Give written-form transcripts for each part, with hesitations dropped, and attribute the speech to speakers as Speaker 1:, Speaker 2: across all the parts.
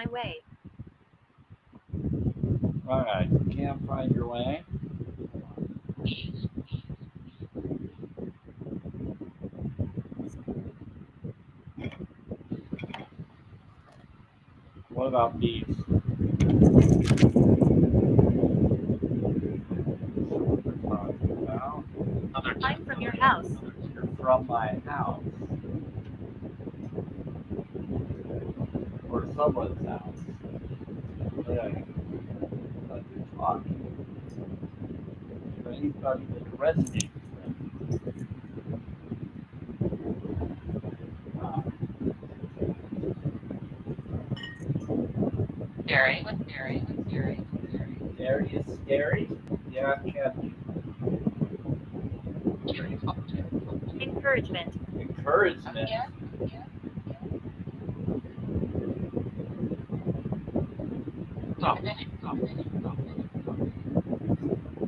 Speaker 1: my way.
Speaker 2: Alright, can't find your way. What about these? Well,
Speaker 1: I'm from your house.
Speaker 2: you're from my house. Or someone's house. Okay. But you're talking. Is there anybody that resonates with? Uh, Scary is scary? Yeah, it can be.
Speaker 1: Encouragement.
Speaker 2: Encouragement.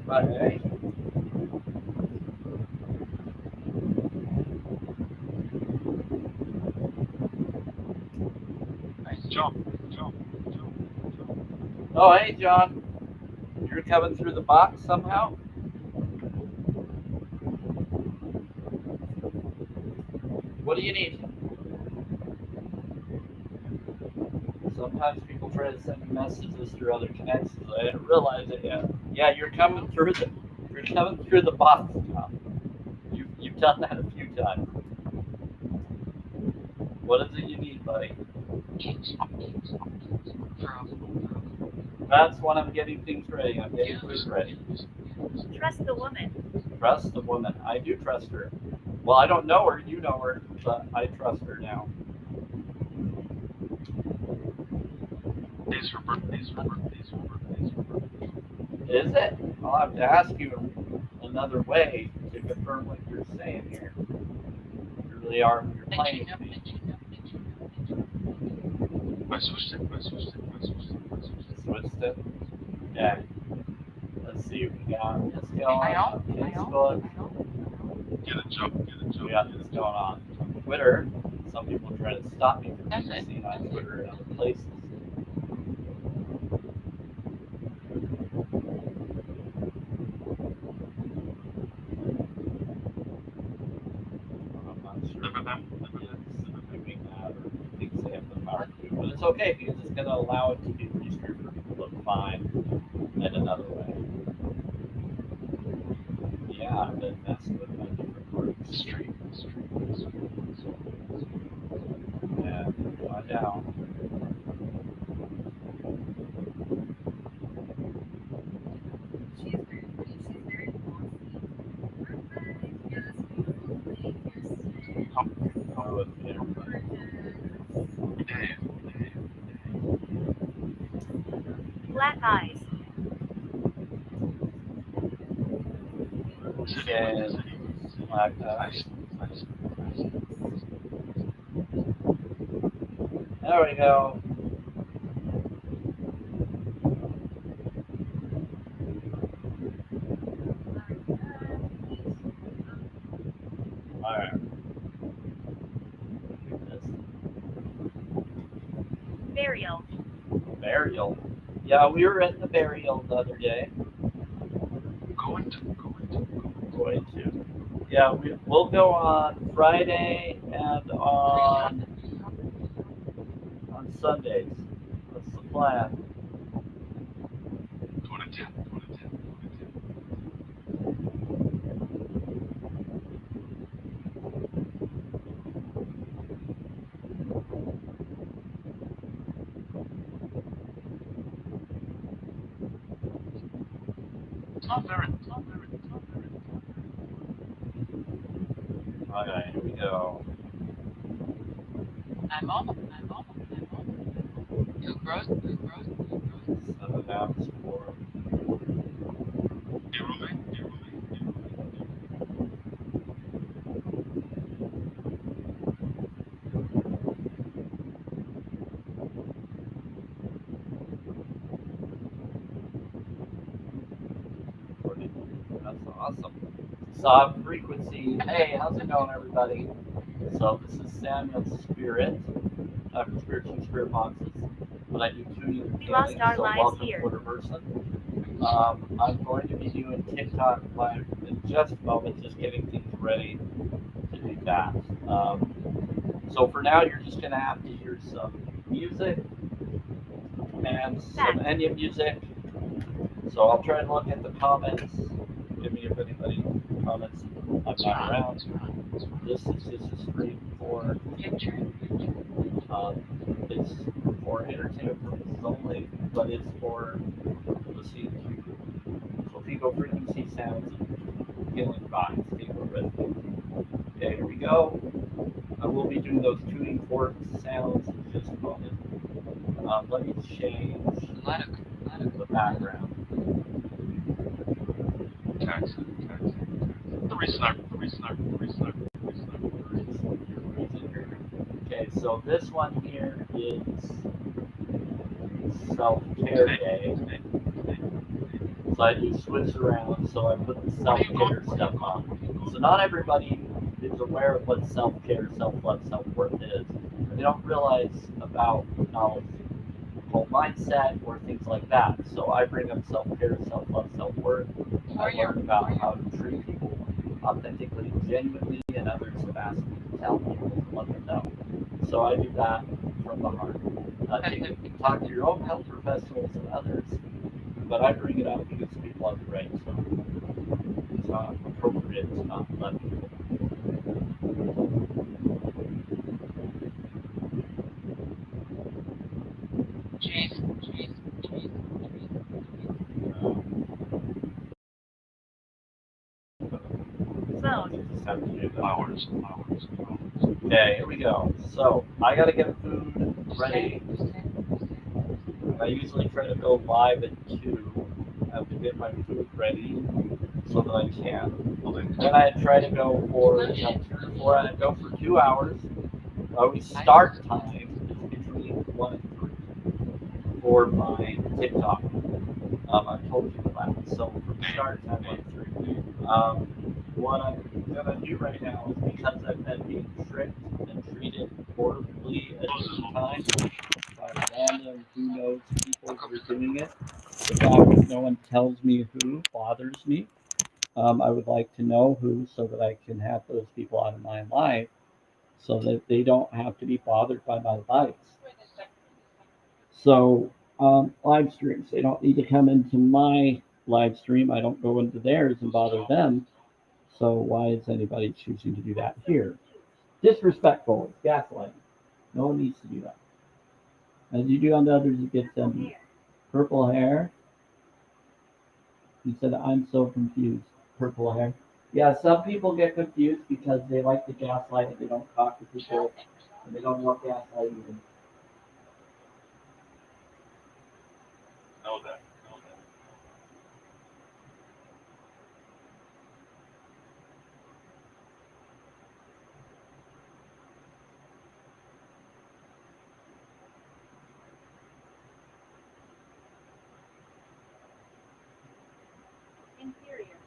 Speaker 2: But hey, oh hey John, you're coming through the box somehow? What do you need? Sometimes people try to send me messages through other connections. I didn't realize it yet. Yeah, you're coming through the box, John. You've done that a few times. What is it you need, buddy? That's when I'm getting things ready. I'm getting food ready.
Speaker 1: Trust the woman.
Speaker 2: Trust the woman. I do trust her. Well, I don't know her. You know her, but I trust her now. Is it? I'll have to ask you another way to confirm what you're saying here. You really are. You're playing with me. Switched it. Yeah. Let's see what we got. What's going on Facebook? We got this going on Twitter. Some people try to stop me from being seen on Twitter and other places. I'm not sure if doing that or things they have the power to do, but it's okay because it's going to allow it to be redistributed for people to find in another way. Yeah, I've been messing with my different groups. Yeah, find out. Oh, it's everybody.
Speaker 1: Black eyes.
Speaker 2: And black eyes. There we go. Alright.
Speaker 1: Burial.
Speaker 2: Burial. Yeah, we were at the burial the other day. Going to. Yeah, we'll go on Friday and on Sundays. That's the plan. Alright, here we go. Seven apps for. That's awesome. Soft frequency. Hey, how's it going, everybody? So this is Samuel's Spirit, for Spiritual Spirit Boxes. when I do tuning
Speaker 1: We lost our
Speaker 2: so
Speaker 1: lives
Speaker 2: welcome
Speaker 1: here.
Speaker 2: quarter person. I'm going to be doing TikTok live in just a moment, just getting things ready to do that. So for now, you're just going to have to hear some music and some Enya music. So I'll try and look at the comments. Give me if anybody comments. I'm not around. This is just a stream for it's for entertainment purposes only, but it's for listening to. So people frequency sounds and feeling vibes. People ready. Okay, here we go. I will be doing those tuning fork sounds in just a moment. Let me change the background. Okay, so this one here is self-care day. So I do switch around, so I put the self-care stuff on. So not everybody is aware of what self-care, self-love, self-worth is. They don't realize about knowledge, whole mindset, or things like that. So I bring up self-care, self-love, self-worth. I learn about how to treat people authentically, genuinely, and others have asked me to tell people to let them know. So I do that from the heart. You can talk to your own health professionals and others, but I bring it up because people have the right. So it's not appropriate to not let people. Okay, here we go. So I gotta get food ready. I usually try to go live at 2. I have to get my food ready so that I can. Then I try to go for, before I go for 2 hours. We start time is between 1 and 3 for my TikTok. I told you that. So from start time 1 to 3. What I'm gonna do right now is because I've been being tricked and treated horribly at different times by random who knows people who are doing it. The fact that no one tells me who bothers me. I would like to know who so that I can have those people out of my life so that they don't have to be bothered by my life. So live streams, they don't need to come into my live stream. I don't go into theirs and bother them. So why is anybody choosing to do that here? Disrespectful. It's gaslighting. No one needs to do that. As you do on the others, it gets them purple hair. You said I'm so confused. Purple hair. Yeah, some people get confused because they like to gaslight and they don't talk to people and they don't want gaslighting.
Speaker 1: Inferior.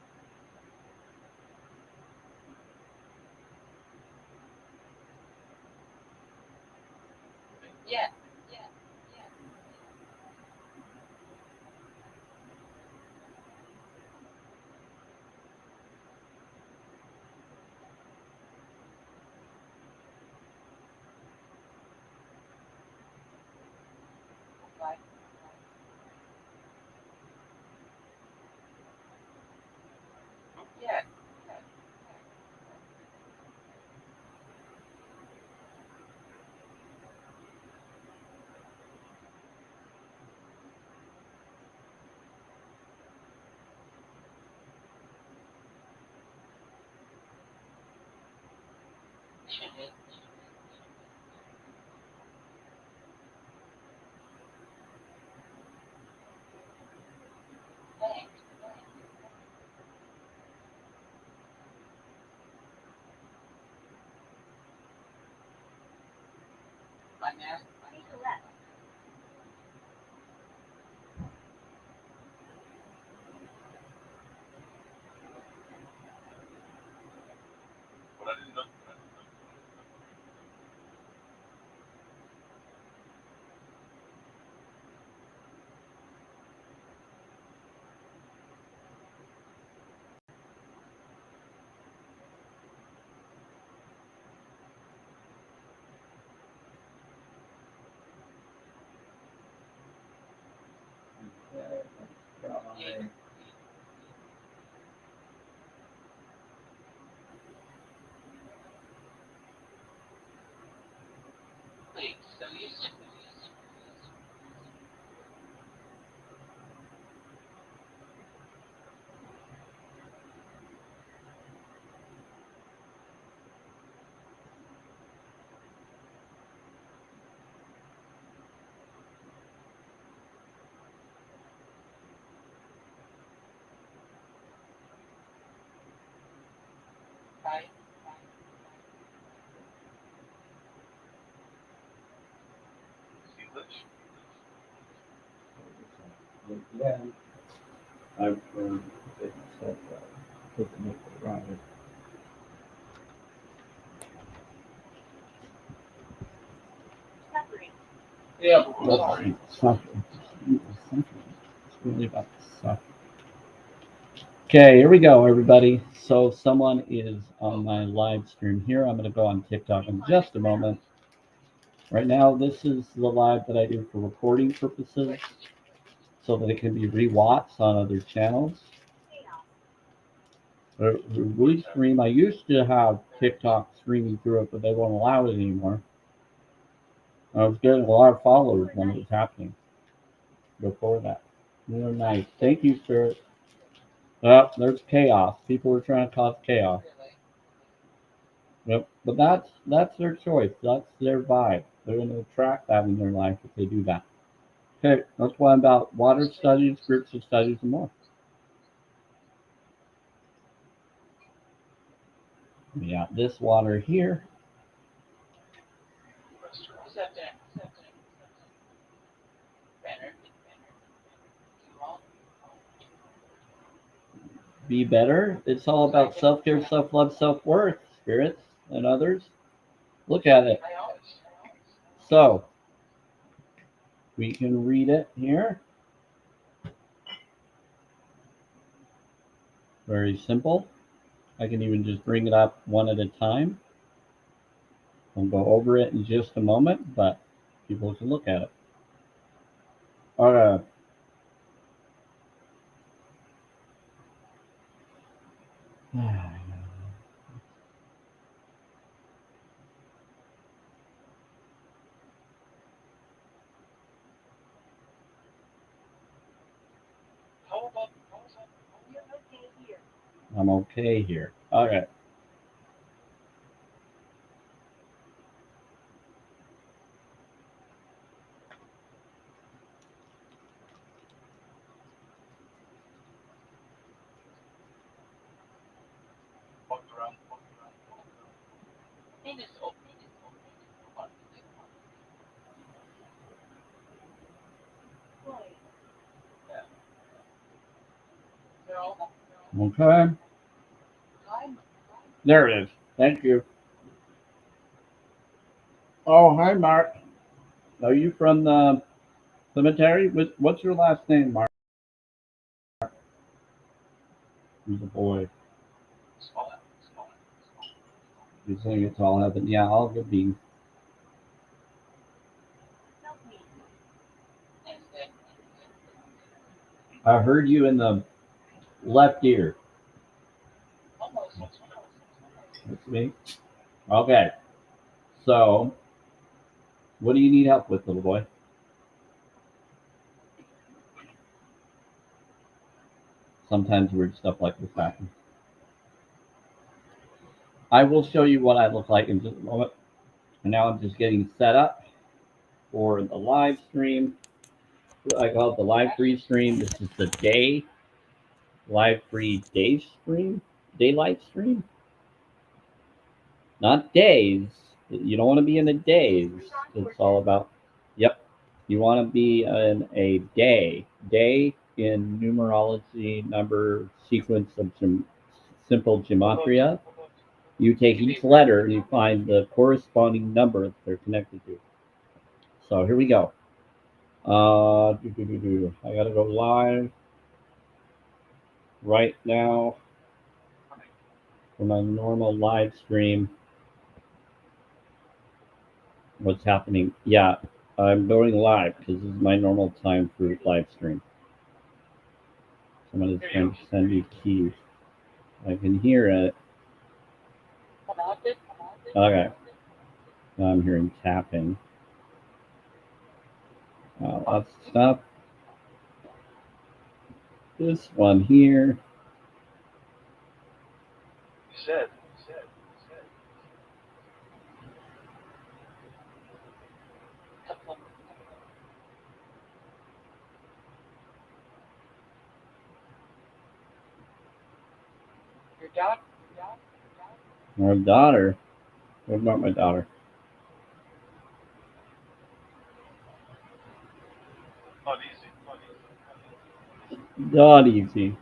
Speaker 1: Take a left.
Speaker 2: Yeah, I've it said put the nickel right.
Speaker 1: Suffering.
Speaker 2: Suffering. It's really about the suffering. Okay, here we go, everybody. So someone is on my live stream here. I'm going to go on TikTok in just a moment. Right now, this is the live that I do for recording purposes so that it can be rewatched on other channels. We stream. I used to have TikTok streaming through it, but they won't allow it anymore. I was getting a lot of followers when it was happening before that. Really nice. Thank you, sir. Oh, there's chaos. People are trying to cause chaos. Yep. But that's their choice. That's their vibe. They're going to attract that in their life if they do that. Okay, that's why I'm about water studies, groups of studies, and more. We got this water here. Be better. It's all about self-care, self-love, self-worth, spirits, and others. Look at it. So we can read it here. Very simple. I can even just bring it up one at a time. I'll go over it in just a moment, but people can look at it. All right.
Speaker 1: You're okay here.
Speaker 2: I'm okay here. All right. Okay. There it is. Thank you. Oh, hi, Mark. Are you from the cemetery? What's your last name, Mark? He's a boy. You're saying it's all heaven. Yeah, all good beans.
Speaker 1: Help me.
Speaker 2: I heard you in the left ear. That's me. Okay. So, what do you need help with, little boy? Sometimes weird stuff like this happens. I will show you what I look like in just a moment. And now I'm just getting set up for the live stream. I call it the live free stream. This is the day live free day stream, daylight stream, not days. You don't want to be in the days. It's all about, yep. You want to be in a day. Day in numerology, number sequence of simple gematria. You take each letter and you find the corresponding number that they're connected to. So here we go. I gotta go live right now for my normal live stream. What's happening? Yeah, I'm going live because this is my normal time for live stream. Someone is trying to send me keys. I can hear it. Okay. Now I'm hearing tapping. Lots of stuff. This one here.
Speaker 3: Said.
Speaker 1: Your daughter?
Speaker 2: My daughter. What about my daughter?
Speaker 3: Not easy.
Speaker 2: Not easy.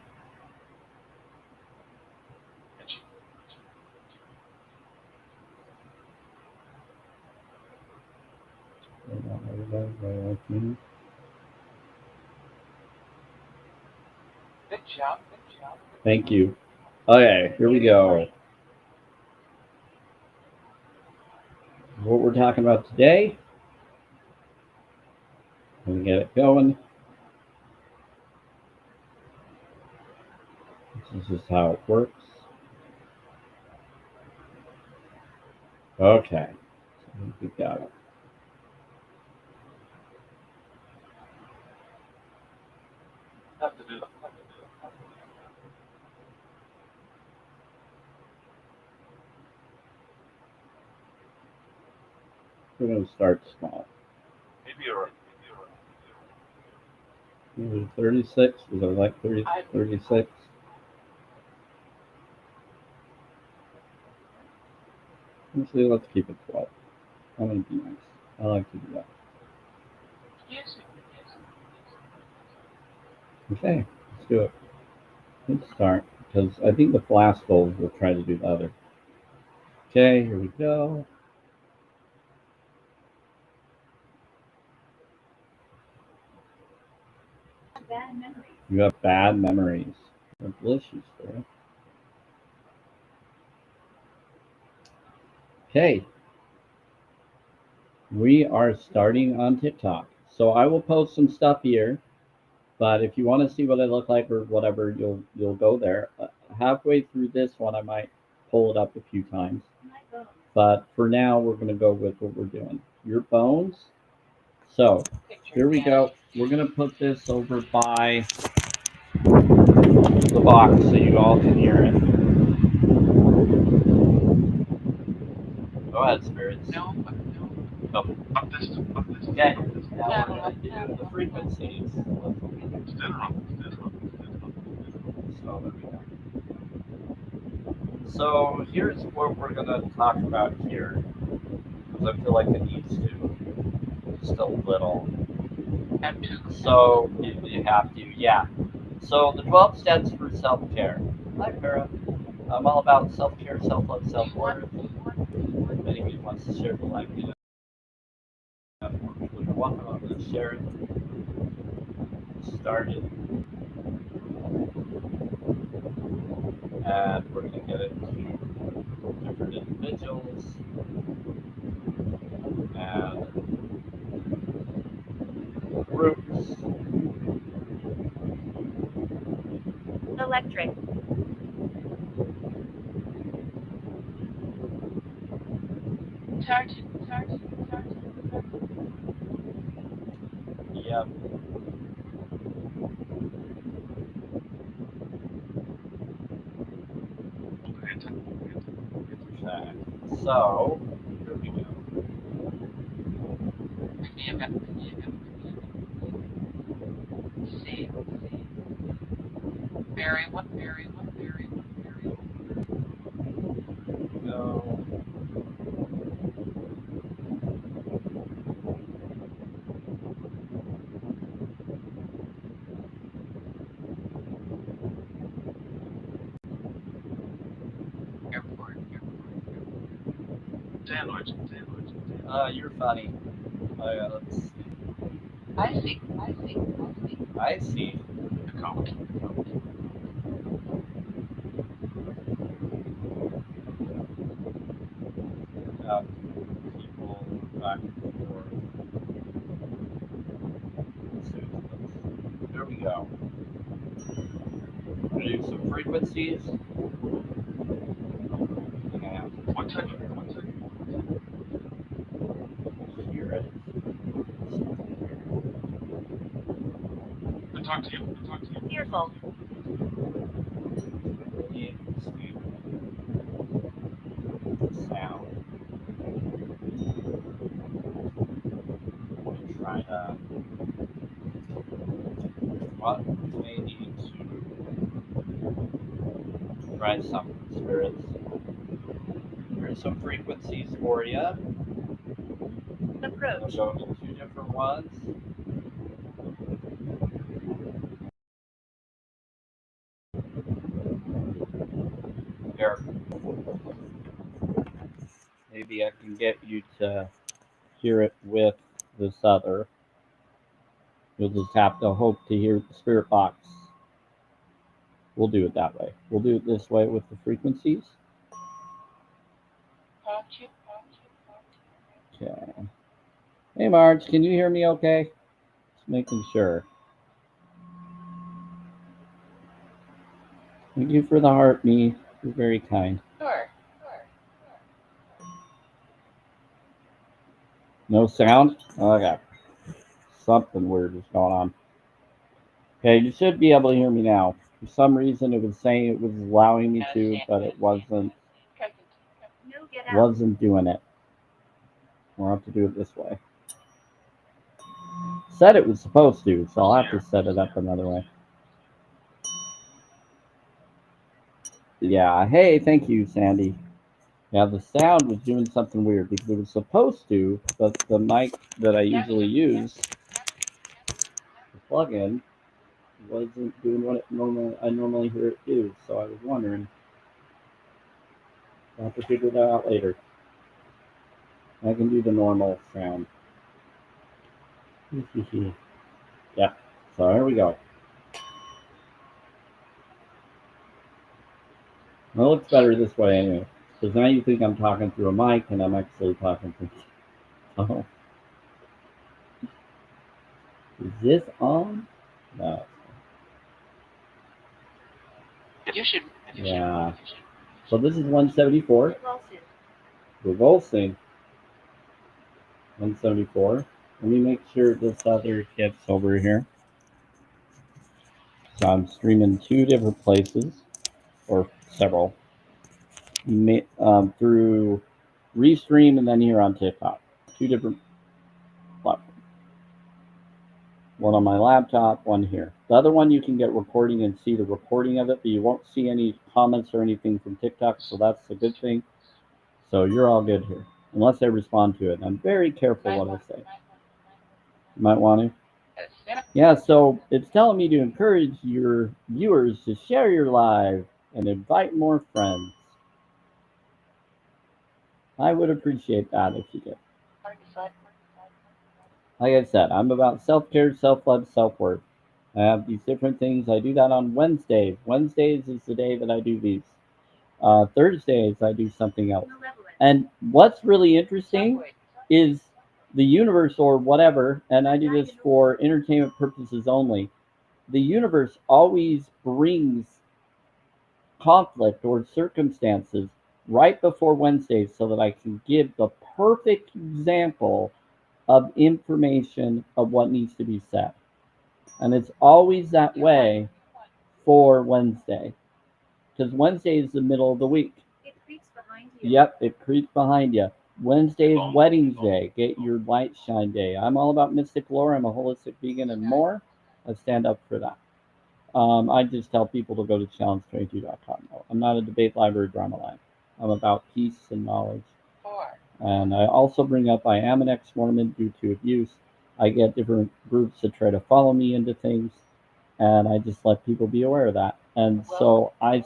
Speaker 1: Good job.
Speaker 2: Thank you. Okay, here we go. What we're talking about today. Let me get it going. This is how it works. Okay. We got it.
Speaker 3: Have to do that.
Speaker 2: We're going to start small.
Speaker 3: Maybe you're right.
Speaker 2: Maybe 36. Was I like 30, 36? Actually, let's keep it 12. I'm going to be nice. I like to do that.
Speaker 1: Excuse me.
Speaker 2: Okay, let's do it. Let's start, because I think the last goal will try to do the other. Okay, here we go.
Speaker 1: Bad memories.
Speaker 2: You have bad memories. What delicious, bro. Okay. We are starting on TikTok. So I will post some stuff here, but if you want to see what I look like or whatever, you'll go there. Halfway through this one, I might pull it up a few times. But for now, we're going to go with what we're doing. Your bones. So here we go. We're going to put this over by the box so you all can hear it. Go ahead, spirits.
Speaker 1: No.
Speaker 2: Oh.
Speaker 3: Up this.
Speaker 2: Okay. Now we're going to do the frequencies.
Speaker 3: Still wrong.
Speaker 2: So there we go. So here's what we're going to talk about here, because I feel like it needs to, just a little.
Speaker 1: Have to.
Speaker 2: So you have to, yeah. So the 12 steps for self-care. Hi, Kara. I'm all about self-care, self-love, self-worth. If anybody wants to share the life, you know, you're welcome. I'm going to share it. Started. And we're going to get it to different individuals. And groups.
Speaker 1: Electric. Charge.
Speaker 2: Yep. Okay. So, here we go.
Speaker 1: See. Very what?
Speaker 2: Go.
Speaker 1: Airport.
Speaker 3: Sandwich.
Speaker 2: You're funny. Let's see.
Speaker 1: I see.
Speaker 2: I see.
Speaker 3: Account.
Speaker 2: People back and forth. Let's see. There we go. frequencies. Yeah,
Speaker 3: One second.
Speaker 2: hear it.
Speaker 3: I talk to you.
Speaker 1: Earphone.
Speaker 2: Yeah, sound. Try to. What may need to try some spirits. Here's some frequencies for you.
Speaker 1: Approach.
Speaker 2: I'll go to two different ones. Here. Maybe I can get you to hear it with this other. You'll just have to hope to hear the spirit box. We'll do it that way. We'll do it this way with the frequencies. Okay. Hey, Marge, can you hear me okay? Just making sure. Thank you for the heart, me. You're very kind.
Speaker 1: Sure.
Speaker 2: No sound? Okay. Something weird is going on. Okay, you should be able to hear me now. For some reason, it was saying it was allowing me to, but it wasn't doing it. We'll have to do it this way. Said it was supposed to, so I'll have to set it up another way. Yeah, hey, thank you, Sandy. Yeah, the sound was doing something weird because it was supposed to, but the mic that I usually use, the plug-in, wasn't doing what I normally hear it do. So I was wondering. I'll have to figure that out later. I can do the normal sound. Yeah. So here we go. Well, it looks better this way anyway. Because now you think I'm talking through a mic and I'm actually talking through. Oh. Is this on? No.
Speaker 1: You should.
Speaker 2: Yeah. So this is 174. Revolving. 174. Let me make sure this other gets over here. So I'm streaming two different places, or several, through Restream and then here on TikTok. Two different platforms. One on my laptop, one here. The other one you can get recording and see the recording of it, but you won't see any comments or anything from TikTok, so that's a good thing. So you're all good here, unless I respond to it. I'm very careful what I say. You might want to. Yeah, so it's telling me to encourage your viewers to share your live and invite more friends. I would appreciate that if you did. Like I said, I'm about self-care, self-love, self-worth. I have these different things. I do that on Wednesdays. Wednesdays is the day that I do these. Thursdays, I do something else. And what's really interesting is the universe or whatever, and I do this for entertainment purposes only, the universe always brings conflict or circumstances right before Wednesdays so that I can give the perfect example of information of what needs to be said. And it's always that way for Wednesday. Because Wednesday is the middle of the week.
Speaker 4: It creeps behind you.
Speaker 2: Yep, it creeps behind you. Wednesday is Weddings Day. Get your light shine day. I'm all about mystic lore. I'm a holistic vegan and more. I stand up for that. I just tell people to go to challenge22.com. I'm not a debate library drama line. I'm about peace and knowledge. And I also bring up I am an ex-Mormon due to abuse. I get different groups that try to follow me into things, and I just let people be aware of that. And so I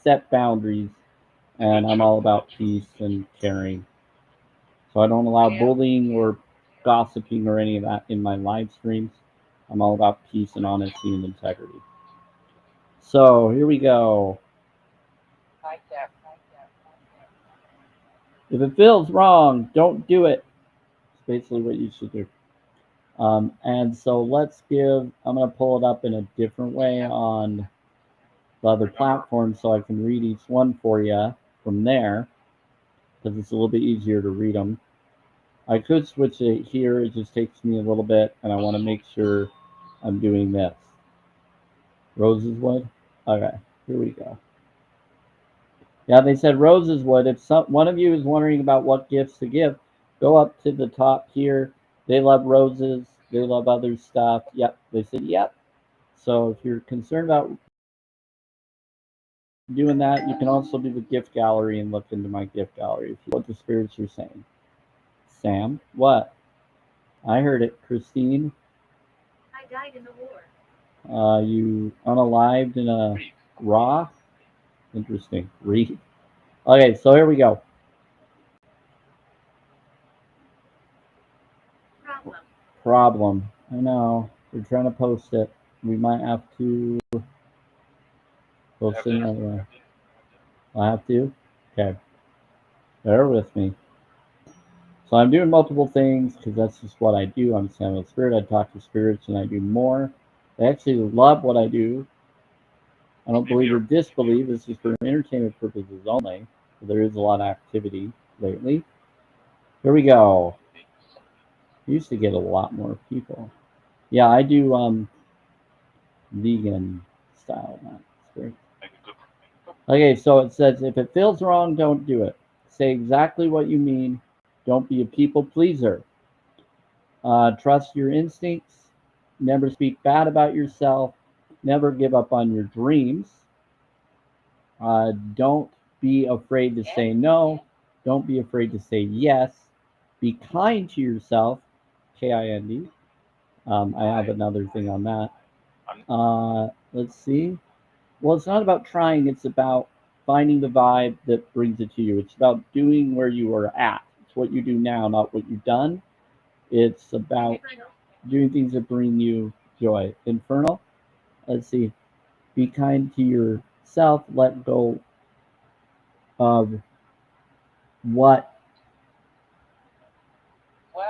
Speaker 2: set boundaries, and I'm all about peace and caring. So I don't allow bullying or gossiping or any of that in my live streams. I'm all about peace and honesty and integrity. So here we go. If it feels wrong, don't do it. It's basically what you should do. And so let's give, I'm going to pull it up in a different way on the other platforms so I can read each one for you from there, because it's a little bit easier to read them. I could switch it here, it just takes me a little bit, and I want to make sure I'm doing this. Roses wood? Okay, here we go. Yeah, they said roses wood. If one of you is wondering about what gifts to give, go up to the top here. They love roses. They love other stuff. Yep, they said yep. So if you're concerned about doing that, you can also do the gift gallery and look into my gift gallery if you know what the spirits are saying. Sam, what? I heard it. Christine,
Speaker 1: I died in the war.
Speaker 2: you unalived in a raw? Interesting. Read. Okay, so here we go. Problem. I know. We're trying to post it. We might have to post it another way. I have to? Okay. Bear with me. So I'm doing multiple things because that's just what I do. I'm Sam of Spirit. I talk to spirits and I do more. They actually love what I do. I don't believe or disbelieve. This is for entertainment purposes only. So there is a lot of activity lately. Here we go. Used to get a lot more people. Yeah, I do vegan style, not spirit. Okay, so it says, if it feels wrong, don't do it. Say exactly what you mean. Don't be a people pleaser. Trust your instincts. Never speak bad about yourself. Never give up on your dreams. Don't be afraid to say no. Don't be afraid to say yes. Be kind to yourself. KIND. I have another thing on that. Let's see. Well, it's not about trying. It's about finding the vibe that brings it to you. It's about doing where you are at. It's what you do now, not what you've done. It's about doing things that bring you joy. Infernal. Let's see. Be kind to yourself. Let go of what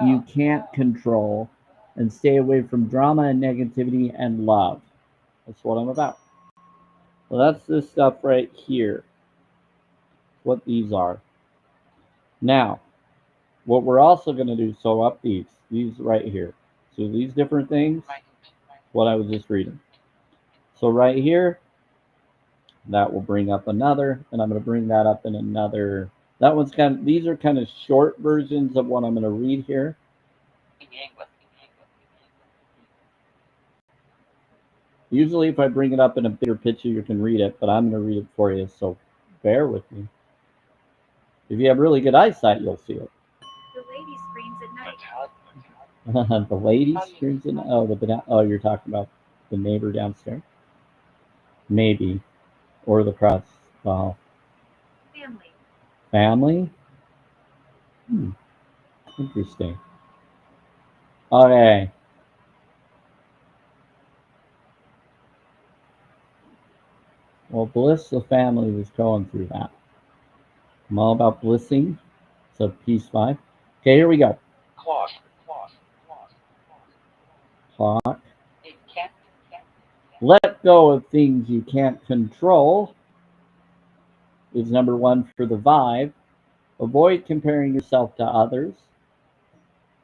Speaker 2: you can't control and stay away from drama and negativity and love. That's what I'm about. So that's this stuff right here. What these are. Now, what we're also going to do, so up these right here. So these different things, what I was just reading. So right here, that will bring up another, and I'm going to bring that up in another. That one's kind of, these are kind of short versions of what I'm going to read here. Usually if I bring it up in a bigger picture, you can read it, but I'm going to read it for you, so bear with me. If you have really good eyesight, you'll see it.
Speaker 1: The lady screams at night.
Speaker 2: The lady screams at night. Oh, you're talking about the neighbor downstairs? Maybe. Or the cross. Wow.
Speaker 1: Family.
Speaker 2: Family? Interesting. Okay. Well, bliss the family was going through that. I'm all about blissing. So piece 5. Okay, here we go. Clock. Let go of things you can't control is number 1 for the vibe. Avoid comparing yourself to others.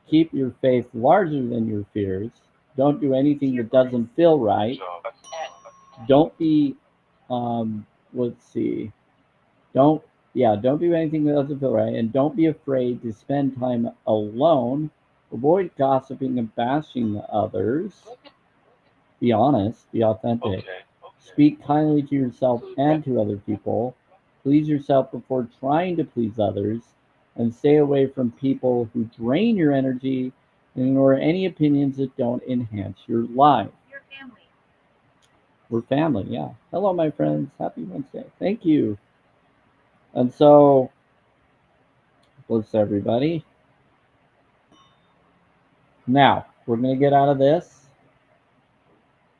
Speaker 2: Keep your faith larger than your fears. Don't do anything that doesn't feel right. Don't be, let's see. Don't do anything that doesn't feel right. And don't be afraid to spend time alone. Avoid gossiping and bashing others. Be honest. Be authentic. Speak kindly to yourself and to other people. Please yourself before trying to please others. And stay away from people who drain your energy and ignore any opinions that don't enhance your life.
Speaker 1: Your family.
Speaker 2: We're family, yeah. Hello, my friends. Happy Wednesday. Thank you. And so, bless everybody. Now, we're going to get out of this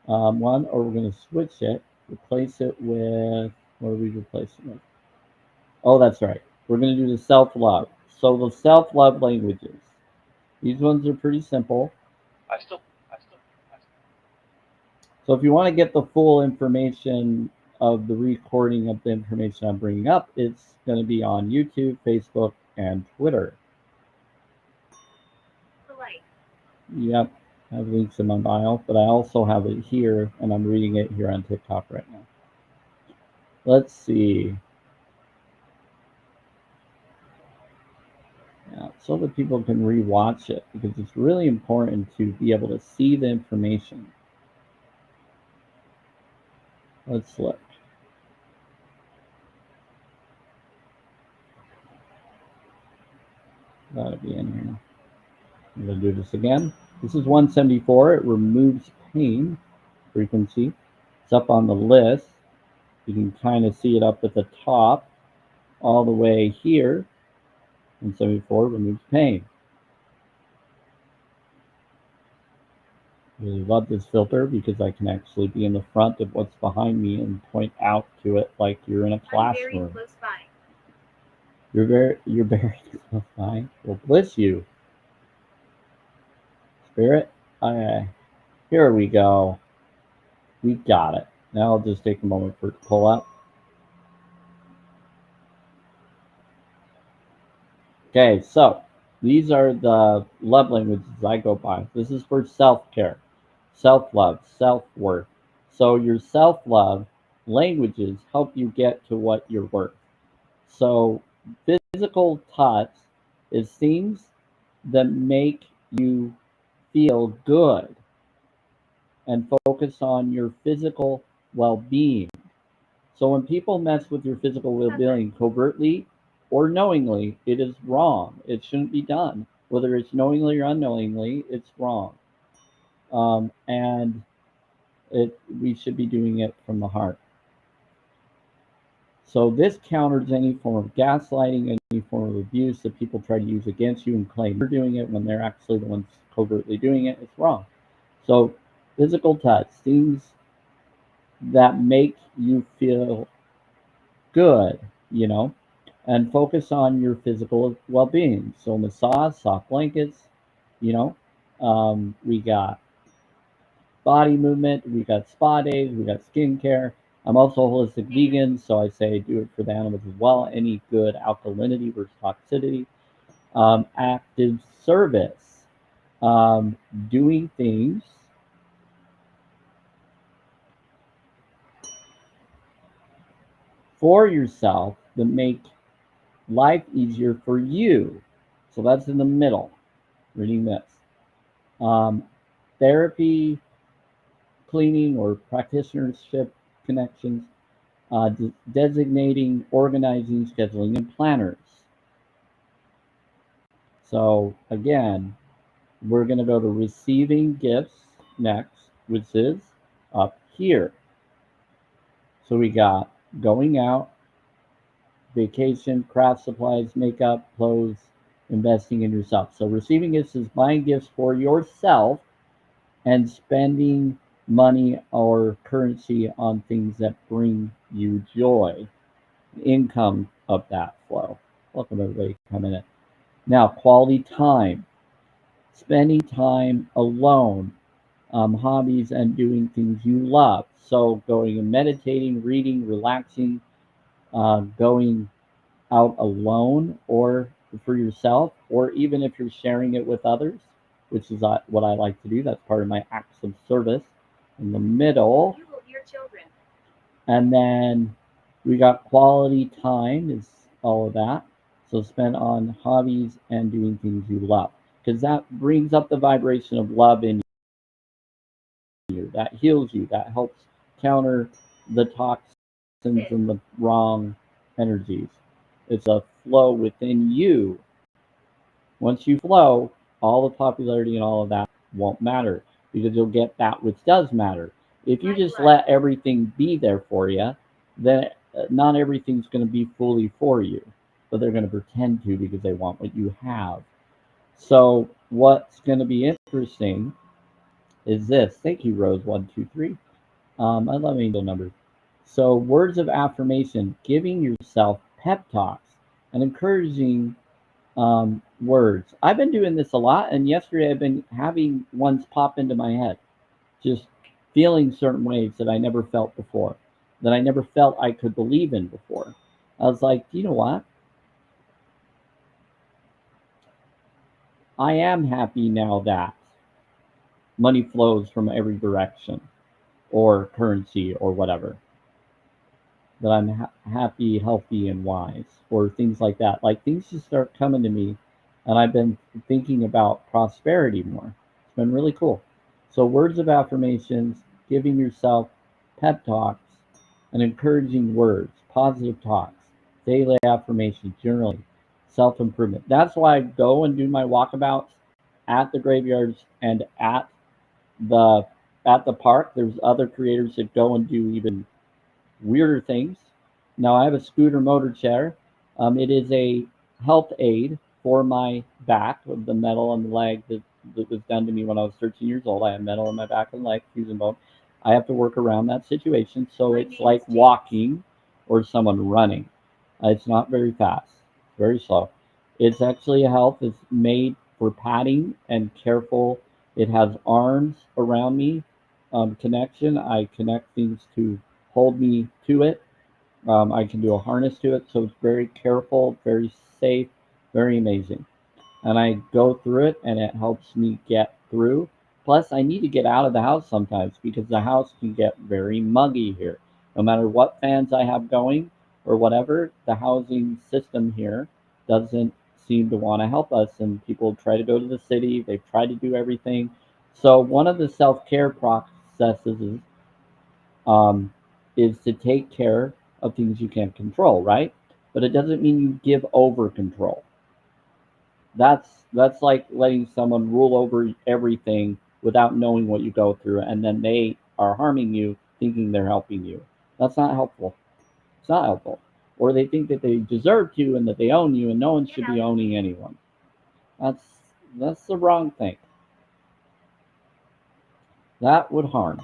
Speaker 2: one, or we're going to switch it, replace it with, what are we replacing it with? Oh, that's right. We're going to do the self-love. So the self-love languages. These ones are pretty simple. So if you want to get the full information
Speaker 4: of the recording of the information I'm bringing up, it's going to be on YouTube, Facebook, and Twitter.
Speaker 1: Polite.
Speaker 4: Yep, I have links in my bio, but I also have it here, and I'm reading it here on TikTok right now. Let's see. Yeah, so that people can rewatch it, because it's really important to be able to see the information. Let's look. That'll be in here. I'm going to do this again. This is 174. It removes pain frequency. It's up on the list. You can kind of see it up at the top all the way here. 174 removes pain. Really love this filter because I can actually be in the front of what's behind me and point out to it like you're in a classroom.
Speaker 1: I'm very close by.
Speaker 4: You're very close by. Well, bless you, Spirit. Okay, here we go. We got it. Now I'll just take a moment for it to pull up. Okay, so these are the love languages I go by. This is for self-care, self-love, self-worth. So your self-love languages help you get to what you're worth. So physical touch is things that make you feel good and focus on your physical well-being. So when people mess with your physical well-being covertly or knowingly, it is wrong. It shouldn't be done. Whether it's knowingly or unknowingly, it's wrong. And we should be doing it from the heart. So this counters any form of gaslighting, any form of abuse that people try to use against you and claim you're doing it when they're actually the ones covertly doing it. It's wrong. So physical touch, things that make you feel good, and focus on your physical well-being. So massage, soft blankets, we got body movement, we got spa days, we got skincare. I'm also a holistic vegan, so I say do it for the animals as well. Any good alkalinity versus toxicity. Active service, doing things for yourself that make life easier for you. So that's in the middle, reading this. Therapy, cleaning, or practitionership connections, designating, organizing, scheduling, and planners. So again, we're going to go to receiving gifts next, which is up here. So we got going out, vacation, craft supplies, makeup, clothes, investing in yourself. So receiving gifts is buying gifts for yourself and spending money or currency on things that bring you joy, income of that flow. Welcome everybody coming in. Now, quality time, spending time alone, hobbies and doing things you love. So going and meditating, reading, relaxing, going out alone or for yourself, or even if you're sharing it with others, which is what I like to do. That's part of my acts of service. In the middle,
Speaker 1: Your children.
Speaker 4: And then we got quality time is all of that. So spend on hobbies and doing things you love, because that brings up the vibration of love in you. That heals you. That helps counter the toxins and the wrong energies. It's a flow within you. Once you flow, all the popularity and all of that won't matter, because you'll get that which does matter. If you just let everything be there for you, then not everything's going to be fully for you, but they're going to pretend to because they want what you have. So what's going to be interesting is this. Thank you, Rose123. I love angel numbers. So words of affirmation, giving yourself pep talks and encouraging words. I've been doing this a lot, and yesterday I've been having ones pop into my head, just feeling certain ways that I never felt before. that I never felt I could believe in before. I was like, you know what? I am happy now that money flows from every direction, or currency, or whatever. That I'm happy, healthy, and wise, or things like that. Like things just start coming to me, and I've been thinking about prosperity more. It's been really cool. So, words of affirmations, giving yourself pep talks, and encouraging words, positive talks, daily affirmations, journaling, self improvement. That's why I go and do my walkabouts at the graveyards and the at the park. There's other creators that go and do even weirder things. Now I have a scooter motor chair. It is a health aid for my back, of the metal on the leg that was done to me when I was 13 years old. I have metal in my back and leg, fusion bone. I have to work around that situation. So it's like walking or someone running. It's not very fast, very slow. It's actually a health. It's made for padding and careful. It has arms around me, connection. I connect things to hold me to it. I can do a harness to it, so it's very careful, very safe, very amazing. And I go through it, and it helps me get through. Plus, I need to get out of the house sometimes because the house can get very muggy here. No matter what fans I have going or whatever, the housing system here doesn't seem to want to help us. And people try to go to the city, they've tried to do everything. So, one of the self care processes um, is to take care of things you can't control, right? But it doesn't mean you give over control. That's like letting someone rule over everything without knowing what you go through, and then they are harming you, thinking they're helping you. That's not helpful. It's not helpful. Or they think that they deserve to and that they own you, and no one should be owning anyone. That's that's the wrong thing. That would harm,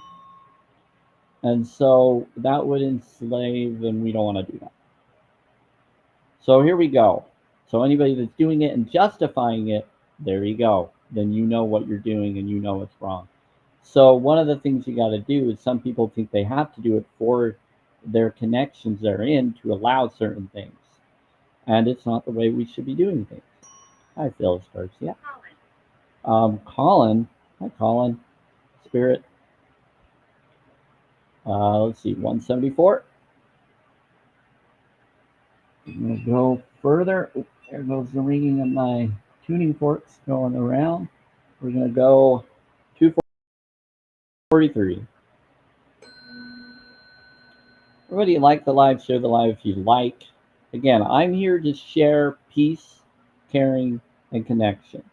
Speaker 4: and so that would enslave, and we don't want to do that. So here we go. So anybody that's doing it and justifying it, there you go. Then you know what you're doing and you know it's wrong. So one of the things you got to do is some people think they have to do it for their connections they're in to allow certain things. And it's not the way we should be doing things. Hi, Phil starts. Yeah. Colin. Hi, Colin. Spirit. Let's see. 174. I'm going to go further. Oop, there goes the ringing of my tuning forks going around. We're going to go 243. Everybody like the live, share the live if you like. Again, I'm here to share peace, caring, and connection.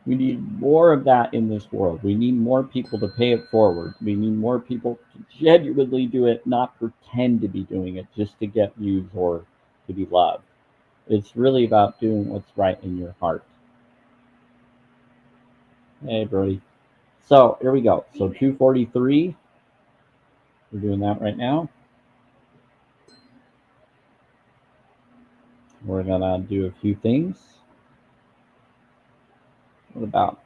Speaker 4: We need more of that in this world. We need more people to pay it forward. We need more people to genuinely do it, not pretend to be doing it just to get views or to be loved. It's really about doing what's right in your heart. Hey, Brody. So here we go. So 243. We're doing that right now. We're going to do a few things. What about?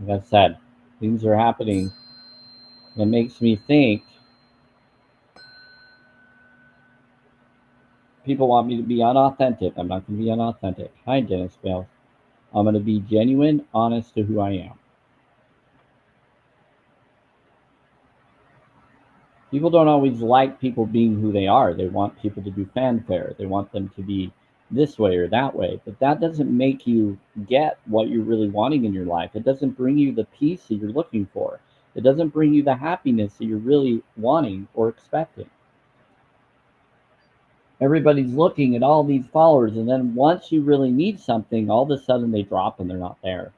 Speaker 4: Like I said, things are happening. It makes me think people want me to be unauthentic. I'm not going to be unauthentic. Hi, Dennis Bell. I'm going to be genuine, honest to who I am. People don't always like people being who they are. They want people to do fanfare. They want them to be this way or that way. But that doesn't make you get what you're really wanting in your life. It doesn't bring you the peace that you're looking for. It doesn't bring you the happiness that you're really wanting or expecting. Everybody's looking at all these followers, and then once you really need something, all of a sudden they drop and they're not there.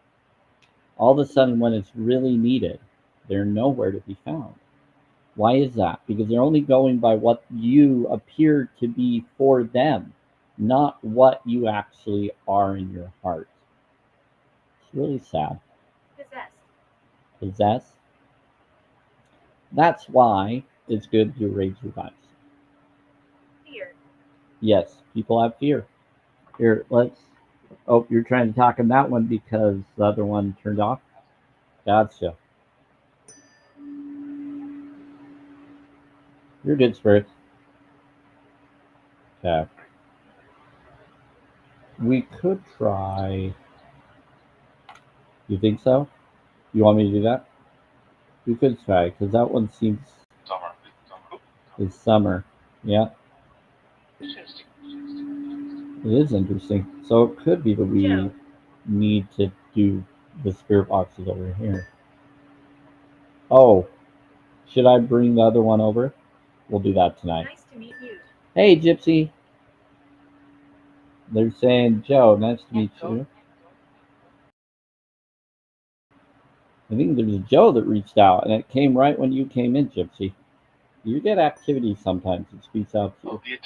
Speaker 4: All of a sudden, when it's really needed, they're nowhere to be found. Why is that? Because they're only going by what you appear to be for them, not what you actually are in your heart. It's really sad. Possessed. That's why it's good to raise your vibes.
Speaker 1: Fear.
Speaker 4: Yes, People have fear. Here, let's. Oh, you're trying to talk in that one because the other one turned off? Gotcha. You're good, Spirit. Okay. We could try. You think so? You want me to do that? We could try, because that one seems
Speaker 3: Summer.
Speaker 4: is summer. Yeah,
Speaker 3: Interesting.
Speaker 4: it is interesting. So it could be that we
Speaker 1: Joe.
Speaker 4: need to do the spirit boxes over here. Oh, should I bring the other one over? We'll do that tonight.
Speaker 1: Nice to meet you.
Speaker 4: Hey, Gypsy. They're saying, Joe, nice to meet you. I think there's a Joe that reached out, and it came right when you came in, Gypsy. You get activity sometimes. It speaks out to you.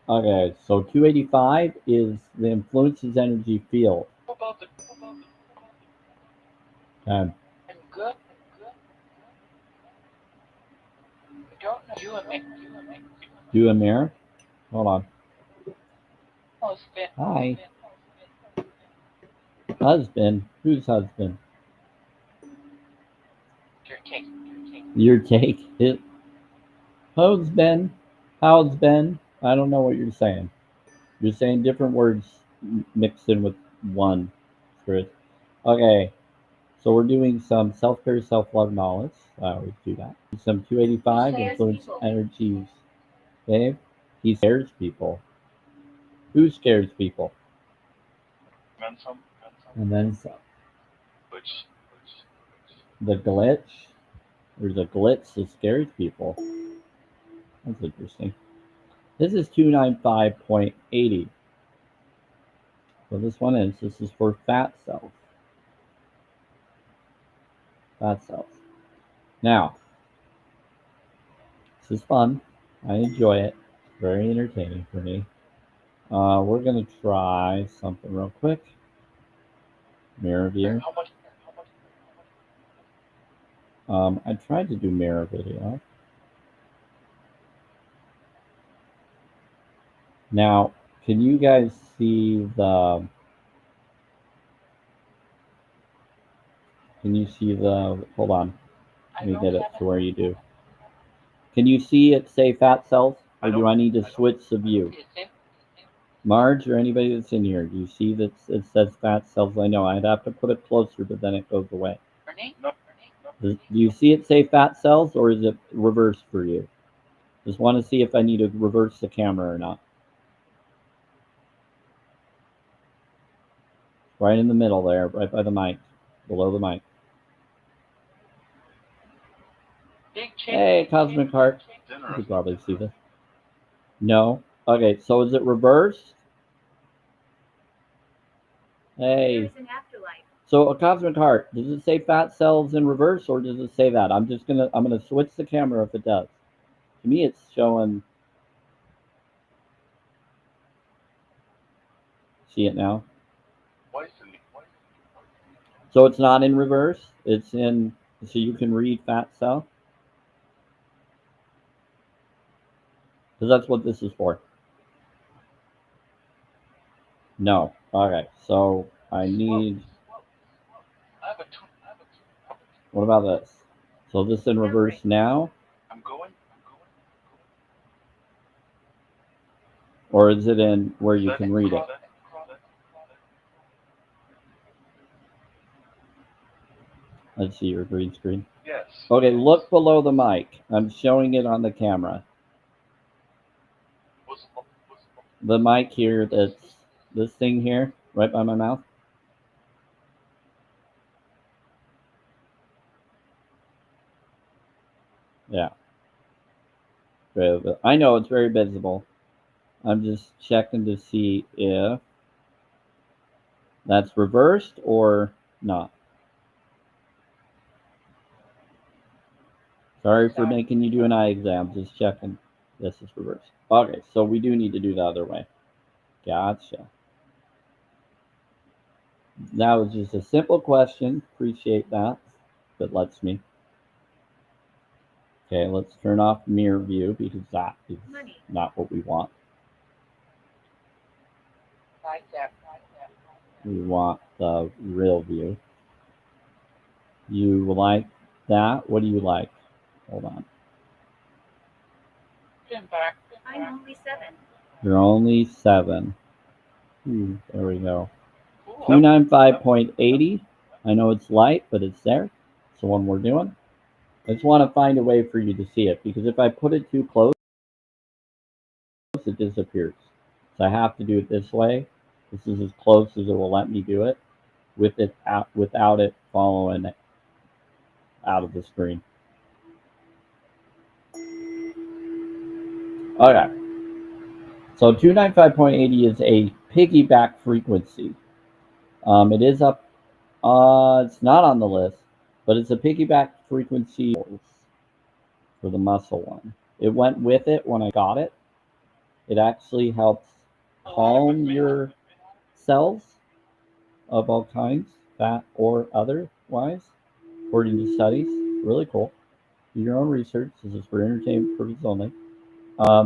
Speaker 4: Okay, so 285 is the influences energy field. Okay.
Speaker 2: Good.
Speaker 4: Do a mirror. Hold on.
Speaker 2: Husband.
Speaker 4: Hi. Husband. Whose husband?
Speaker 2: Your take.
Speaker 4: Your take. It. Husband. Husband. I don't know what you're saying. You're saying different words mixed in with one. Spirit. Okay. So we're doing some self-care, self-love knowledge. I always do that. Some 285
Speaker 1: Scares
Speaker 4: influence
Speaker 1: people.
Speaker 4: energies. Dave. He scares people. Who scares people?
Speaker 3: And some.
Speaker 4: And then some.
Speaker 3: Which.
Speaker 4: The glitch. There's a glitch that scares people. That's interesting. This is 295.80. So this is for fat cells. Fat cells. Now, this is fun. I enjoy it. Very entertaining for me. We're going to try something real quick. Mirror view. I tried to do mirror video. Now, can you guys see the... Can you see the... Hold on. Let me get it to where you do. Can you see it say fat cells? Or do I need to switch the view? Marge or anybody that's in here, do you see that it says fat cells? I know I'd have to put it closer, but then it goes away. Do you see it say fat cells, or is it reversed for you? Just want to see if I need to reverse the camera or not. Right in the middle there, right by the mic, below the mic. Hey, Cosmic Heart. You could probably see this. No? Okay, so is it reversed? Hey.
Speaker 1: There is an afterlife.
Speaker 4: So a Cosmic Heart, does it say fat cells in reverse, or does it say that? I'm gonna switch the camera if it does. To me, it's showing. See it now? So it's not in reverse. It's in. So you can read fat cell. Because that's what this is for. No. Okay. So I need. What about this? So this in reverse now?
Speaker 3: I'm going.
Speaker 4: Or is it in where you can read it? Let's see your green screen.
Speaker 3: Yes.
Speaker 4: Okay, look below the mic. I'm showing it on the camera. The mic here, that's this thing here, right by my mouth. Yeah. I know it's very visible. I'm just checking to see if that's reversed or not. Sorry for making you do an eye exam. Just checking. This is reversed. Okay, so we do need to do the other way. Gotcha. That was just a simple question. Appreciate that. That lets me. Okay, let's turn off mirror view because that is not what we want. We want the real view. You like that? What do you like? Hold on.
Speaker 1: I'm only 7.
Speaker 4: You're only 7. There we go. 295.80. I know it's light, but it's there. It's the one we're doing. I just want to find a way for you to see it, because if I put it too close, it disappears. So I have to do it this way. This is as close as it will let me do it with it out, without it following out of the screen. Okay. So 295.80 is a piggyback frequency. It is up. It's not on the list, but it's a piggyback frequency for the muscle one. It went with it when I got it. It actually helps calm your cells of all kinds, fat or otherwise, according to studies. Really cool. Do your own research. This is for entertainment purposes only.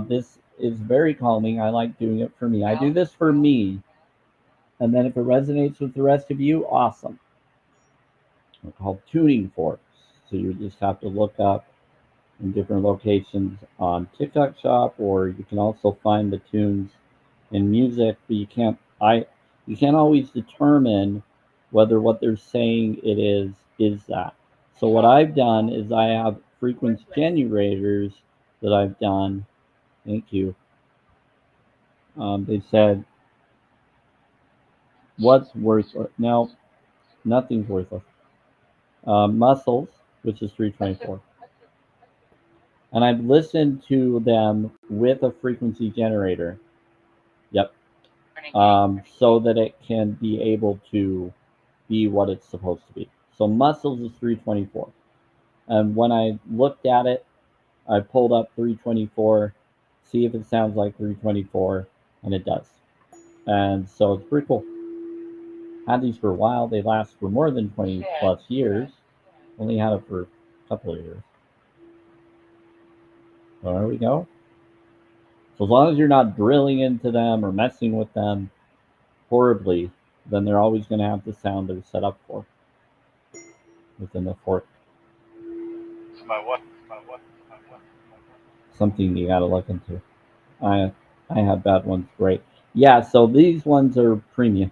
Speaker 4: This is very calming. I like doing it for me. I do this for me. And then if it resonates with the rest of you, awesome. They're called tuning forks. So you just have to look up in different locations on TikTok Shop, or you can also find the tunes in music, but you can't always determine whether what they're saying it is that. So what I've done is I have frequency generators that I've done. Thank you. They said, what's worthless? No, nothing's worthless. Muscles, which is 324. And I've listened to them with a frequency generator. Yep. So that it can be able to be what it's supposed to be. So muscles is 324. And when I looked at it, I pulled up 324, see if it sounds like 324, and it does. And so it's pretty cool. Had these for a while. They last for more than 20 plus years. Only had it for a couple of years. So there we go. So as long as you're not drilling into them or messing with them horribly, then they're always going to have the sound they're set up for within the fork.
Speaker 3: My what?
Speaker 4: Something you got to look into. I have bad ones. Great. Yeah, so these ones are premium.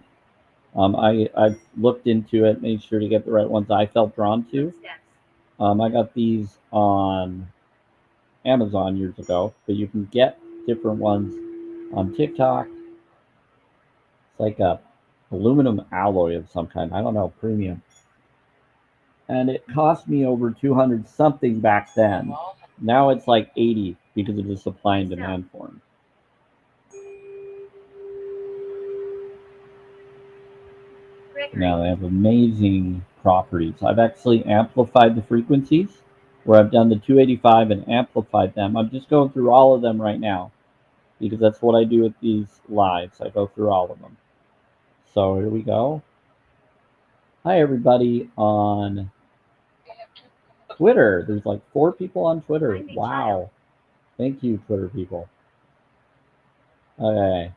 Speaker 4: I've looked into it, made sure to get the right ones I felt drawn to. I got these on Amazon years ago, but you can get different ones on TikTok. It's like a aluminum alloy of some kind. I don't know, premium. And it cost me over 200 something back then. Now it's like 80 because of the supply and demand for them. Now they have amazing properties. I've actually amplified the frequencies where I've done the 285 and amplified them. I'm just going through all of them right now because that's what I do with these lives. I go through all of them. So here we go. Hi, everybody on Twitter. There's like 4 people on Twitter. Wow. Thank you, Twitter people. Okay.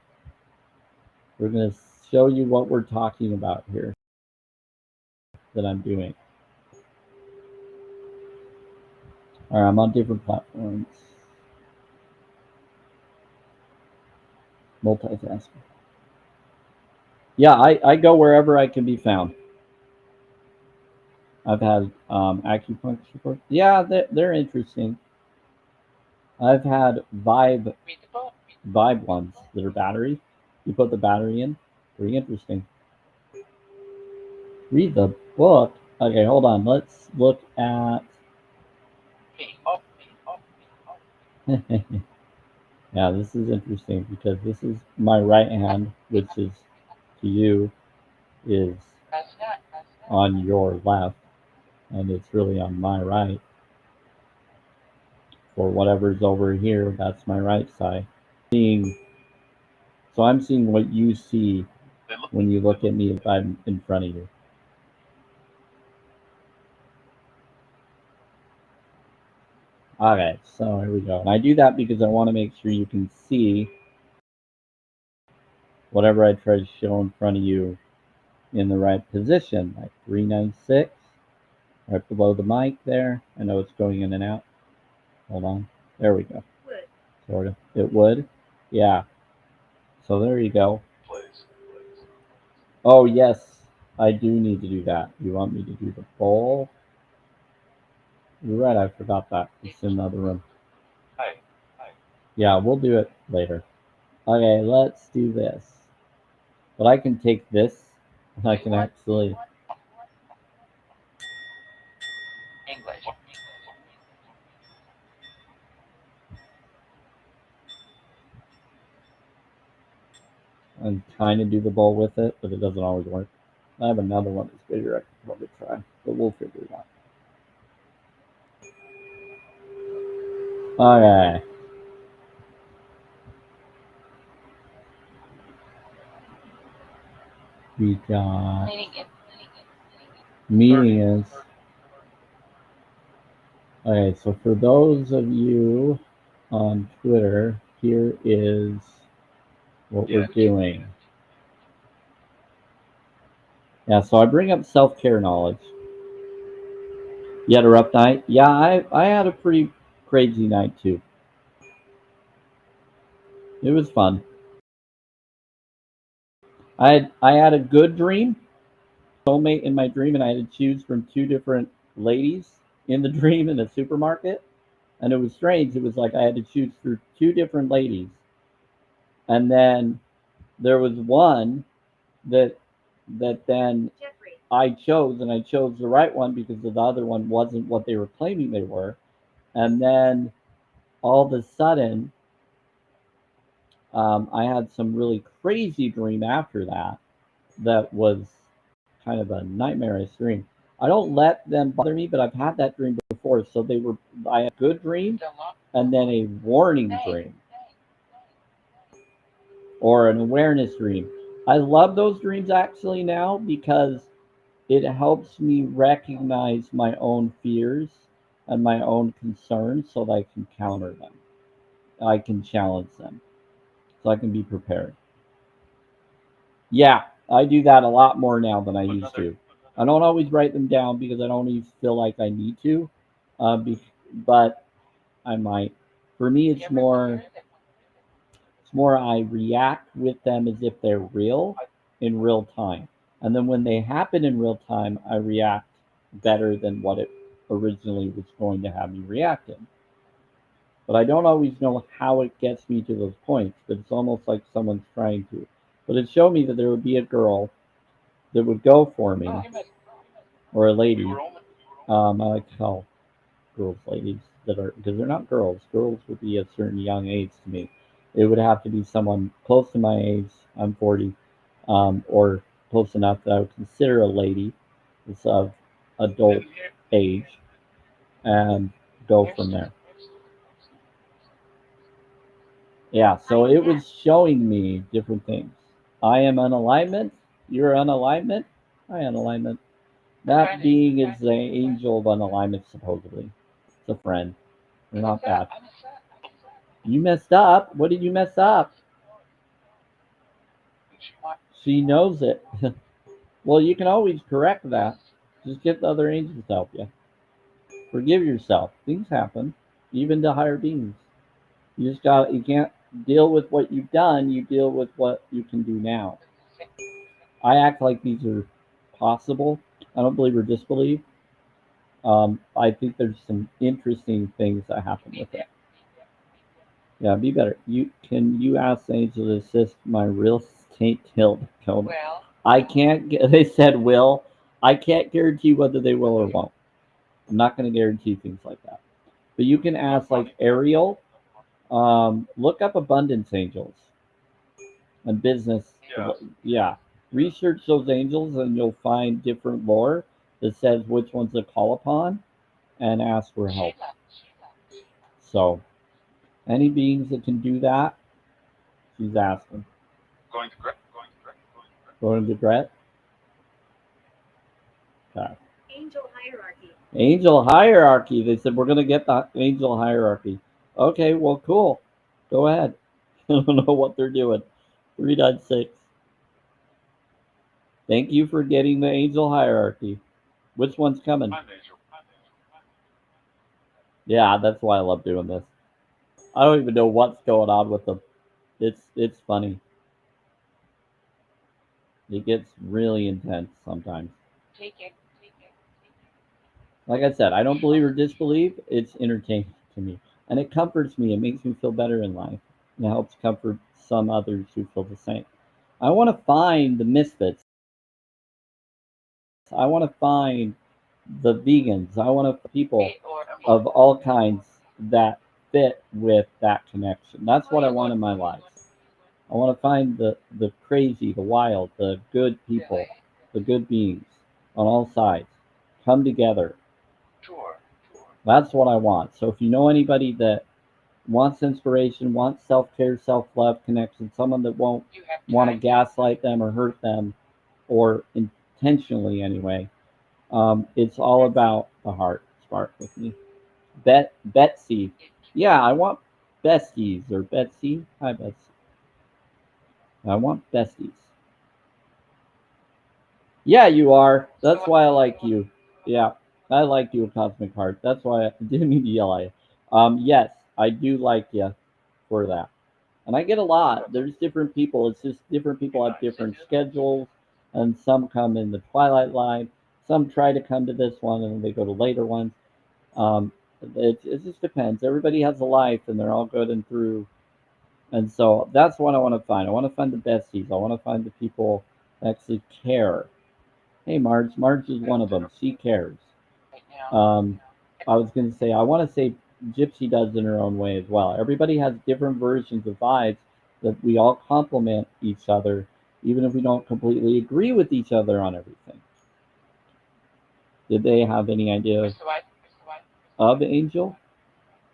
Speaker 4: We're going to show you what we're talking about here that I'm doing. All right, I'm on different platforms. Multitasking. Yeah, I go wherever I can be found. I've had acupuncture for. Yeah, they're interesting. I've had vibe ones that are battery. You put the battery in. Pretty interesting. Read the book. Okay, hold on. Let's look at. Yeah, this is interesting because this is my right hand, which is to you is on your left, and it's really on my right. For whatever's over here, that's my right side. So I'm seeing what you see when you look at me if I'm in front of you. Okay, so here we go. And I do that because I want to make sure you can see whatever I try to show in front of you in the right position, like 396, right below the mic there. I know it's going in and out. Hold on. There we go.
Speaker 1: Would.
Speaker 4: Sort of. It would. Yeah. So there you go.
Speaker 3: Please.
Speaker 4: Oh, yes. I do need to do that. You want me to do the bowl? You're right. I forgot that. It's in the other room.
Speaker 3: Hi.
Speaker 4: Yeah, we'll do it later. Okay, let's do this. But I can take this and I can actually.
Speaker 2: English.
Speaker 4: I'm trying to do the bowl with it, but it doesn't always work. I have another one that's bigger I could probably try, but we'll figure it out. Okay. We got meeting is. Okay, so for those of you on Twitter, here is what we're doing. Yeah, so I bring up self-care knowledge. You had a rough night? Yeah, I had a pretty crazy night too. It was fun. I had a good dream, soulmate in my dream, and I had to choose from two different ladies in the dream in a supermarket. And it was strange. It was like I had to choose through two different ladies. And then there was one that then
Speaker 1: Jeffrey.
Speaker 4: I chose, and I chose the right one because the other one wasn't what they were claiming they were. And then all of a sudden, I had some really crazy dream after that was kind of a nightmarish dream. I don't let them bother me, but I've had that dream before. So I had a good dream and then a warning dream or an awareness dream. I love those dreams actually now because it helps me recognize my own fears and my own concerns so that I can counter them. I can challenge them so I can be prepared. Yeah, I do that a lot more now than I used to. I don't always write them down because I don't always feel like I need to, but I might. For me, it's more I react with them as if they're real in real time, and then when they happen in real time, I react better than what it originally was going to have me react in. But I don't always know how it gets me to those points. But it's almost like someone's trying to. But it showed me that there would be a girl that would go for me, or a lady. I like to call girls ladies that are because they're not girls. Girls would be a certain young age to me. It would have to be someone close to my age. I'm 40, or close enough that I would consider a lady. It's of adult age, and go from there. Yeah, so it was showing me different things. I am unalignment. You're unalignment. I unalignment. That being is the angel of unalignment, supposedly. It's a friend. They're not bad. You messed up. What did you mess up? She knows it. Well, you can always correct that. Just get the other angels to help you. Forgive yourself. Things happen, even to higher beings. You can't deal with what you've done. You deal with what you can do now. I act like these are possible. I don't believe or disbelieve. I think there's some interesting things that happen with it. Yeah, be better. You ask the angel to assist my real estate tilt code? I can't get. They said will. I can't guarantee whether they will or won't. I'm not going to guarantee things like that. But you can ask like Ariel. Look up abundance angels and business. Yeah. Research those angels and you'll find different lore that says which ones to call upon and ask for help. So, any beings that can do that, she's asking. Going to Gret? Okay.
Speaker 1: Angel hierarchy.
Speaker 4: Angel hierarchy. They said we're going to get the angel hierarchy. Okay, well, cool. Go ahead. I don't know what they're doing. 3.6. Thank you for getting the angel hierarchy. Which one's coming?
Speaker 3: My nature.
Speaker 4: Yeah, that's why I love doing this. I don't even know what's going on with them. It's funny. It gets really intense sometimes.
Speaker 1: Take it.
Speaker 4: Like I said, I don't believe or disbelieve. It's entertaining to me. And it comforts me. It makes me feel better in life. And it helps comfort some others who feel the same. I want to find the misfits. I want to find the vegans. I want to find people of all kinds that fit with that connection. That's what I want in my life. I want to find the crazy, the wild, the good people, the good beings on all sides come together.
Speaker 3: Sure.
Speaker 4: That's what I want. So if you know anybody that wants inspiration, wants self care, self love, connection, someone that won't want to gaslight them or hurt them, or intentionally anyway, it's all about the heart. Spark with me. Betsy. Yeah, I want besties or Betsy. Hi, Betsy. I want besties. Yeah, you are. That's why I like you. Yeah, I like you, Cosmic Heart. That's why I didn't mean to yell at you. Yes, I do like you for that. And I get a lot. There's different people. It's just different people have different schedules, and some come in the twilight line. Some try to come to this one, and they go to later ones. Um, it just depends. Everybody has a life, and they're all going through. And so that's what I want to find. I want to find the besties. I want to find the people that actually care. Hey, Marge. Marge is one of them. She cares. Um, I was going to say, I want to say Gypsy does in her own way as well. Everybody has different versions of vibes that we all complement each other, even if we don't completely agree with each other on everything. Did they have any idea of Angel,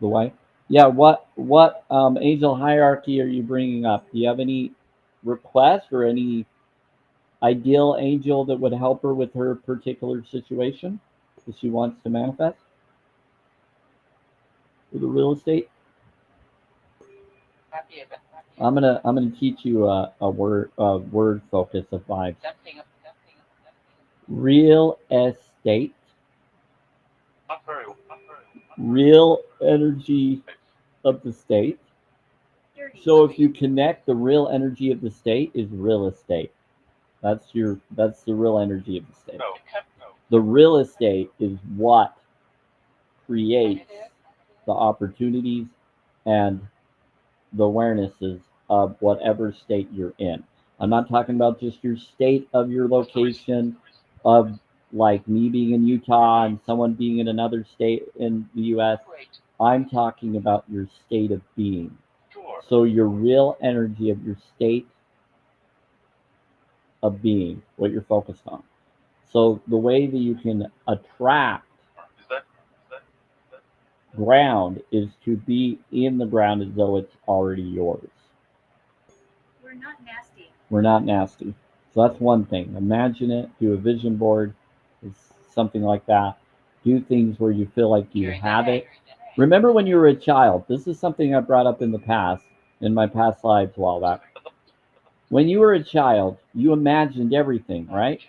Speaker 4: the wife? Yeah. What Angel hierarchy are you bringing up? Do you have any requests or any ideal angel that would help her with her particular situation that she wants to manifest for the real estate? I'm gonna teach you a word focus of vibes. Real estate,
Speaker 3: Not very.
Speaker 4: real energy of the state.
Speaker 1: Dirty.
Speaker 4: So if you connect, the real energy of the state is real estate. That's the real energy of the state.
Speaker 3: No.
Speaker 4: The real estate is what creates the opportunities and the awarenesses of whatever state you're in. I'm not talking about just your state of your location, of like me being in Utah and someone being in another state in the US. I'm talking about your state of being.
Speaker 3: Sure.
Speaker 4: So your real energy of your state of being, what you're focused on. So the way that you can attract
Speaker 3: Is that?
Speaker 4: ground is to be in the ground as though it's already yours.
Speaker 1: We're not nasty.
Speaker 4: We're not nasty. So that's one thing. Imagine it, do a vision board, something like that. Do things where you feel like you have it. Remember when you were a child? This is something I brought up in the past, in my past lives a while back. When you were a child, you imagined everything, right?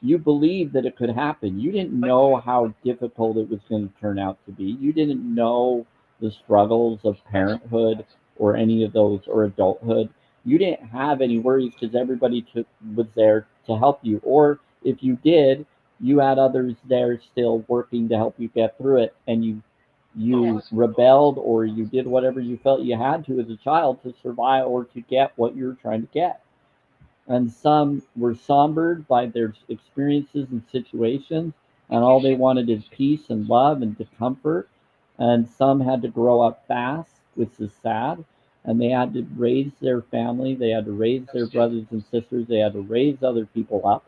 Speaker 4: You believed that it could happen. You didn't know how difficult it was going to turn out to be. You didn't know the struggles of parenthood or any of those or adulthood. You didn't have any worries because everybody was there to help you. Or if you did, you had others there still working to help you get through it, and you rebelled or you did whatever you felt you had to as a child to survive or to get what you were trying to get. And some were sombered by their experiences and situations, and all they wanted is peace and love and to comfort. And some had to grow up fast, which is sad, and they had to raise their family, they had to raise their brothers and sisters, they had to raise other people up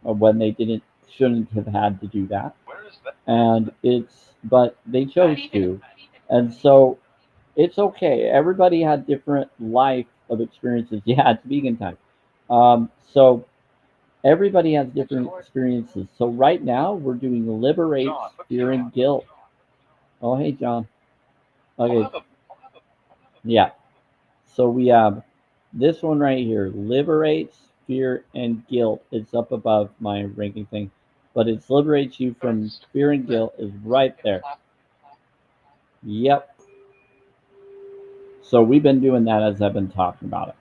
Speaker 4: when they didn't shouldn't have had to do that.
Speaker 3: Where is that?
Speaker 4: And but they chose to. And so it's okay. Everybody had different life of experiences. Yeah, it's vegan time. So everybody has different experiences. So right now we're doing liberate fear and guilt. Oh, hey, John. Okay, yeah. So we have this one right here, liberates fear and guilt. It's up above my ranking thing, but it liberates you from fear and guilt is right there. Yep. So we've been doing that as I've been talking about it.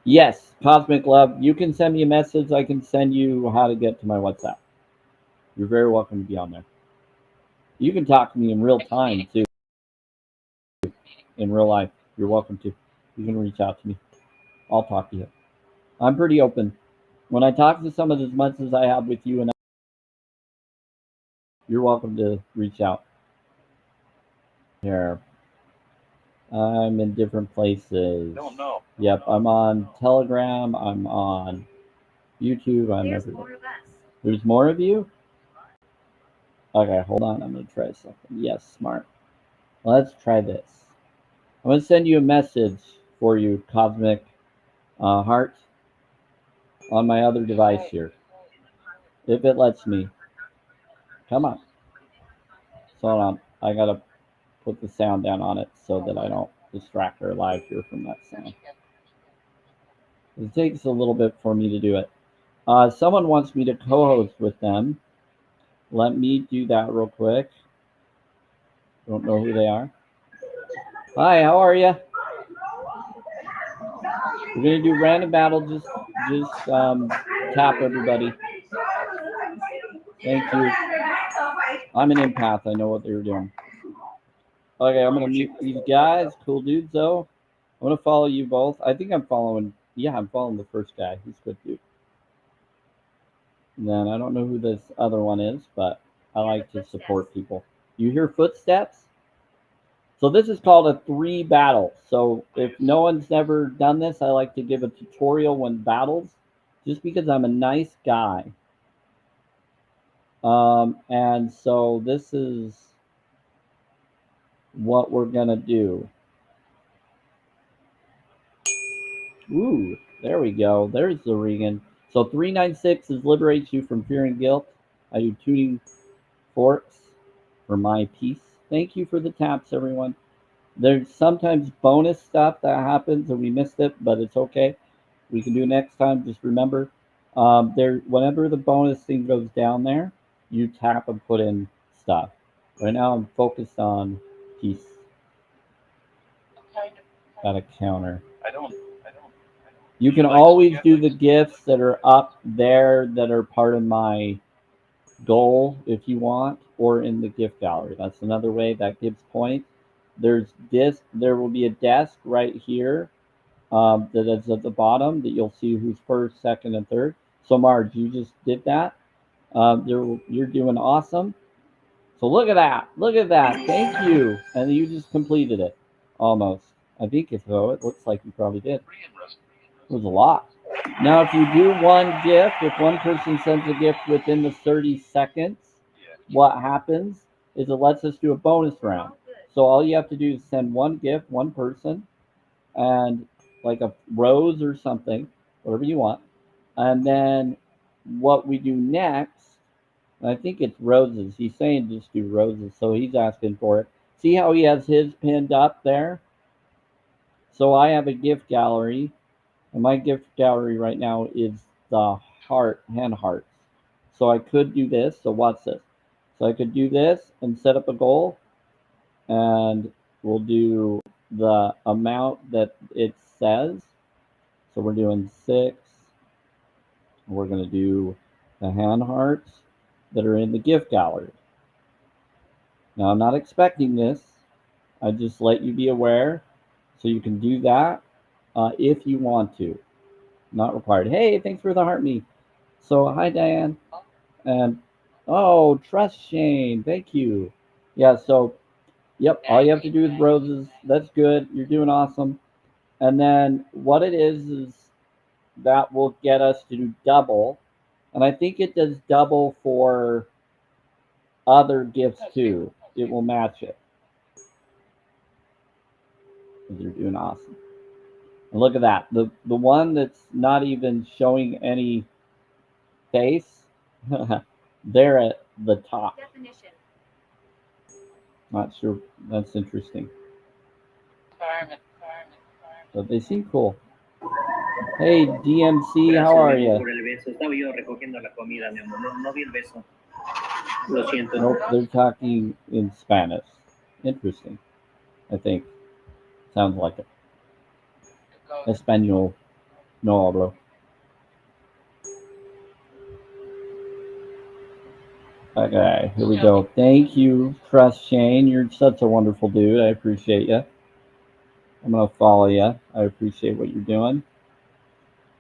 Speaker 4: Yes, Cosmic Love, you can send me a message. I can send you how to get to my WhatsApp. You're very welcome to be on there. You can talk to me in real time too. In real life, you're welcome to. You can reach out to me. I'll talk to you. I'm pretty open. When I talk to someone as much as I have with you, and you're welcome to reach out. Here, I'm in different places.
Speaker 3: Don't know.
Speaker 4: Yep, I'm on Telegram. I'm on YouTube. I'm
Speaker 1: There's
Speaker 4: everywhere.
Speaker 1: more of us.
Speaker 4: There's more of you? Okay, hold on. I'm going to try something. Yes, smart. Let's try this. I'm going to send you a message for you, Cosmic Heart, on my other device here. If it lets me. Come on. So hold on. I got to put the sound down on it so that I don't distract our live here from that sound. It takes a little bit for me to do it. Someone wants me to co-host with them. Let me do that real quick. Don't know who they are. Hi, how are you? We're gonna do random battle. Just tap everybody. Thank you. I'm an empath. I know what they were doing. Okay, I'm gonna mute these guys. Cool dudes, though. I'm gonna follow you both. I think I'm following. Yeah, I'm following the first guy. He's a good dude. And then I don't know who this other one is, but I like to support people. You hear footsteps? So this is called a 3 battle. So if no one's ever done this, I like to give a tutorial when battles, just because I'm a nice guy. And so this is what we're gonna do. Ooh, there we go. There's the Regan. So 396 is liberates you from fear and guilt. I do tuning forks for my piece. Thank you for the taps, everyone. There's sometimes bonus stuff that happens and we missed it, but it's okay. We can do it next time. Just remember, whenever the bonus thing goes down there, you tap and put in stuff. Right now, I'm focused on piece. Got a counter.
Speaker 3: I don't.
Speaker 4: You can always do the gifts that are up there that are part of my goal if you want, or in the gift gallery. That's another way that gives points. There will be a desk right here that is at the bottom that you'll see who's first, second, and third. So Marge, you just did that. You're doing awesome. So look at that. Look at that. Thank you. And you just completed it almost. I think so. It looks like you probably did. It was a lot. Now, if you do one gift, if one person sends a gift within the 30 seconds, what happens is it lets us do a bonus round. So all you have to do is send one gift, one person, and like a rose or something, whatever you want. And then what we do next, I think it's roses. He's saying just do roses, so he's asking for it. See how he has his pinned up there? So I have a gift gallery, and my gift gallery right now is the hand hearts. So I could do this. So watch this. So I could do this and set up a goal, and we'll do the amount that it says. So we're doing 6. We're going to do the hand hearts that are in the gift gallery. Now, I'm not expecting this. I just let you be aware so you can do that if you want to. Not required. Hey, thanks for the heart me. So, hi, Diane. And, oh, Trust Shane. Thank you. Yeah, so, yep, all you have to do is roses. That's good. You're doing awesome. And then what it is that will get us to do double. And I think it does double for other gifts too. It will match it. You're doing awesome. And look at that. The one that's not even showing any face, they're at the top.
Speaker 1: Definition.
Speaker 4: Not sure. That's interesting. But they seem cool. Hey, DMC, how
Speaker 5: Gracias,
Speaker 4: are
Speaker 5: mi amor,
Speaker 4: you?
Speaker 5: por el beso. Estaba yo recogiendo la comida, mi amor. No vi el beso. Lo siento.
Speaker 4: Nope, they're talking in Spanish. Interesting, I think. Sounds like it. Español. No hablo. Okay, here we go. Thank you, Trust Shane. You're such a wonderful dude. I appreciate you. I'm gonna follow you. I appreciate what you're doing.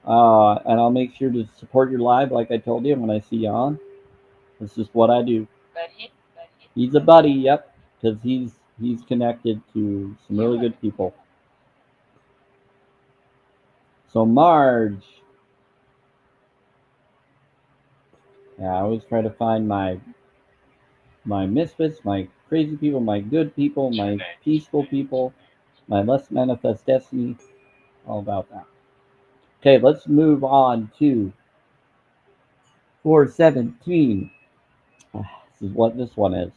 Speaker 4: And I'll make sure to support your live, like I told you when I see you on. This is what I do. He's a buddy, yep, because he's connected to some really good people. So Marge, yeah, I always try to find my misfits, my crazy people, my good people, my peaceful people, my less manifest destiny, all about that. Okay, let's move on to 417. This is what this one is.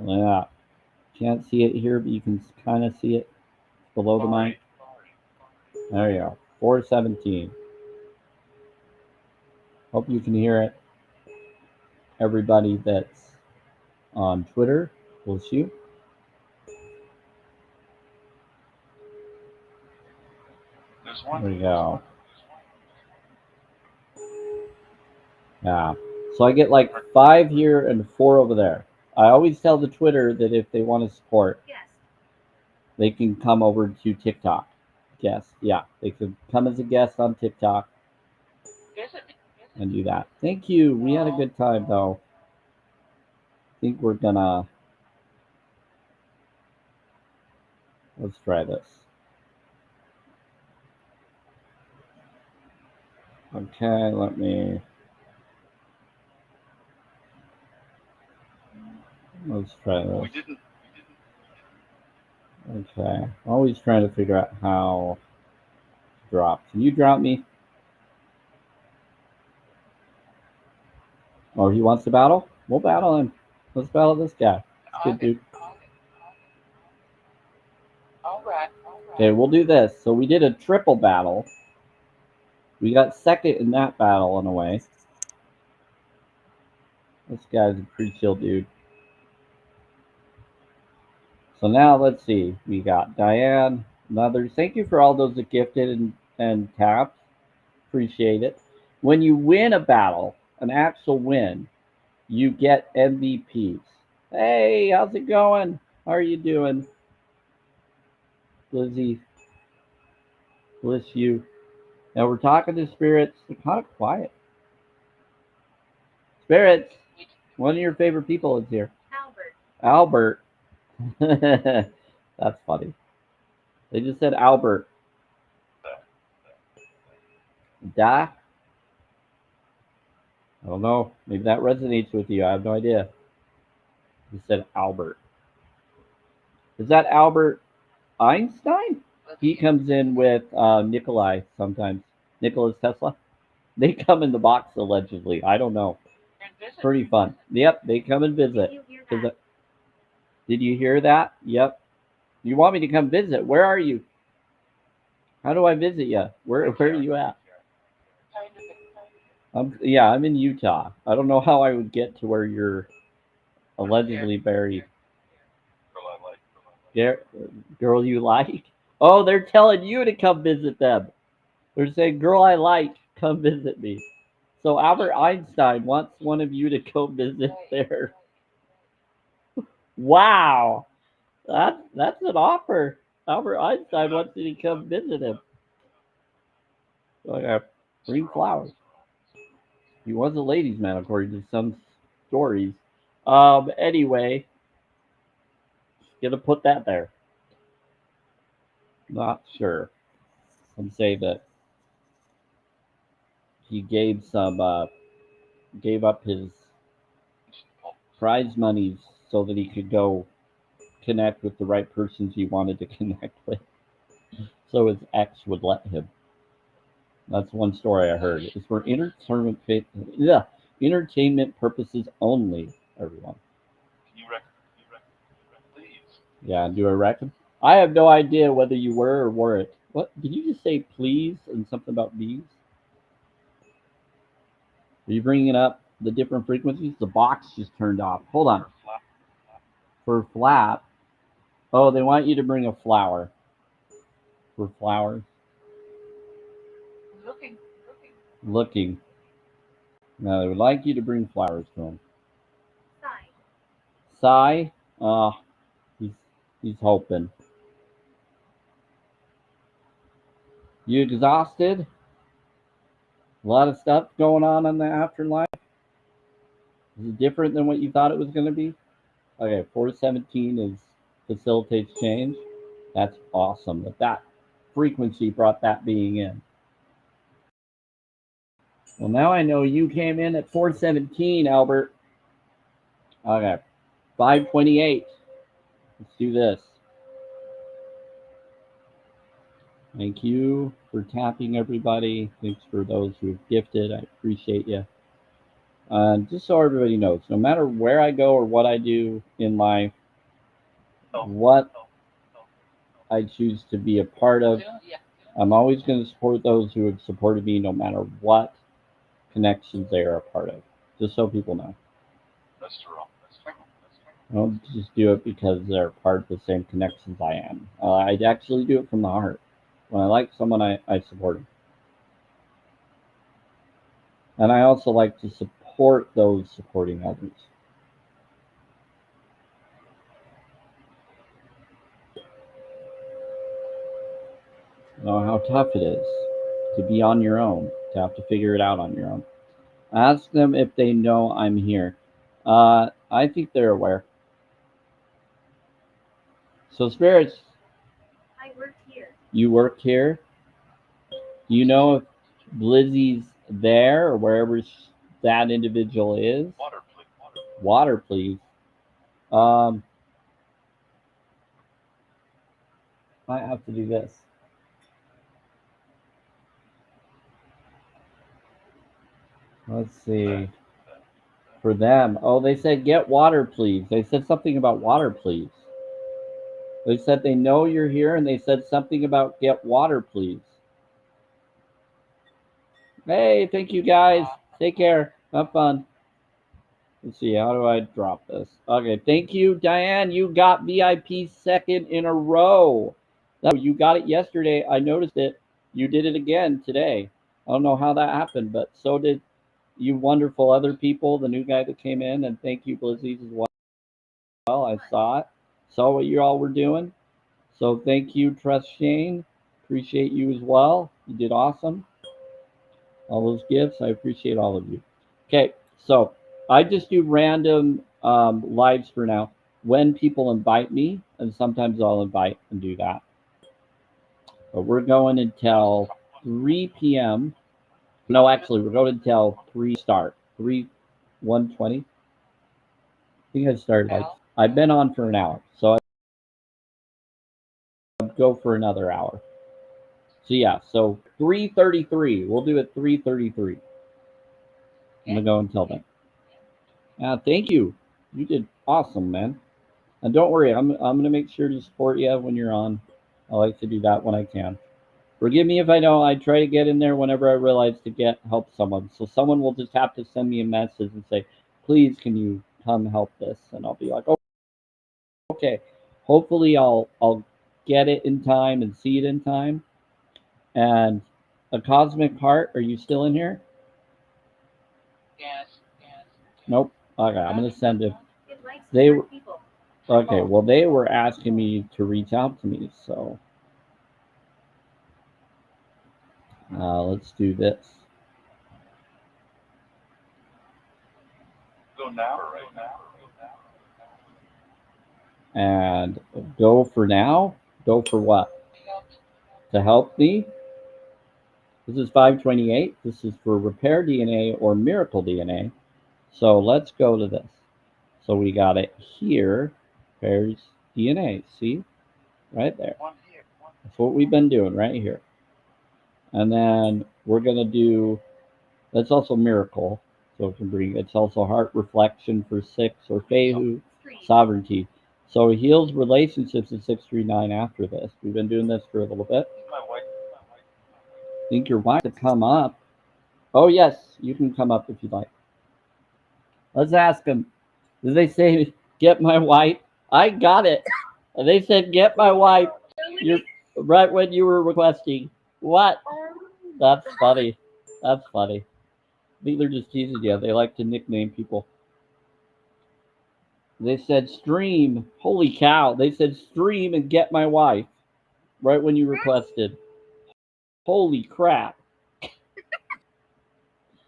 Speaker 4: Yeah, can't see it here, but you can kind of see it below the mic. There you go. 417. Hope you can hear it. Everybody that's on Twitter, bless you. There we go. Yeah. So I get like 5 here and 4 over there. I always tell the Twitter that if they want to support, they can come over to TikTok. Guest. Yeah. They could come as a guest on TikTok and do that. Thank you. We had a good time though. I think we're gonna let's try this. Okay, let's try
Speaker 3: We
Speaker 4: this.
Speaker 3: didn't.
Speaker 4: Okay. Always trying to figure out how to drop. Can you drop me? Or he wants to battle? We'll battle him. Let's battle this guy. It's good, dude. Okay, we'll do this. So we did a triple battle. We got second in that battle in a way. This guy's a pretty chill dude. So now let's see. We got Diane, others. Thank you for all those that gifted and tapped. Appreciate it. When you win a battle, an actual win, you get MVPs. Hey, how's it going? How are you doing? Lizzie, bless you. Now we're talking to spirits. They're kind of quiet. Spirits, one of your favorite people is here. Albert. That's funny. They just said Albert. Da? I don't know. Maybe that resonates with you. I have no idea. He said Albert. Is that Albert Einstein? He comes in with Nikolai sometimes. Nicholas Tesla. They come in the box allegedly. I don't know. Pretty fun. Yep, they come and visit. Did you hear that? Yep. You want me to come visit? Where are you? How do I visit you? Where are you at? I'm in Utah. I don't know how I would get to where you're allegedly buried. Girl you like? Oh, they're telling you to come visit them. They're saying, girl I like, come visit me. So Albert Einstein wants one of you to go visit there. Wow. That's an offer. Albert Einstein wants you to come visit him. So I got bring flowers. He was a ladies' man, according to some stories. Anyway, gonna put that there. Not sure. Some say that he gave up his prize monies so that he could go connect with the right persons he wanted to connect with, so his ex would let him. That's one story I heard. It's for entertainment purposes only, everyone.
Speaker 3: Can you please?
Speaker 4: Yeah, do I reckon? I have no idea whether you were or weren't. What? Did you just say please and something about bees? Are you bringing up the different frequencies? The box just turned off. Hold on. For flat. Oh, they want you to bring a flower. For flowers.
Speaker 1: Looking.
Speaker 4: Looking. No, they would like you to bring flowers to them.
Speaker 1: Sign.
Speaker 4: Sigh. He's hoping. You exhausted? A lot of stuff going on in the afterlife? Is it different than what you thought it was going to be? Okay, 417 is facilitates change. That's awesome. That frequency brought that being in. Well, now I know you came in at 417, Albert. Okay, 528. Let's do this. Thank you for tapping, everybody. Thanks for those who have gifted. I appreciate you. Just so everybody knows, no matter where I go or what I do in life, what I choose to be a part of, I'm always going to support those who have supported me no matter what connections they are a part of. Just so people know. I don't just do it because they're part of the same connections I am. I actually do it from the heart. When I like someone, I support them. And I also like to support those supporting others. Know how tough it is to be on your own, to have to figure it out on your own. Ask them if they know I'm here. I think they're aware. So spirits,
Speaker 1: I work here.
Speaker 4: you work here. Do you know if Lizzie's there or wherever that individual is?
Speaker 3: Water, please.
Speaker 4: Water, please. Might have to do this. Let's see. For them. Oh, they said get water, please. They said something about water, please. They said they know you're here, and they said something about get water, please. Hey, thank you, guys. Take care. Have fun. Let's see. How do I drop this? Okay, thank you, Diane. You got VIP second in a row. You got it yesterday. I noticed it. You did it again today. I don't know how that happened, but so did you wonderful other people, the new guy that came in, and thank you, Blizzies, as well. I saw it. Saw what you all were doing. So thank you, Trust Shane. Appreciate you as well. You did awesome. All those gifts, I appreciate all of you. Okay, so I just do random lives for now when people invite me, and sometimes I'll invite and do that. But we're going until 3 p.m. No, actually, we're going until 3 start. 1:20. I think I started I've been on for an hour, so I'll go for another hour. So yeah, so 3:33. We'll do it 3:33. I'm gonna go until then. Thank you. You did awesome, man. And don't worry, I'm gonna make sure to support you when you're on. I like to do that when I can. Forgive me if I don't. I try to get in there whenever I realize to help someone. So someone will just have to send me a message and say, "Please, can you come help this?" And I'll be like, "Oh, okay." Hopefully, I'll get it in time and see it in time. And a cosmic heart, are you still in here?
Speaker 2: Yes.
Speaker 4: Nope. Okay, I'm gonna send it.
Speaker 1: It likes
Speaker 4: They
Speaker 1: hurt people.
Speaker 4: Okay, well, they were asking me to reach out to me, so let's do this.
Speaker 3: Go now or right now?
Speaker 4: And go for now. Go for what? To help me. This is 528. This is for repair DNA or miracle DNA. So let's go to this. So we got it here. Repairs DNA. See? Right there. That's what we've been doing right here. And then we're going to do, that's also miracle. So it can bring, it's also heart reflection for 6 or Fehu, sovereignty. So heals relationships in 639 after this. We've been doing this for a little bit.
Speaker 3: My wife.
Speaker 4: Think your wife to come up. Oh yes, you can come up if you'd like. Let's ask them. Did they say get my wife? I got it. They said get my wife. You're right when you were requesting. What? That's funny. That's funny. I think they're just teasing you. They like to nickname people. They said stream. Holy cow. They said stream and get my wife. Right when you requested. Holy crap.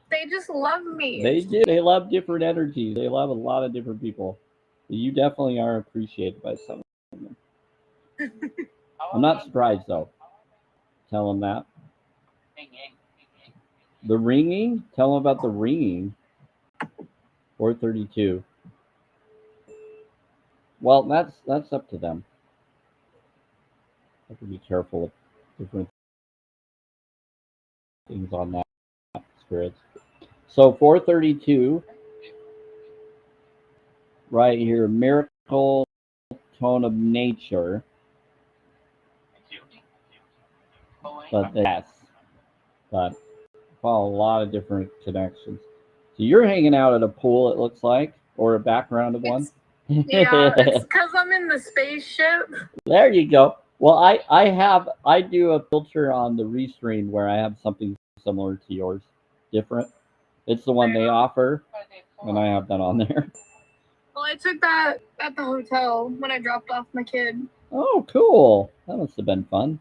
Speaker 1: They just love me.
Speaker 4: They do. They love different energies. They love a lot of different people. You definitely are appreciated by some of them. I'm not surprised though. Tell them that. The ringing? Tell them about the ringing. 432. Well, that's up to them. I have to be careful with different things on that, spirits. So 432, right here, miracle tone of nature. But yes, but follow a lot of different connections. So you're hanging out at a pool, it looks like, or a background of one.
Speaker 1: Yeah, it's because I'm in the spaceship.
Speaker 4: There you go. Well, I do a filter on the restream where I have something similar to yours, different. It's the one they offer, and I have that on there.
Speaker 1: Well, I took that at the hotel when I dropped off my kid.
Speaker 4: Oh, cool. That must have been fun.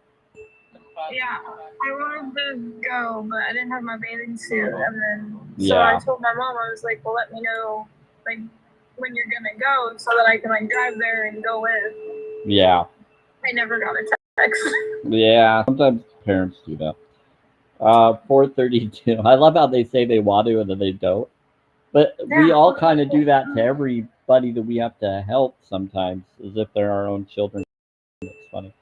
Speaker 1: Yeah, I wanted to go, but I didn't have my bathing suit, and then
Speaker 4: Yeah.
Speaker 1: I told my mom, I was like, "Well, let me know like when you're gonna go, so that I can like drive there and go with."
Speaker 4: Yeah.
Speaker 1: I never got a text.
Speaker 4: Yeah. Sometimes parents do that. 432. I love how they say they want to and then they don't. But we
Speaker 1: Yeah.
Speaker 4: all kind of do that to everybody that we have to help sometimes, as if they're our own children. It's funny.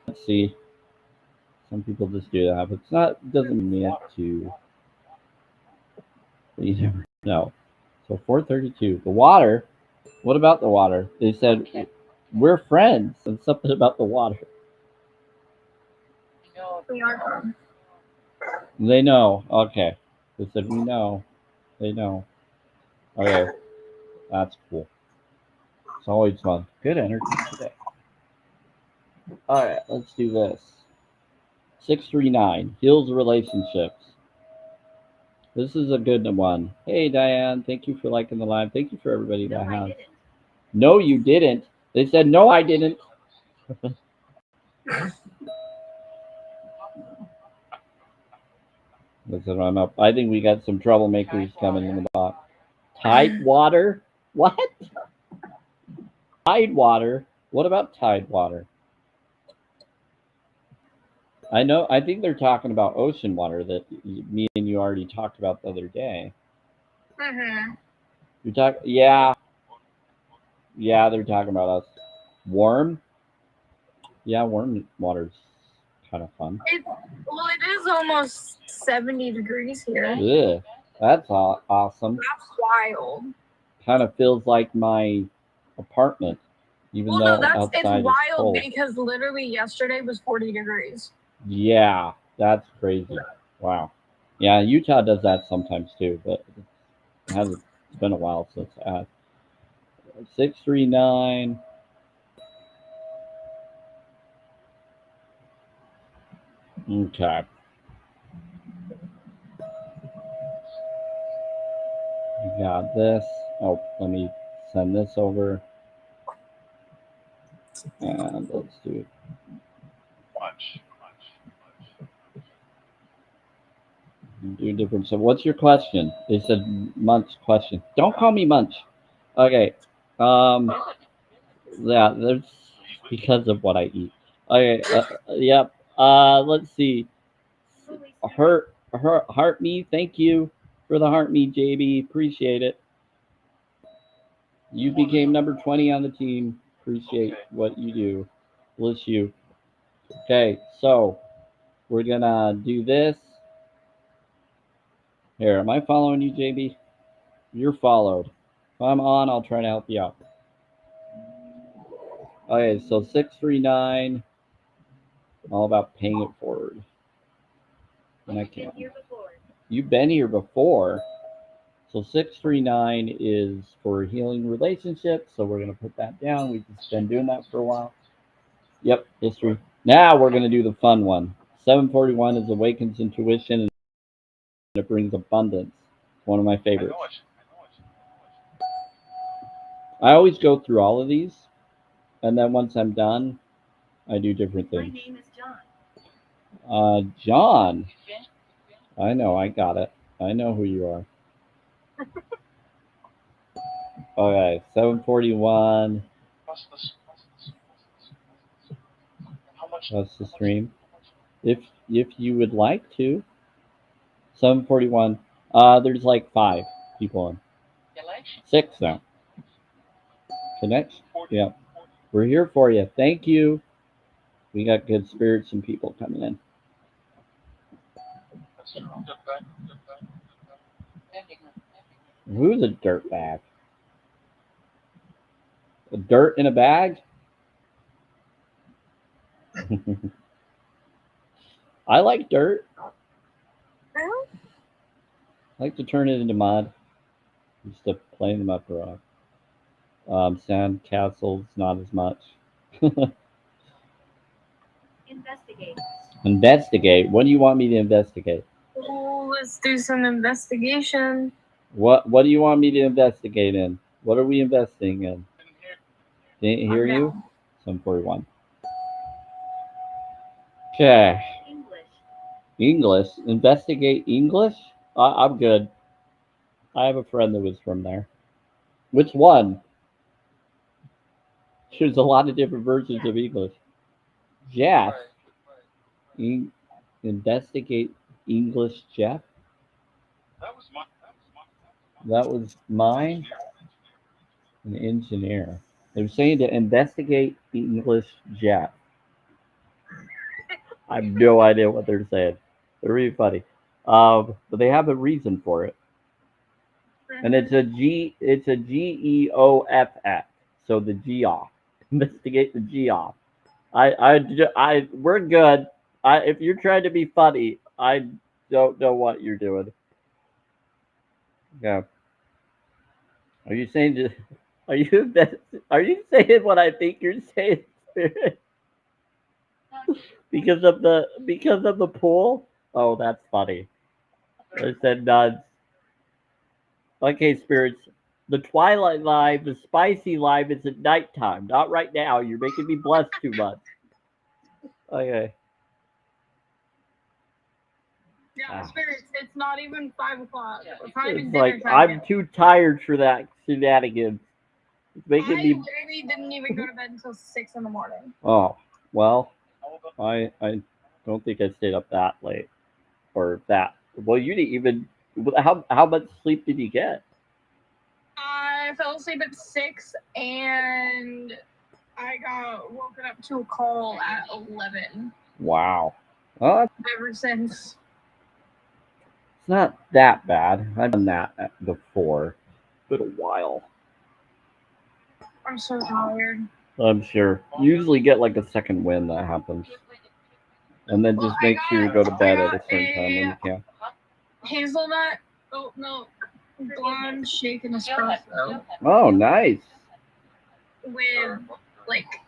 Speaker 4: Let's see. Some people just do that, but it's not. Doesn't mean it to. You never know. So 432. The water. What about the water? They said we're friends, and something about the water.
Speaker 1: We are.
Speaker 4: They know. Okay. They said we know. They know. Okay. That's cool. It's always fun. Good energy today. All right. Let's do this. 639 heals relationships. This is a good one. Hey Diane, thank you for liking the live. Thank you for everybody that has. No, you didn't. They said no, I didn't. Listen, I'm up. I think we got some troublemakers coming in the box. Tide water? What? Tide water? What about tide water? I know. I think they're talking about ocean water that me and you already talked about the other day. You talk, yeah, yeah. They're talking about us. Warm, yeah. Warm water's kind of fun.
Speaker 1: It is almost 70 degrees here.
Speaker 4: Ugh, that's awesome.
Speaker 1: That's wild.
Speaker 4: Kind of feels like my apartment, even though
Speaker 1: it's
Speaker 4: outside is
Speaker 1: wild
Speaker 4: cold.
Speaker 1: because literally yesterday was 40 degrees.
Speaker 4: Yeah, that's crazy. Wow. Yeah, Utah does that sometimes too, but it's been a while since that. 639. Okay. We got this. Oh, let me send this over. And let's do it.
Speaker 3: Much.
Speaker 4: Do different. So, what's your question? They said Munch question. Don't call me Munch. Okay. Yeah, that's because of what I eat. Okay. Yep. Let's see. Heart me. Thank you for the heart me, JB. Appreciate it. You became number 20 on the team. Appreciate what you do. Bless you. Okay, so we're gonna do this. Here, am I following you, JB? You're followed. If I'm on, I'll try to help you out. Okay, so 639. All about paying it forward. And I can't. You've been here before. So 639 is for healing relationships. So we're gonna put that down. We've just been doing that for a while. Yep, history. Now we're gonna do the fun one. 741 is awakens intuition and it brings abundance. One of my
Speaker 3: I
Speaker 4: favorites.
Speaker 3: know it.
Speaker 4: I always go through all of these, and then once I'm done, I do different
Speaker 6: My
Speaker 4: things.
Speaker 6: name is John.
Speaker 4: John. I know, I got it. I know who you are. Okay, 741.
Speaker 3: What's this? How much?
Speaker 4: That's the stream. If you would like to. 741. There's like 5 people in. 6 now. Connect? Yeah. We're here for you. Thank you. We got good spirits and people coming in.
Speaker 3: That's true. Get back.
Speaker 4: Who's a dirt bag? A dirt in a bag? I like dirt.
Speaker 1: Well,
Speaker 4: I like to turn it into mud. Used to play in the mud for sand castles, not as much.
Speaker 6: Investigate.
Speaker 4: Investigate. What do you want me to investigate?
Speaker 1: let's do some investigation.
Speaker 4: What do you want me to investigate in? What are we investing in? Didn't hear you? 741. Okay.
Speaker 6: English.
Speaker 4: English. Investigate English? I'm good. I have a friend that was from there. Which one? There's a lot of different versions of English. Jeff. Investigate English Jeff?
Speaker 3: That was my.
Speaker 4: That was mine? An engineer. They're saying to investigate English Jeff. I have no idea what they're saying. They're really funny. But they have a reason for it. And it's a GEOFF. So the G off. Investigate the G off. We're good. If you're trying to be funny, I don't know what you're doing. Yeah. Are you saying? Are you saying what I think you're saying, Spirit? because of the pool? Oh, that's funny. I said nuns. Okay, spirits. The twilight live, the spicy live is at nighttime, not right now. You're making me blush too much. Okay.
Speaker 1: Yeah, spirits. It's not even 5 o'clock. It's not even
Speaker 4: It's
Speaker 1: dinner
Speaker 4: like
Speaker 1: time
Speaker 4: I'm
Speaker 1: yet.
Speaker 4: too tired for that shenanigans. It's making
Speaker 1: I
Speaker 4: me.
Speaker 1: literally didn't even go to bed until 6 in the morning.
Speaker 4: Oh well, I don't think I stayed up that late or that. Well, you didn't even. How much sleep did you get?
Speaker 1: I fell asleep at 6 and I got woken up to a call at 11.
Speaker 4: Wow. Well,
Speaker 1: Ever since.
Speaker 4: it's not that bad. I've done that before. It's been a while.
Speaker 1: I'm so tired.
Speaker 4: I'm sure. You usually get like a second wind that happens. And then just make sure you go to bed at a certain time when you can.
Speaker 1: Hazelnut oat milk blonde shake and espresso
Speaker 4: Oh, nice.
Speaker 1: with like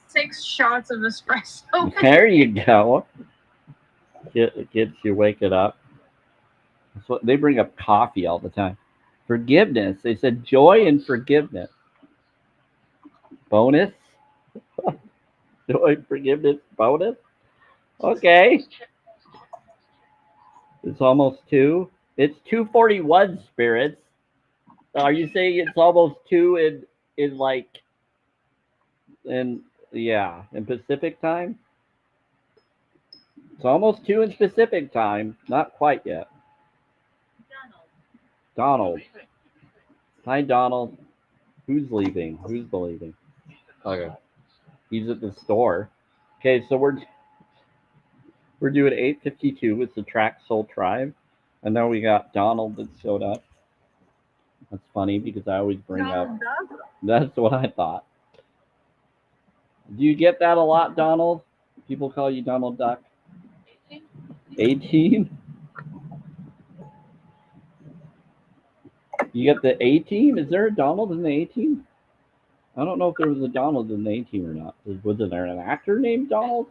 Speaker 1: 6 shots of espresso.
Speaker 4: There you go. Gets you waking up. That's what they bring up coffee all the time. Forgiveness. They said joy and forgiveness. Bonus. Joy, forgiveness, bonus. Okay. It's almost 2. It's 2:41 spirits. Are you saying it's almost 2 in like in Pacific time? It's almost 2 in Pacific time. Not quite yet. Donald. Hi, Donald. Who's leaving? Who's believing? Okay. He's at the store. Okay, so we're doing 852 with the Track Soul Tribe. And then we got Donald that showed up. That's funny because I always bring up. That's what I thought. Do you get that a lot, Donald? People call you Donald Duck. 18? You get the A team? Is there a Donald in the A team? I don't know if there was a Donald in the A team or not. Was there an actor named Donald?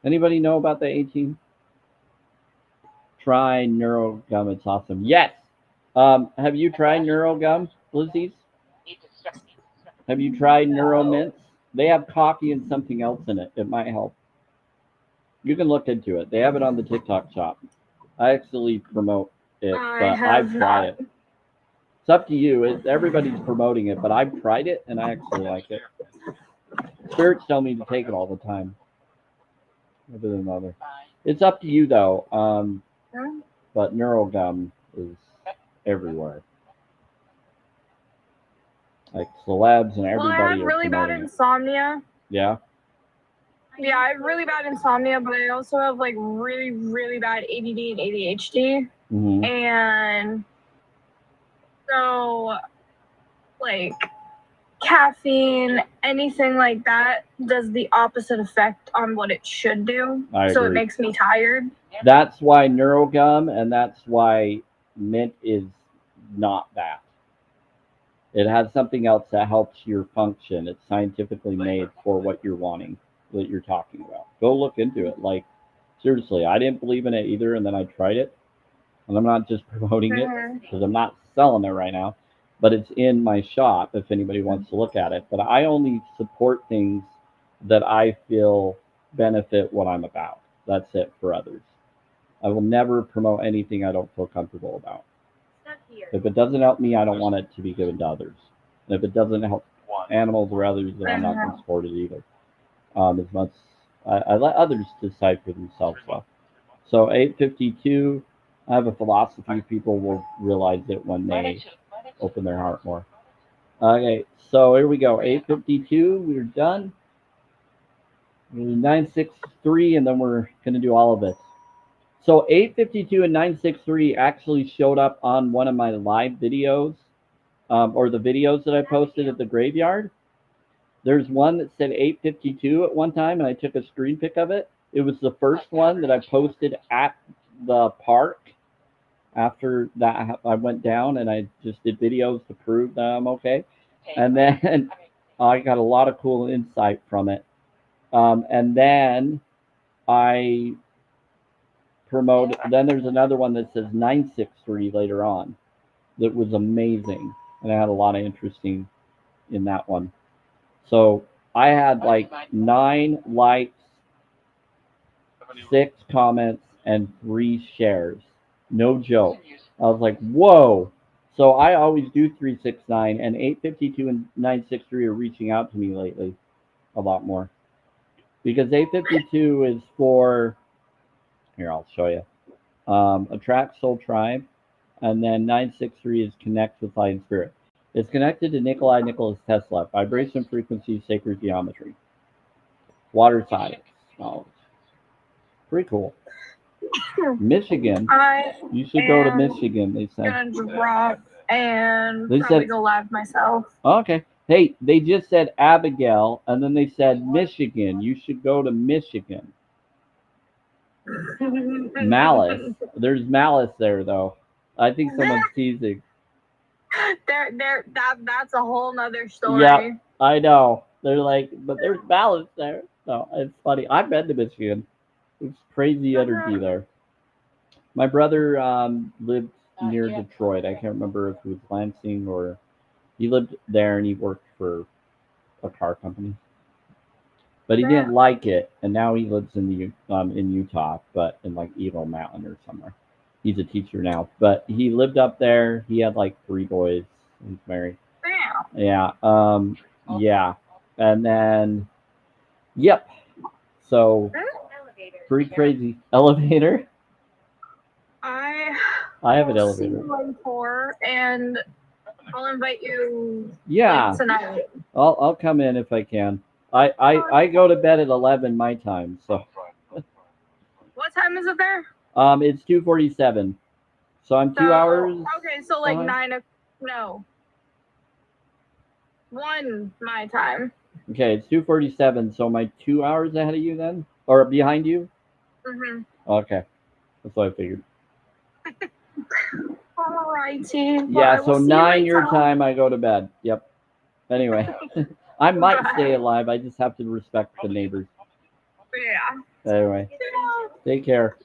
Speaker 4: Anybody know about the A team? Try NeuroGum. It's awesome. Yes. Have you tried NeuroGum, Lizzie's? Have you tried NeuroMints? They have coffee and something else in it. It might help. You can look into it. They have it on the TikTok shop. I actually promote it, but I've tried it. It's up to you. Everybody's promoting it, but I've tried it and I actually like it. Spirits tell me to take it all the time. Other than other. It's up to you though. But NeuroGum is everywhere. Like celebs and everybody.
Speaker 1: Well, I have really bad insomnia.
Speaker 4: Yeah.
Speaker 1: Yeah, I have really bad insomnia, but I also have like really, really bad ADD and ADHD.
Speaker 4: Mm-hmm.
Speaker 1: And so, like, caffeine, anything like that does the opposite effect on what it should do. So it makes me tired.
Speaker 4: That's why NeuroGum and that's why Mint is not that. It has something else that helps your function. It's scientifically made for what you're wanting, what you're talking about. Go look into it. Like, seriously, I didn't believe in it either, and then I tried it. And I'm not just promoting it because I'm not selling it right now, but it's in my shop if anybody wants to look at it. But I only support things that I feel benefit what I'm about. That's it for others. I will never promote anything I don't feel comfortable about. If it doesn't help me, I don't want it to be given to others. And if it doesn't help animals or others, then I'm not going to support it either. As much I let others decide for themselves. So 852, I have a philosophy. People will realize it when they open their heart more. Okay, so here we go. 852, we're done. 963, and then we're going to do all of this. So 852 and 963 actually showed up on one of my live videos, or the videos that I posted at the graveyard. There's one that said 852 at one time, and I took a screen pic of it. It was the first one that I posted at the park. After that, I went down and I just did videos to prove that I'm okay. And then I got a lot of cool insight from it. And then I promoted, then there's another one that says 963 later on that was amazing. And I had a lot of interesting in that one. So I had like 9 likes, 6 comments, and 3 shares. No joke. I was like, whoa. So I always do 369, and 852 and 963 are reaching out to me lately a lot more. Because 852 is for, here, I'll show you. Attract Soul Tribe. And then 963 is Connect with Light and Spirit. It's connected to Nikola Tesla. Vibration, frequency, sacred geometry. Water science. Oh, pretty cool. Michigan. You should go to Michigan, they said.
Speaker 1: I'm going to drop and probably go live myself.
Speaker 4: Okay. Hey, they just said Abigail, and then they said Michigan. You should go to Michigan. Malice. There's malice there, though. I think someone's teasing.
Speaker 1: That's a whole nother story.
Speaker 4: Yeah, I know. They're like, but there's malice there. No, it's funny. I've been to Michigan. It's crazy energy there. My brother lived near Detroit. I can't remember if it was Lansing or he lived there and he worked for a car company. But he didn't like it, and now he lives in Utah, but in like Eagle Mountain or somewhere. He's a teacher now, but he lived up there. He had like 3 boys. He's married. Yeah. Yeah. And then, yep. So, pretty crazy. Elevator.
Speaker 1: I
Speaker 4: have an elevator.
Speaker 1: And I'll invite you.
Speaker 4: Yeah.
Speaker 1: Tonight.
Speaker 4: I'll come in if I can. I go to bed at 11 my time, so.
Speaker 1: What time is it there?
Speaker 4: It's 2:47. So I'm 2 hours.
Speaker 1: Okay, so like 1 my time.
Speaker 4: Okay, it's 2:47. So am I 2 hours ahead of you then, or behind you?
Speaker 1: Mhm.
Speaker 4: Okay, that's what I figured.
Speaker 1: Alrighty. Well,
Speaker 4: Yeah,
Speaker 1: I will
Speaker 4: so
Speaker 1: see you
Speaker 4: 9 your
Speaker 1: later.
Speaker 4: time, I go to bed. Yep. Anyway, I might stay
Speaker 1: Bye.
Speaker 4: alive. I just have to respect the neighbors.
Speaker 1: Yeah.
Speaker 4: Anyway, take care.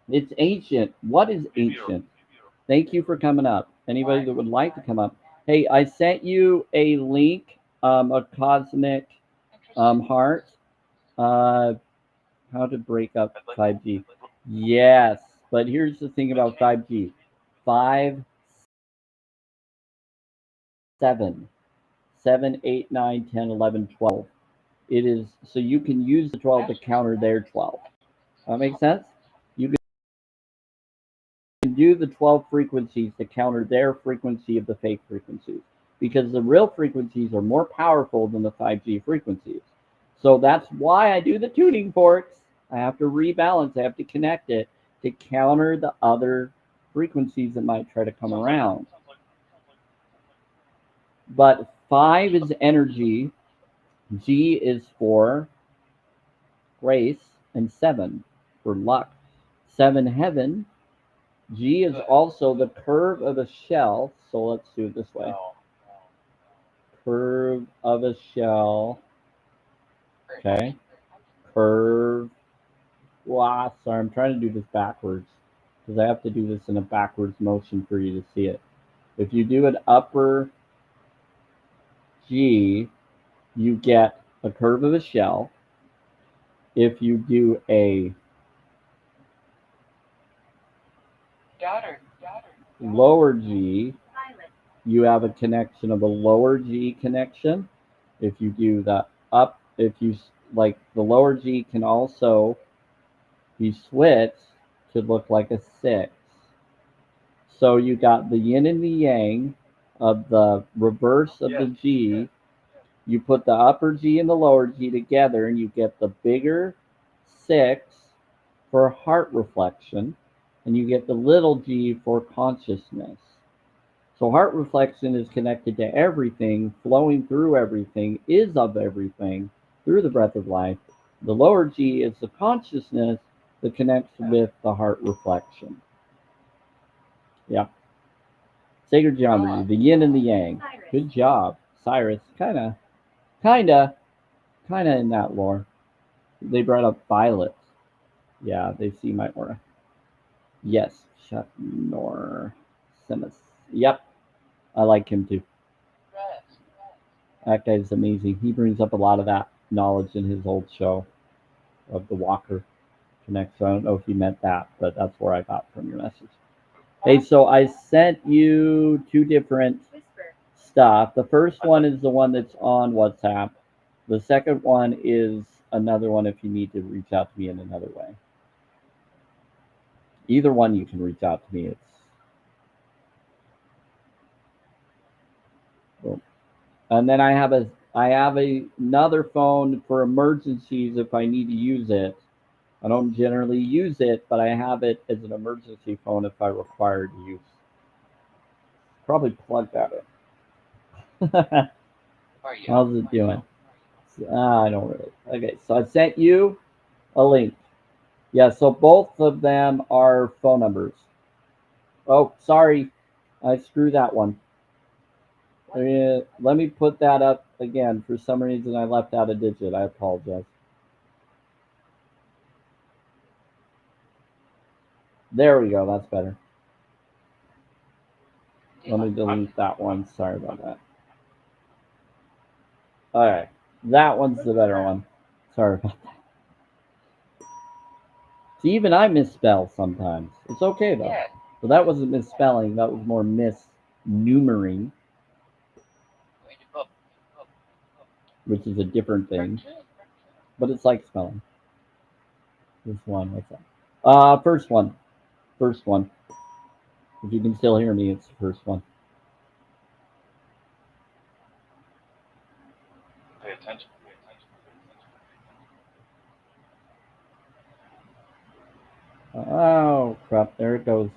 Speaker 4: It's ancient. What is ancient? Thank you for coming up. Anybody that would like to come up. Hey, I sent you a link, a cosmic heart. How to break up 5G. Yes, but here's the thing about 5G. 5, 7, 7, 8, 9, 10, 11, 12. It is so you can use the 12 to counter their 12. That makes sense? You can do the 12 frequencies to counter their frequency of the fake frequencies because the real frequencies are more powerful than the 5G frequencies. So that's why I do the tuning forks. I have to rebalance, I have to connect it to counter the other frequencies that might try to come around. But 5 is energy, G is for grace, and 7 for luck. 7 heaven. G is also the curve of a shell. So let's do it this way. Curve of a shell. Okay. Curve. Wow, sorry, I'm trying to do this backwards because I have to do this in a backwards motion for you to see it. If you do an upper G, you get a curve of a shell. If you do a lower G, you have a connection of a lower G connection. If you do the up, if you like, the lower G can also be switched to look like a 6. So you got the yin and the yang of the reverse of the G. You put the upper G and the lower G together and you get the bigger 6 for heart reflection, and you get the little g for consciousness. So heart reflection is connected to everything, flowing through everything, is of everything, through the breath of life. The lower G is the consciousness that connects with the heart reflection. Yeah. Sacred geometry, the yin and the yang. Good job, Cyrus. Kinda in that lore. They brought up Violet. Yeah, they see my aura. Yes, Chuck Norsimus. Yep, I like him too. That guy's amazing. He brings up a lot of that knowledge in his old show of the Walker connection. I don't know if you meant that, but that's where I got from your message. Hey, so I sent you 2 different stuff. The first one is the one that's on WhatsApp. The second one is another one if you need to reach out to me in another way. Either one you can reach out to me. It's cool. And then I have another phone for emergencies if I need to use it. I don't generally use it, but I have it as an emergency phone if I require to use. Probably plug that in. How's it doing? I don't really. Okay, so I sent you a link. Yeah, so both of them are phone numbers. Oh, sorry, I screwed that one. Let me put that up again. For some reason, I left out a digit. I apologize. There we go. That's better. Let me delete that one. Sorry about that. All right. That one's the better one. Sorry about that. See, even I misspell sometimes. It's okay, though. But that wasn't misspelling. That was more misnumering, which is a different thing. But it's like spelling. This one. What's that? First one. First one. If you can still hear me, it's the first one.
Speaker 3: Pay attention.
Speaker 4: Oh, crap. There it goes.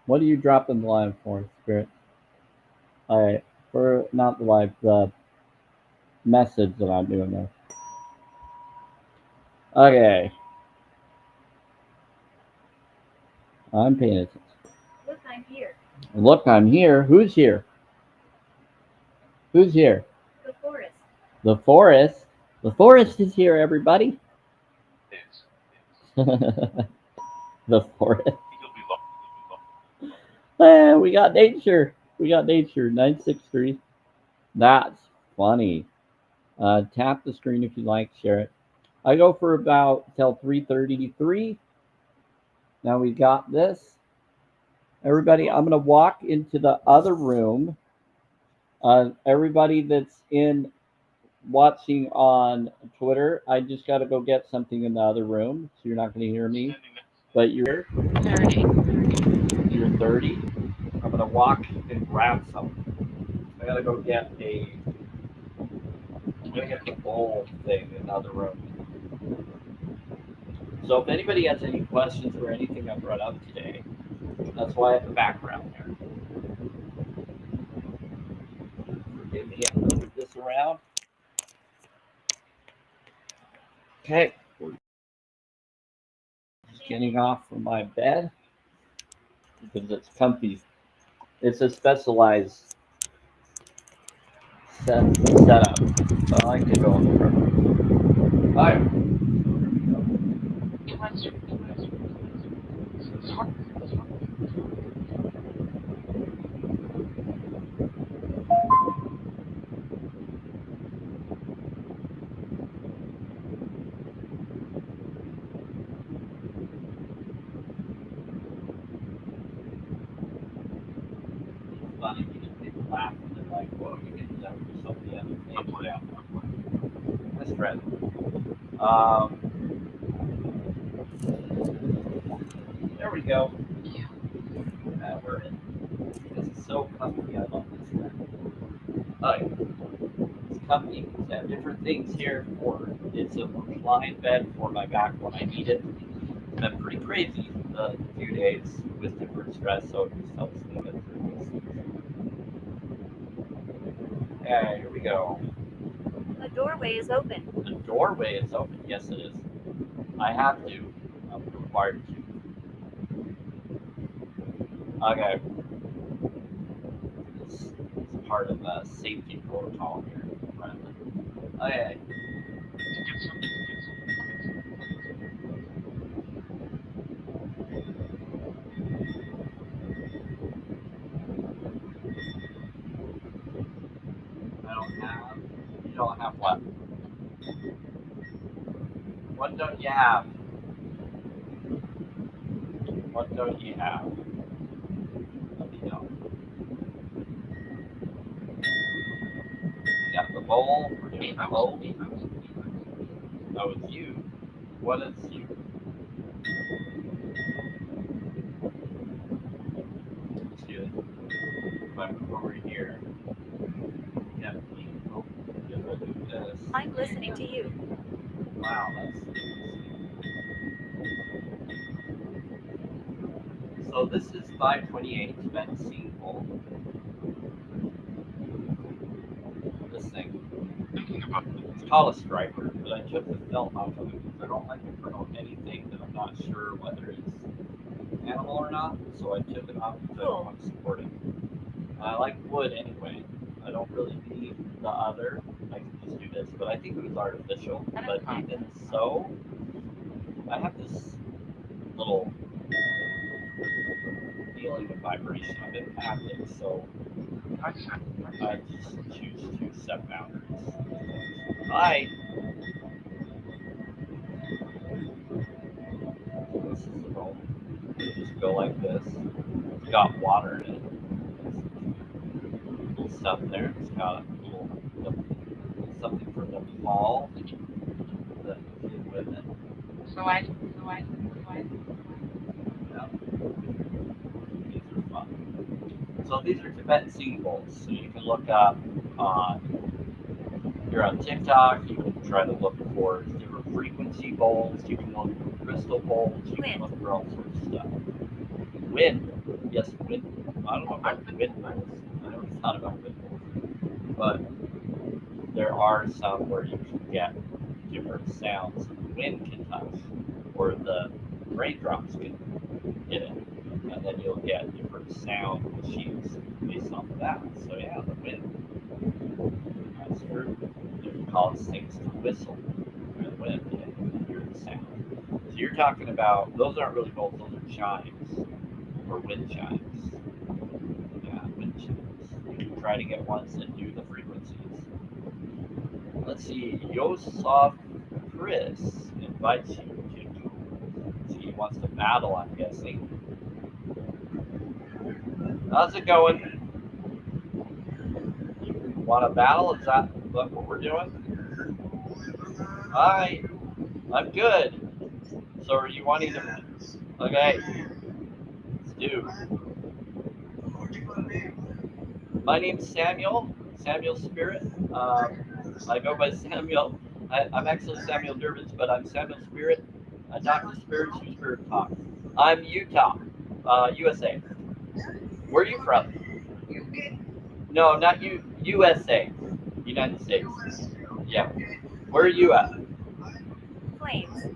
Speaker 4: What are you dropping the live for, Spirit? All right. For not the live, the message that I'm doing there. Okay. I'm paying attention.
Speaker 6: Look, I'm here.
Speaker 4: Look, I'm here. Who's here? Who's here?
Speaker 6: The forest.
Speaker 4: The forest. The forest is here, everybody.
Speaker 3: It's.
Speaker 4: The forest.
Speaker 3: You'll be lucky.
Speaker 4: We got nature. We got nature. 963. That's funny. Tap the screen if you like. Share it. I go for about till 3:33. Now we got this. Everybody, I'm gonna walk into the other room. Everybody that's in watching on Twitter, I just got to go get something in the other room, so you're not going to hear me. But you're 30. You're 30. I'm going to walk and grab something. I got to go get the bowl thing in the other room. So if anybody has any questions for anything I brought up today, that's why I have the background there. Forgive me, I'm going to move this around. Okay. Just getting off from my bed because it's comfy. It's a specialized setup. So I like to go in the room. All right. Funny because people laugh and they're like, "Whoa, you can do that for so many other things." Yeah. That's right. There we go. Now we're in. This is so comfy. I love this thing. It's comfy. It's got different things here for. It's a reclined bed for my back when I need it. It's been pretty crazy the few days with different stress, so it just helps me get through this. Okay, here we go.
Speaker 6: The doorway is open.
Speaker 4: The doorway is open. Yes, it is. I have to. I'm required to. Okay. This is part of the safety protocol here. Okay. I don't have. You don't have what? What don't you have? What don't you have? Let me know. You got the bowl. We're doing the bowl. Oh, it's you. What is you? Let's do it. If I move over here. Yeah, oh, if I do this.
Speaker 6: I'm listening to you.
Speaker 4: Wow, that's. So this is 528 Benzene bowl. This thing. It's called a striper, but I took the film off of it because I don't like to promote anything that I'm not sure whether it's animal or not. So I took it off because I don't want to support it. I like wood anyway. I don't really need the other. I can just do this, but I think it was artificial. But even so, I have this little feeling of vibration of it happening, so I just choose to set boundaries. Bye. This is the roll. You just go like this. It's got water in it. Little stuff there. It's got a little something for the fall that get with it. Yeah. These are fun. So these are Tibetan seed bowls. So you can look up on, if you're on TikTok, you can try to look for different frequency bowls, you can look for crystal bowls, you can look for all sorts of stuff. Wind. Yes, wind. I don't know about wind bowls. I never thought about wind bowls. But
Speaker 2: there are some where you can get different sounds the wind can touch, or the raindrops can hit it, and then you'll get different sound machines based off of that. So yeah, the wind. That's true. You can cause things to whistle through the wind and hear the sound. So you're talking about, those aren't really bolts, those are chimes, or wind chimes. Yeah, wind chimes. You can try to get ones that do the frequencies. Let's see, Yosef Chris invites you to, see, he wants to battle, I'm guessing. How's it going? You want to battle? Is that what we're doing? Hi, I'm good. So are you wanting to? Okay, let's do. My name's Samuel, Samuel Spirit. I go by Samuel. I'm actually Samuel Durbins, but I'm Samuel Spirit. I talk to spirits who spirit talk. I'm Utah, USA. Where are you from? No, not you. USA, United States. Yeah. Where are you at?
Speaker 6: Flames.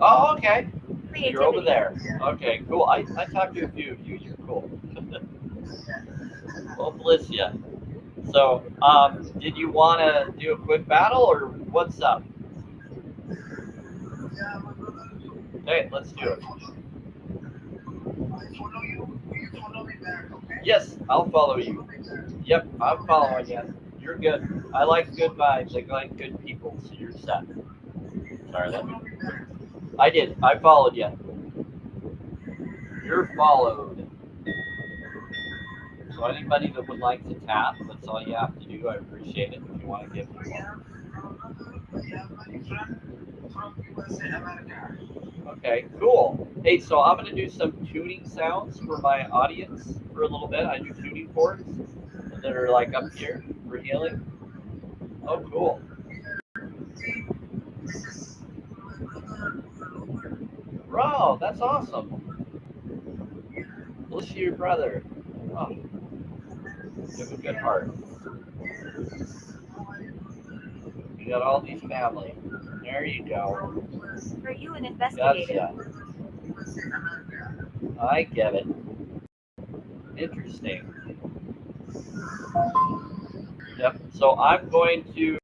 Speaker 2: Oh, okay.
Speaker 6: Creativity.
Speaker 2: You're over there. Okay, cool. I talked to a few of you. You're cool. Well, bless you. So, did you want to do a quick battle, or what's up? Hey, let's do it. Yes, I'll follow you. Yep, I'm following you. You're good. I like good vibes. I like good people, so you're set. Sorry, let me. I did. I followed you. You're followed. So anybody that would like to tap, that's all you have to do. I appreciate it if you want to give me one. Okay, cool. Hey, so I'm going to do some tuning sounds for my audience for a little bit. I do tuning forks that are like up here for healing. Oh, cool. Bro, that's awesome. Bless you, your brother. Oh, you have a good heart. You got all these family. There you go.
Speaker 6: Are you an investigator?
Speaker 2: Gotcha. I get it. Interesting. Yep. So I'm going to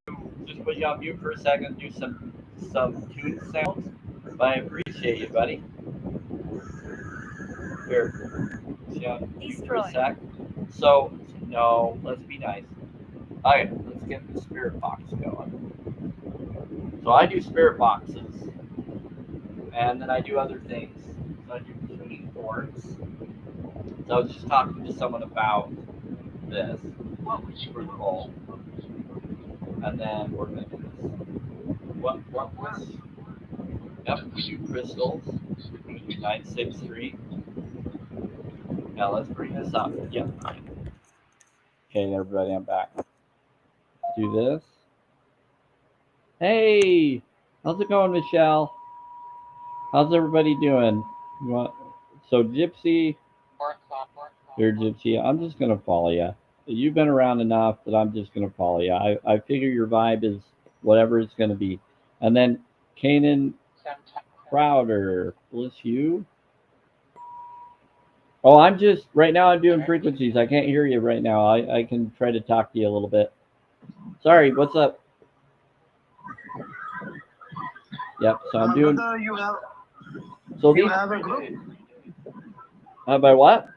Speaker 2: just put you on mute for a second, do some tune sounds. But I appreciate you, buddy. Here. Yeah, for a sec. So no, let's be nice. Alright, let's get the spirit box going. So I do spirit boxes. And then I do other things. So I do tuning forks. So I was just talking to someone about this for the bowl. And then we're gonna do this. What was? Yep, we do crystals. We do 963. Now let's bring this up. Yep. Okay, everybody, I'm back. Let's do this. Hey, how's it going, Michelle? How's everybody doing? So Gypsy, you're Gypsy. I'm just gonna follow you. You've been around enough that I'm just gonna follow you. I figure your vibe is whatever it's gonna be. And then Kanan Crowder, bless you. Oh, I'm just right now. I'm doing frequencies. I can't hear you right now. I can try to talk to you a little bit. Sorry, what's up? Yep. So I'm doing. So
Speaker 7: You have a group?
Speaker 2: By what?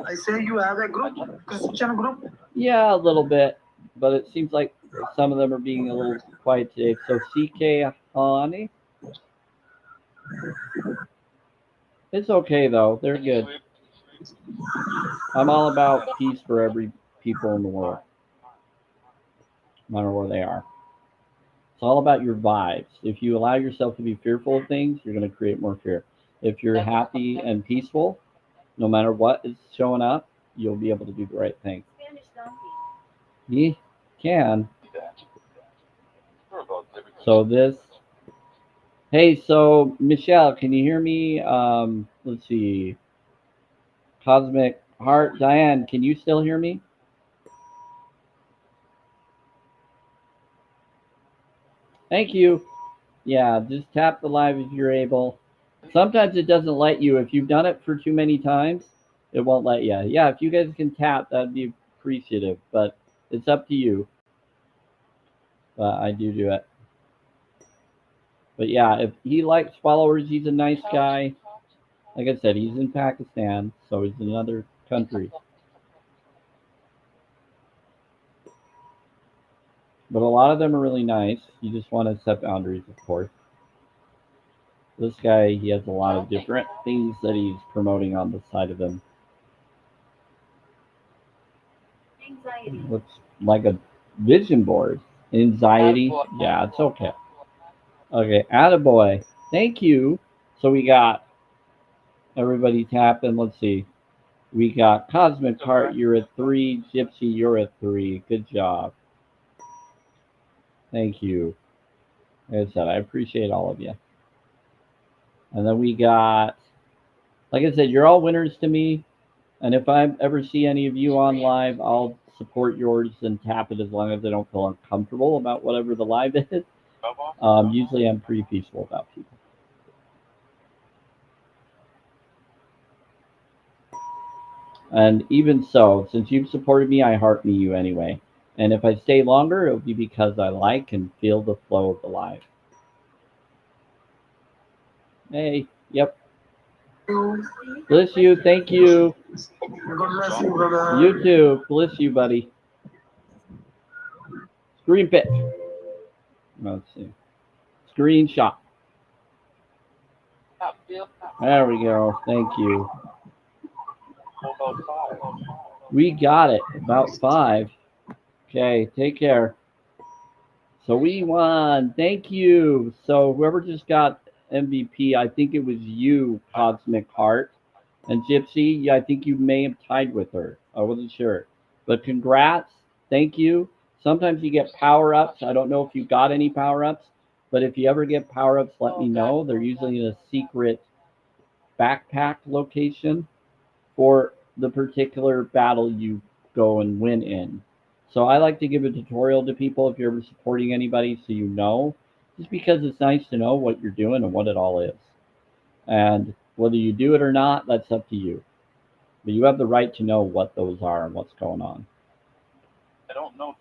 Speaker 7: I say you have a group, Christian group?
Speaker 2: Yeah, a little bit, but it seems like some of them are being a little quiet today. So CK Honey. It's okay though. They're good. I'm all about peace for every people in the world, no matter where they are. It's all about your vibes. If you allow yourself to be fearful of things, you're going to create more fear. If you're happy and peaceful, no matter what is showing up, you'll be able to do the right thing.
Speaker 6: Spanish donkey.
Speaker 2: You can. So this. Hey, so Michelle, can you hear me? Let's see.
Speaker 4: Cosmic Heart. Diane, can you still hear me? Thank you. Yeah, just tap the live if you're able. Sometimes it doesn't let you. If you've done it for too many times, it won't let you. Yeah, if you guys can tap, that'd be appreciative, but it's up to you. But I do it. But yeah, if he likes followers, he's a nice guy. Like I said, he's in Pakistan, so he's in another country. But a lot of them are really nice. You just want to set boundaries, of course. This guy, he has a lot of different things that he's promoting on the side of him.
Speaker 6: Anxiety.
Speaker 4: Looks like a vision board. Anxiety. Yeah, it's okay. Okay, attaboy. Thank you. So we got everybody tapping. Let's see. We got Cosmic Heart, you're a 3. Gypsy, you're a 3. Good job. Thank you. Like I said, I appreciate all of you. And then we got, like I said, you're all winners to me. And if I ever see any of you on live, I'll support yours and tap it as long as I don't feel uncomfortable about whatever the live is. Usually I'm pretty peaceful about people. And even so, since you've supported me, I heart me you anyway. And if I stay longer, it'll be because I like and feel the flow of the live. Hey, yep. Bless you, thank you.
Speaker 7: God bless you, brother.
Speaker 4: You too. Bless you, buddy. Screen pitch. Let's see. Screenshot. There we go. Thank you. We got it. About 5. Okay, take care. So we won. Thank you. So whoever just got MVP, I think it was you, Cosmic Heart. And Gypsy, yeah, I think you may have tied with her. I wasn't sure. But congrats. Thank you. Sometimes you get power-ups. I don't know if you got any power-ups, but if you ever get power-ups, let me know. They're usually in a secret backpack location for the particular battle you go and win in. So I like to give a tutorial to people if you're ever supporting anybody so you know, just because it's nice to know what you're doing and what it all is. And whether you do it or not, that's up to you. But you have the right to know what those are and what's going on.
Speaker 3: I don't know.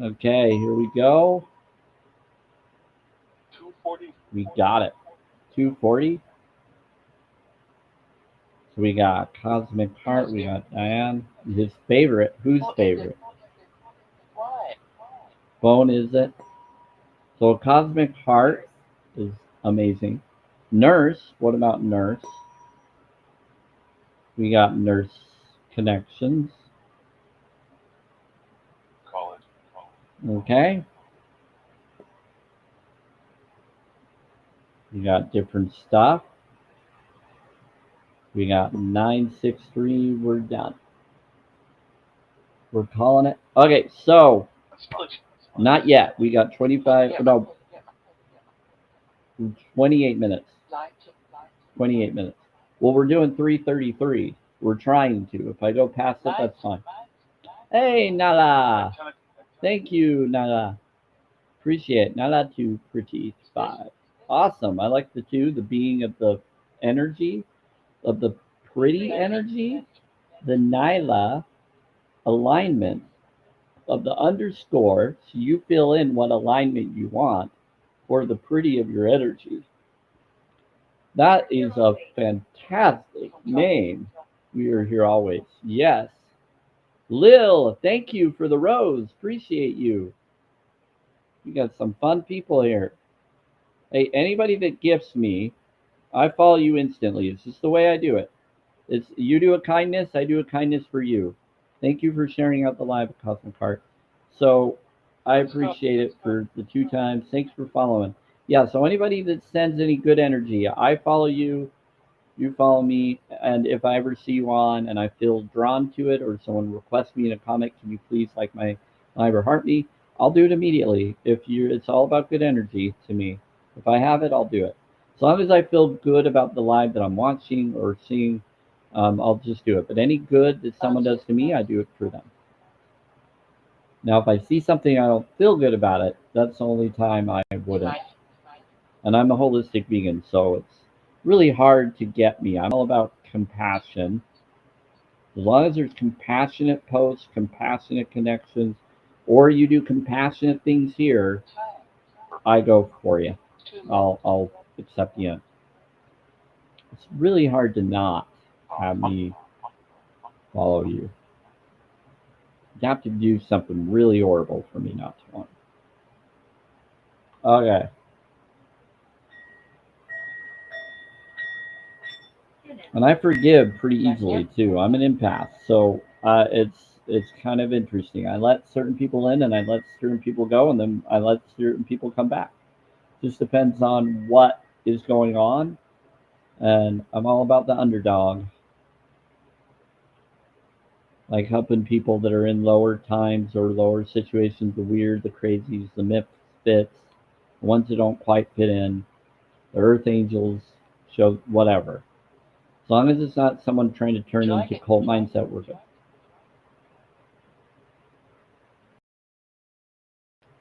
Speaker 4: Okay, here we go.
Speaker 3: 240.
Speaker 4: We got it. 240. So we got Cosmic Heart. We got Diane. His favorite. Whose favorite? Bone, is it? So Cosmic Heart is amazing. Nurse. What about Nurse? We got Nurse Connections.
Speaker 3: Call it.
Speaker 4: Okay. We got different stuff. We got 963. We're done. We're calling it. Okay, so not yet. We got 25. No, 28 minutes. 28 minutes. Well, we're doing 3:33. We're trying to. If I go past it, that's fine. Hey, Nala. Thank you, Nala. Appreciate it. Nala 2 pretty 5. Awesome. I like the 2, the being of the energy, of the pretty energy, the Nyla alignment of the underscore, so you fill in what alignment you want for the pretty of your energy. That is a fantastic name. We are here always. Yes. Lil, thank you for the rose. Appreciate you. We got some fun people here. Hey, anybody that gifts me, I follow you instantly. It's just the way I do it. It's you do a kindness, I do a kindness for you. Thank you for sharing out the live at Cosmic Heart. So I appreciate it for the 2 times. Thanks for following. Yeah, so anybody that sends any good energy, I follow you, you follow me, and if I ever see you on and I feel drawn to it or someone requests me in a comment, can you please like my live or heart me? I'll do it immediately. It's all about good energy to me. If I have it, I'll do it. long as I feel good about the live that I'm watching or seeing, I'll just do it. But any good that someone does to me, I do it for them. Now, if I see something I don't feel good about it, that's the only time I wouldn't. And I'm a holistic vegan, so it's really hard to get me. I'm all about compassion. As long as there's compassionate posts, compassionate connections, or you do compassionate things here, I go for you. I'll accept you. It's really hard to not have me follow you. You have to do something really horrible for me not to want. Okay. And I forgive pretty easily too. I'm an empath, so it's kind of interesting. I let certain people in, and I let certain people go, and then I let certain people come back. Just depends on what is going on, and I'm all about the underdog. Like helping people that are in lower times or lower situations, the weird, the crazies, the misfits, the ones that don't quite fit in, the earth angels, show whatever. As long as it's not someone trying to turn into cult mindset, we're good.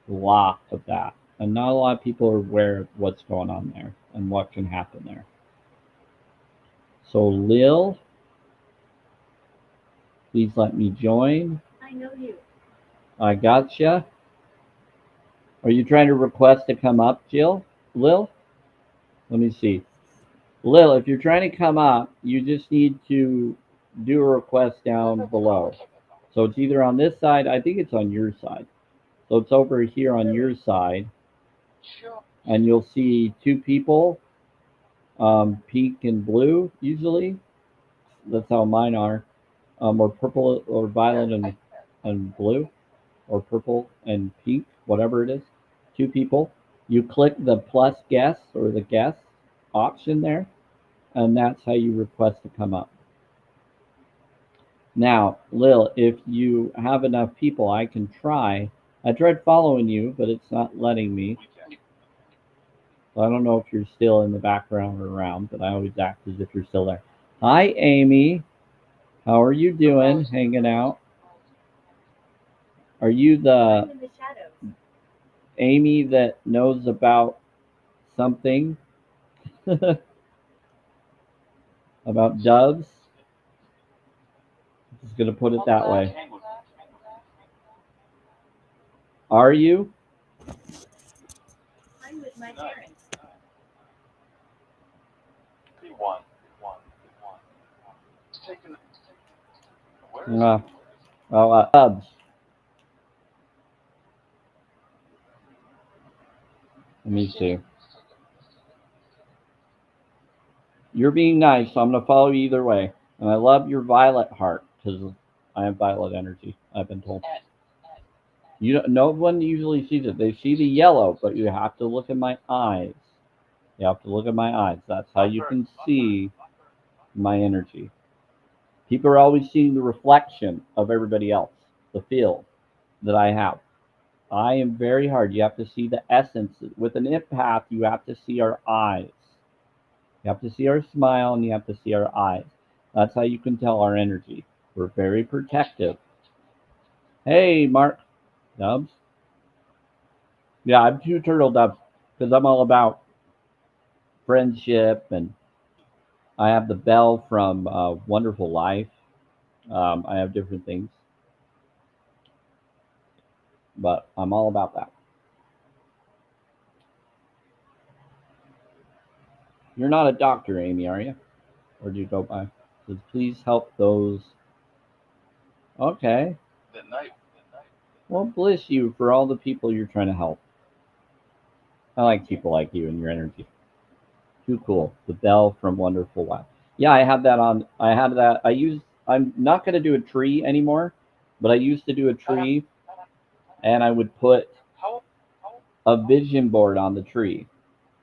Speaker 4: A lot of that. And not a lot of people are aware of what's going on there and what can happen there. So Lil, please let me join.
Speaker 6: I know you.
Speaker 4: I gotcha. Are you trying to request to come up, Jill? Lil? Let me see. Lil, if you're trying to come up, you just need to do a request down below. So it's either on this side, I think it's on your side. So it's over here on your side. And you'll see two people, pink and blue usually. That's how mine are. Or purple or violet and blue, or purple and pink, whatever it is. Two people. You click the plus guest or the guest option there, and that's how you request to come up. Now, Lil, if you have enough people, I can try. I tried following you, but it's not letting me. So I don't know if you're still in the background or around, but I always act as if you're still there. Hi, Amy. How are you doing? Hanging out? Are you the
Speaker 6: In the shadows.
Speaker 4: Amy that knows about something? About doves? Just going to put it that way. Are you?
Speaker 6: I'm with my parents.
Speaker 4: Doves. Let me see. You're being nice, so I'm going to follow you either way. And I love your violet heart, because I have violet energy, I've been told. No one usually sees it. They see the yellow, but you have to look at my eyes. You have to look at my eyes. That's how you can see my energy. People are always seeing the reflection of everybody else, the field that I have. I am very hard. You have to see the essence. With an empath, you have to see our eyes. You have to see our smile, and you have to see our eyes. That's how you can tell our energy. We're very protective. Hey, Mark. Dubs? Yeah, I'm two turtle dubs because I'm all about friendship, and I have the bell from Wonderful Life. I have different things, but I'm all about that. You're not a doctor, Amy, are you? Or do you go by? Says, please help those. Okay. Well, bless you for all the people you're trying to help. I like people like you and your energy. Too cool. The bell from Wonderful Life. Yeah, I have that on. I had that. I'm not going to do a tree anymore, but I used to do a tree, and I would put a vision board on the tree.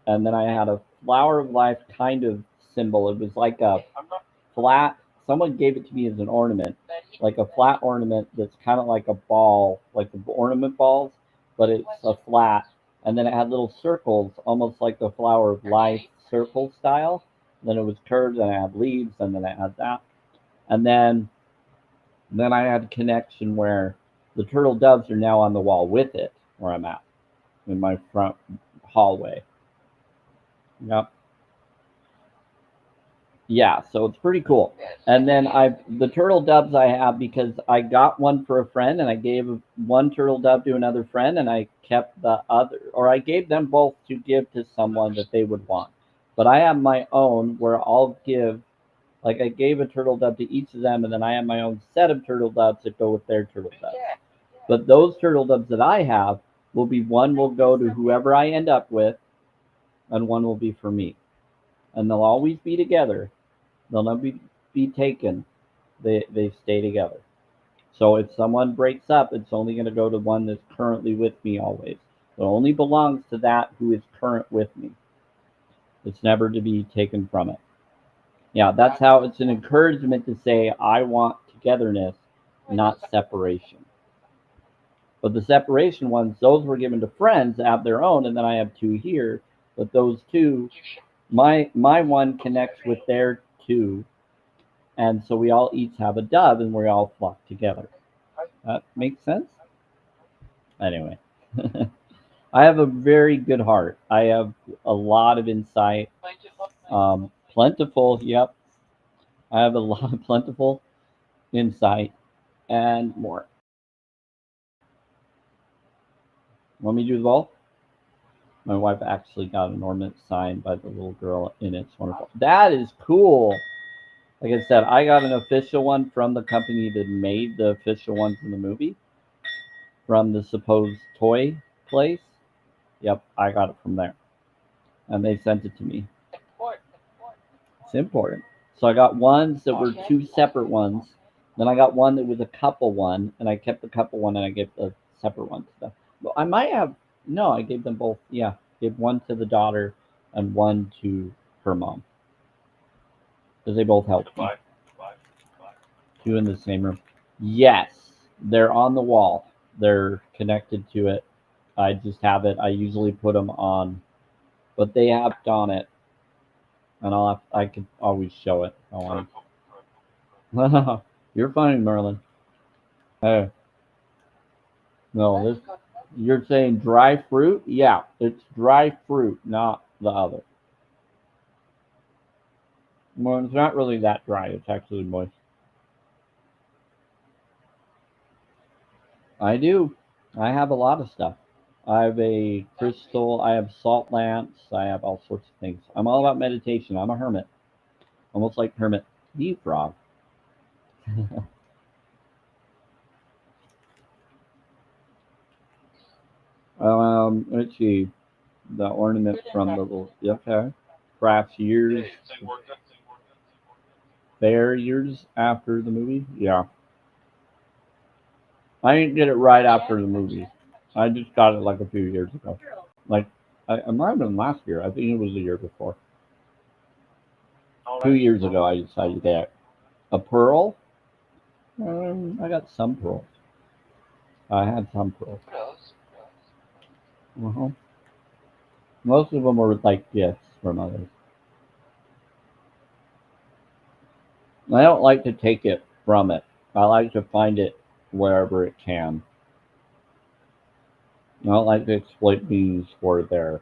Speaker 4: And then I had a flower of life kind of symbol. It was like a flat, someone gave it to me as an ornament, like a flat ornament that's kind of like a ball, like the ornament balls, but it's a flat. And then it had little circles, almost like the flower of life circle style. Then it was curved, and I had leaves, and then I had that. And then I had a connection where the turtle doves are now on the wall with it, where I'm at, in my front hallway. Yep. Yeah, so it's pretty cool. And then the turtle doves I have, because I got one for a friend, and I gave one turtle dove to another friend, and I kept the other, or I gave them both to give to someone that they would want. But I have my own where I'll give, like I gave a turtle dove to each of them, and then I have my own set of turtle doves that go with their turtle doves. But those turtle doves that I have will be, one will go to whoever I end up with, and one will be for me. And they'll always be together. They'll never be taken. They stay together. So if someone breaks up, it's only going to go to one that's currently with me always. It only belongs to that who is current with me. It's never to be taken from it. Yeah, that's how it's an encouragement to say, I want togetherness, not separation. But the separation ones, those were given to friends that have their own, and then I have two here. But those two, my one connects with their two, and so we all each have a dove, and we all flock together. That makes sense? Anyway, I have a very good heart. I have a lot of insight. Plentiful, yep. I have a lot of plentiful insight and more. Want me to do the ball? My wife actually got an ornament signed by the little girl in it. It's wonderful. That is cool. Like I said, I got an official one from the company that made the official ones in the movie, from the supposed toy place. Yep, I got it from there. And they sent it to me. It's important. So I got ones that were two separate ones. Then I got one that was a couple one, and I kept the couple one, and I gave the separate one to them. Well, I might have, no, I gave them both. Yeah, gave one to the daughter and one to her mom. Because they both helped me. Two in the same room. Yes, they're on the wall. They're connected to it. I just have it. I usually put them on, but they have on it, and I could always show it if I want. You're funny, Merlin. Hey, no, this. You're saying dry fruit? Yeah, it's dry fruit, not the other. Well, it's not really that dry. It's actually moist. I do. I have a lot of stuff. I have a crystal. I have salt lamps. I have all sorts of things. I'm all about meditation. I'm a hermit. Almost like Hermit the Frog. Let's see. The ornament from the little, okay. Perhaps years, fair years after the movie? Yeah. I didn't get it right after the movie. I just got it like a few years ago. Like, it might have been last year. I think it was the year before. 2 years ago, I decided to get a pearl. I got some pearls. I had some pearls. Most of them were like gifts from others. I don't like to take it from it. I like to find it wherever it can. I don't like to exploit bees for their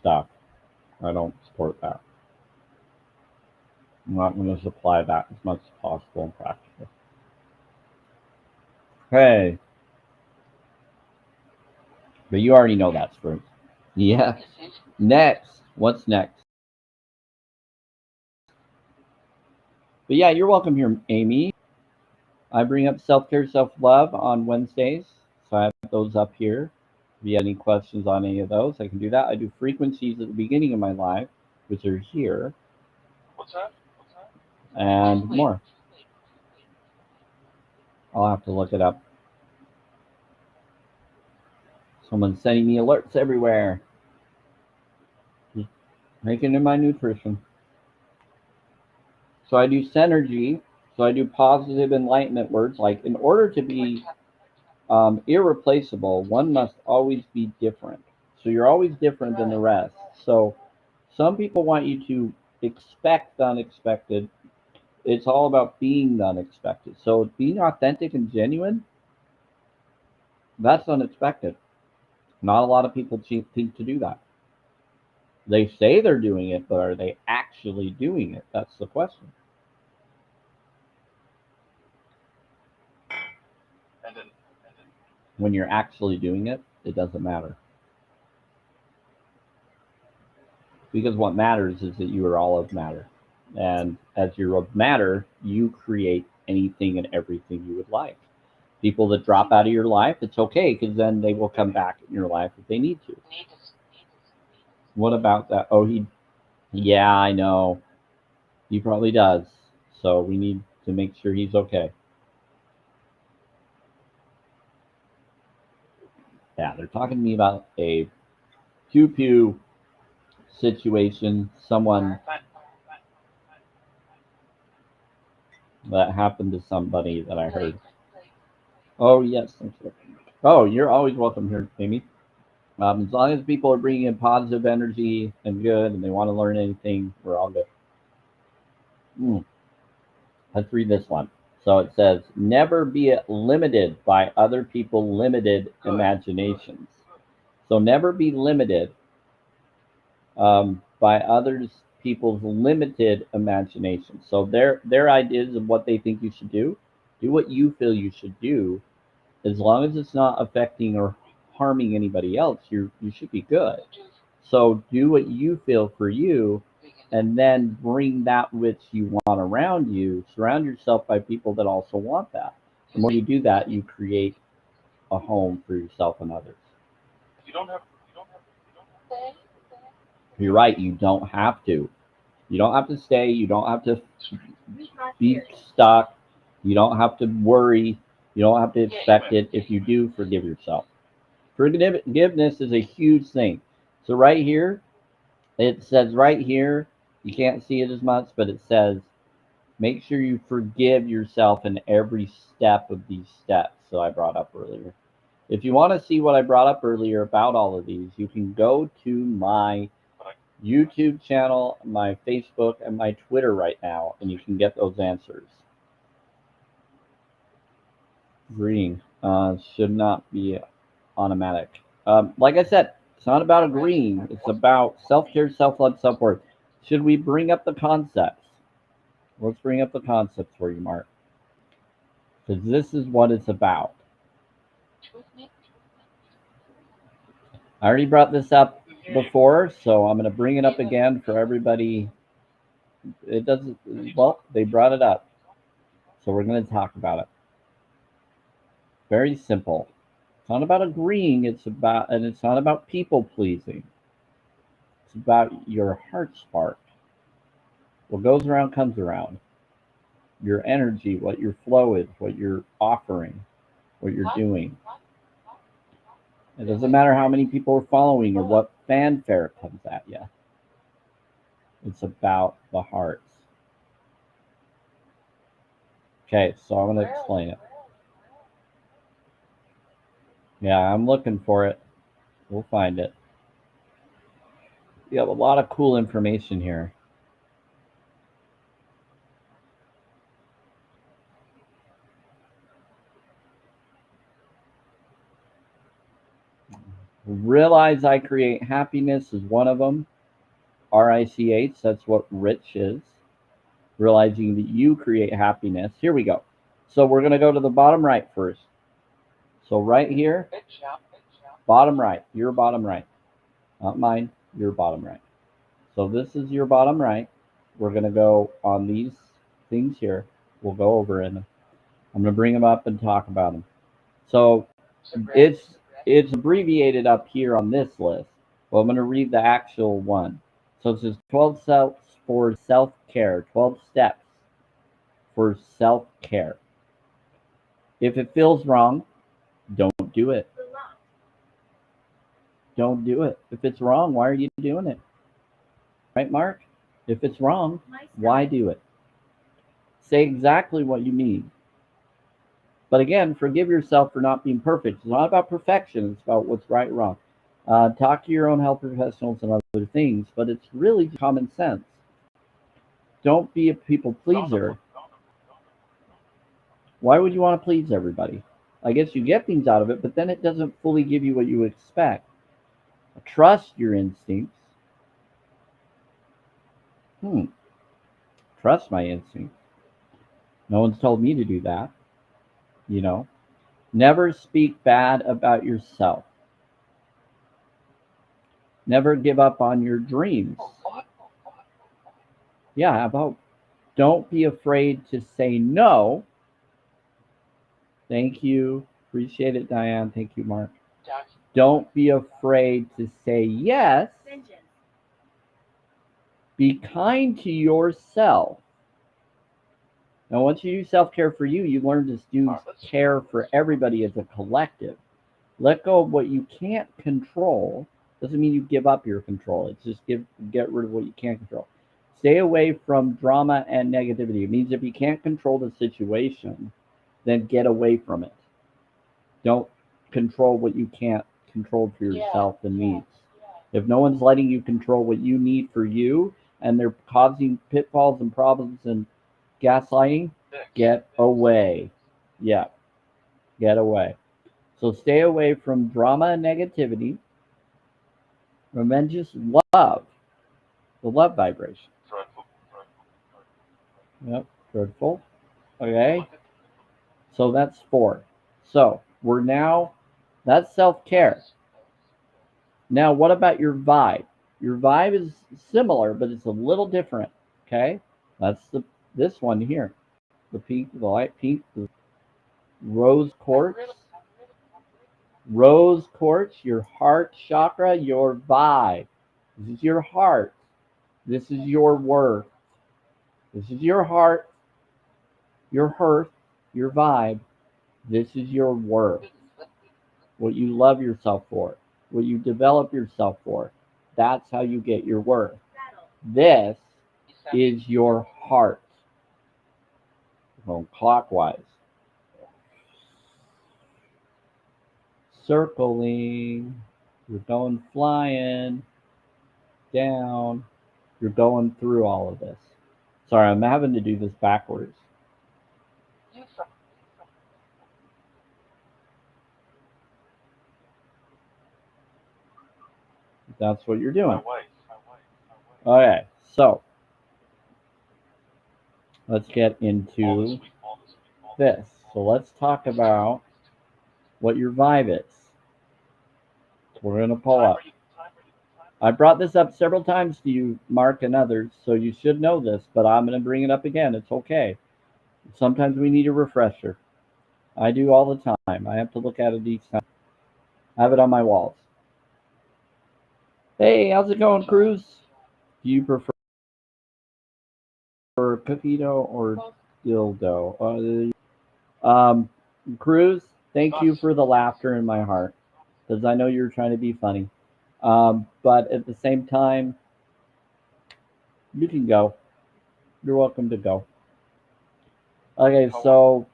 Speaker 4: stuff. I don't support that. I'm not going to supply that as much as possible and practical. Hey. But you already know that, Spring. Yeah. Next. What's next? But yeah, you're welcome here, Amy. I bring up self-care, self-love on Wednesdays. So I have those up here. If you have any questions on any of those, I can do that. I do frequencies at the beginning of my life, which are here.
Speaker 3: What's that?
Speaker 4: And more. I'll have to look it up. Someone's sending me alerts everywhere. Just making in my nutrition. So I do synergy. So I do positive enlightenment words. Like, in order to be irreplaceable, one must always be different. So you're always different than the rest. So Some people want you to expect the unexpected. It's all about being the unexpected. So being authentic and genuine, that's unexpected. Not a lot of people think to do that. They say they're doing it, but are they actually doing it? That's the question. When you're actually doing it, it doesn't matter. Because what matters is that you are all of matter. And as you're of matter, you create anything and everything you would like. People that drop out of your life, it's okay, because then they will come back in your life if they need to. What about that? Oh, yeah, I know. He probably does. So we need to make sure he's okay. Yeah, they're talking to me about a pew-pew situation. Someone that happened to somebody that I heard. Oh, yes. Oh, you're always welcome here, Amy. As long as people are bringing in positive energy and good and they want to learn anything, we're all good. Let's read this one. So it says, never be limited by other people's limited imaginations. So never be limited by others people's limited imagination. So their ideas of what they think you should do what you feel you should do, as long as it's not affecting or harming anybody else. You should be good. So do what you feel for you, and then bring that which you want around you. Surround yourself by people that also want that. The more you do that, you create a home for yourself and others. You're right. You don't have to. You don't have to stay. You don't have to be stuck. You don't have to worry. You don't have to expect it. If you do, forgive yourself. Forgiveness is a huge thing. So right here, it says right here, you can't see it as much, but it says, make sure you forgive yourself in every step of these steps. So I brought up earlier. If you want to see what I brought up earlier about all of these, you can go to my YouTube channel, my Facebook, and my Twitter right now, and you can get those answers. Agreeing should not be automatic. Like I said, it's not about agreeing. It's about self-care, self-love, self-worth. Should we bring up the concepts? Let's bring up the concepts for you, Mark. Because this is what it's about. I already brought this up before, so I'm going to bring it up again for everybody. It doesn't, well, they brought it up. So we're going to talk about it. Very simple. It's not about agreeing, it's not about people pleasing. It's about your heart spark. What goes around comes around. Your energy, what your flow is, what you're offering, what you're doing. It doesn't matter how many people are following or what fanfare comes at you. It's about the hearts. Okay, so I'm going to explain it. Yeah, I'm looking for it. We'll find it. We have a lot of cool information here. Realize I create happiness is one of them. RICH, that's what rich is. Realizing that you create happiness. Here we go. So we're going to go to the bottom right first. So right here, bottom right, your bottom right. Not mine, your bottom right. So this is your bottom right. We're going to go on these things here. We'll go over and I'm going to bring them up and talk about them. So it's abbreviated up here on this list. Well, I'm going to read the actual one. So it says 12 steps for self-care. 12 steps for self-care. If it feels wrong, don't do it. Don't do it. If it's wrong, why are you doing it? Right, Mark? If it's wrong, why do it? Say exactly what you mean. But again, forgive yourself for not being perfect. It's not about perfection. It's about what's right and wrong. Talk to your own health professionals and other things, but it's really common sense. Don't be a people pleaser. Why would you want to please everybody? I guess you get things out of it, but then it doesn't fully give you what you expect. Trust your instincts. Trust my instincts. No one's told me to do that. You know, never speak bad about yourself. Never give up on your dreams. Yeah, how about don't be afraid to say no. Thank you. Appreciate it, Diane. Thank you, Mark. Don't be afraid to say yes. Be kind to yourself. Now, once you do self-care for you, you learn to do care for everybody as a collective. Let go of what you can't control. Doesn't mean you give up your control. It's just get rid of what you can't control. Stay away from drama and negativity. It means if you can't control the situation, then get away from it. Don't control what you can't control for yourself and needs. If no one's letting you control what you need for you, and they're causing pitfalls and problems and gaslighting, get away. Yeah, get away. So stay away from drama and negativity. And then just love. The love vibration. Yep, dreadful. Okay. So that's 4. So we're now, that's self-care. Now, what about your vibe? Your vibe is similar, but it's a little different. Okay. That's this one here. The pink, the light pink, the rose quartz. Rose quartz, your heart chakra, your vibe. This is your heart. This is your worth. This is your heart, your hearth, your vibe. This is your worth. What you love yourself for, what you develop yourself for. That's how you get your worth. This is your heart. Going clockwise. Circling. You're going flying down. You're going through all of this. Sorry, I'm having to do this backwards. That's what you're doing. Okay, so let's get into this. So let's talk about what your vibe is. So we're going to pull up. I brought this up several times to you, Mark, and others, so you should know this, but I'm going to bring it up again. It's okay. Sometimes we need a refresher. I do all the time. I have to look at it each time. I have it on my walls. Hey, how's it going, Cruz? Do you prefer cookie dough or dildo? Cruz, thank you for the laughter in my heart, because I know you're trying to be funny. But at the same time, you can go. You're welcome to go. Okay, so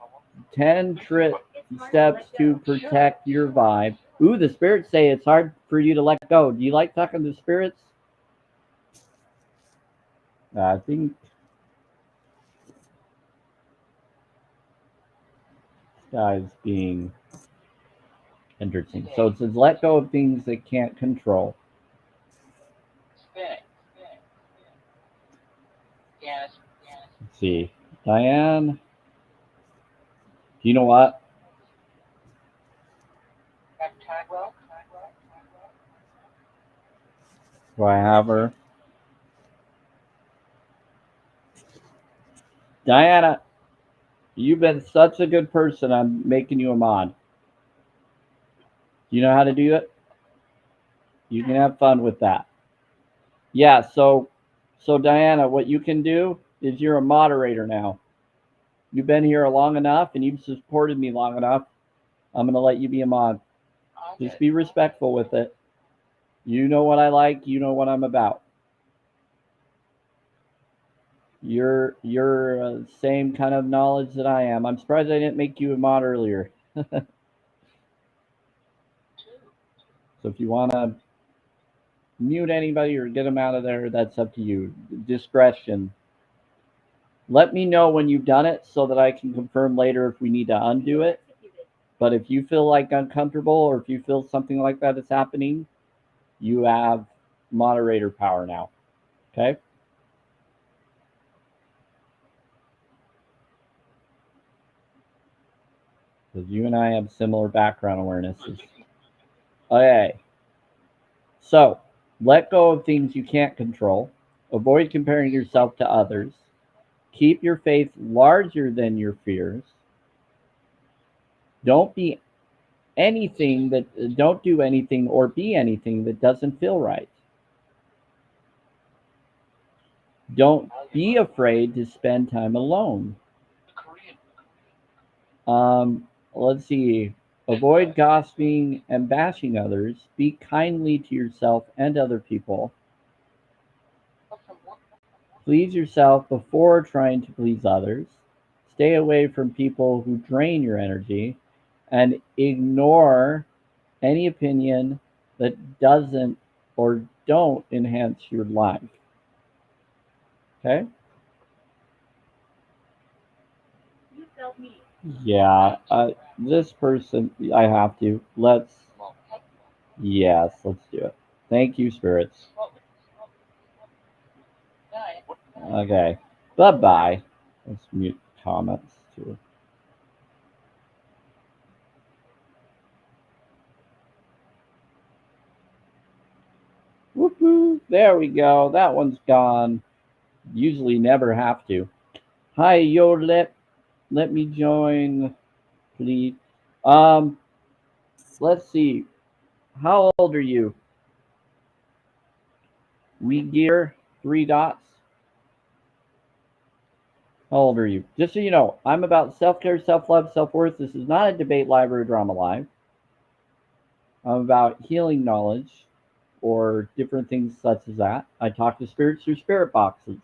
Speaker 4: 10 steps to protect your vibe. Ooh, the spirits say it's hard for you to let go. Do you like talking to spirits? I think this guy's being interesting. So it says let go of things that can't control. Let's see. Diane, you know what? Do I have her? Diana, you've been such a good person. I'm making you a mod. You know how to do it? You can have fun with that. Yeah, so Diana, what you can do is you're a moderator now. You've been here long enough and you've supported me long enough. I'm going to let you be a mod. Okay. Just be respectful with it. You know what I like. You know what I'm about. You're same kind of knowledge that I am. I'm surprised I didn't make you a mod earlier. So if you want to mute anybody or get them out of there. That's up to you. Discretion. Let me know when you've done it so that I can confirm later if we need to undo it. But if you feel like uncomfortable or if you feel something like that is happening, you have moderator power now. Okay? Because you and I have similar background awarenesses. Okay. So, let go of things you can't control. Avoid comparing yourself to others. Keep your faith larger than your fears. Don't do anything or be anything that doesn't feel right. Don't be afraid to spend time alone. Let's see. Avoid gossiping and bashing others. Speak kindly to yourself and other people. Please yourself before trying to please others. Stay away from people who drain your energy, and ignore any opinion that doesn't or don't enhance your life. Okay?
Speaker 6: You tell me.
Speaker 4: Yeah, this person, I have to. Yes, let's do it. Thank you, spirits. Okay, bye-bye. Let's mute comments too. Woohoo! There we go. That one's gone. Usually never have to. Hi, yo, let me join, please. Let's see. How old are you? We gear 3 dots. How old are you? Just so you know, I'm about self-care, self-love, self-worth. This is not a debate live or a drama live. I'm about healing knowledge or different things such as that. I talk to spirits through spirit boxes.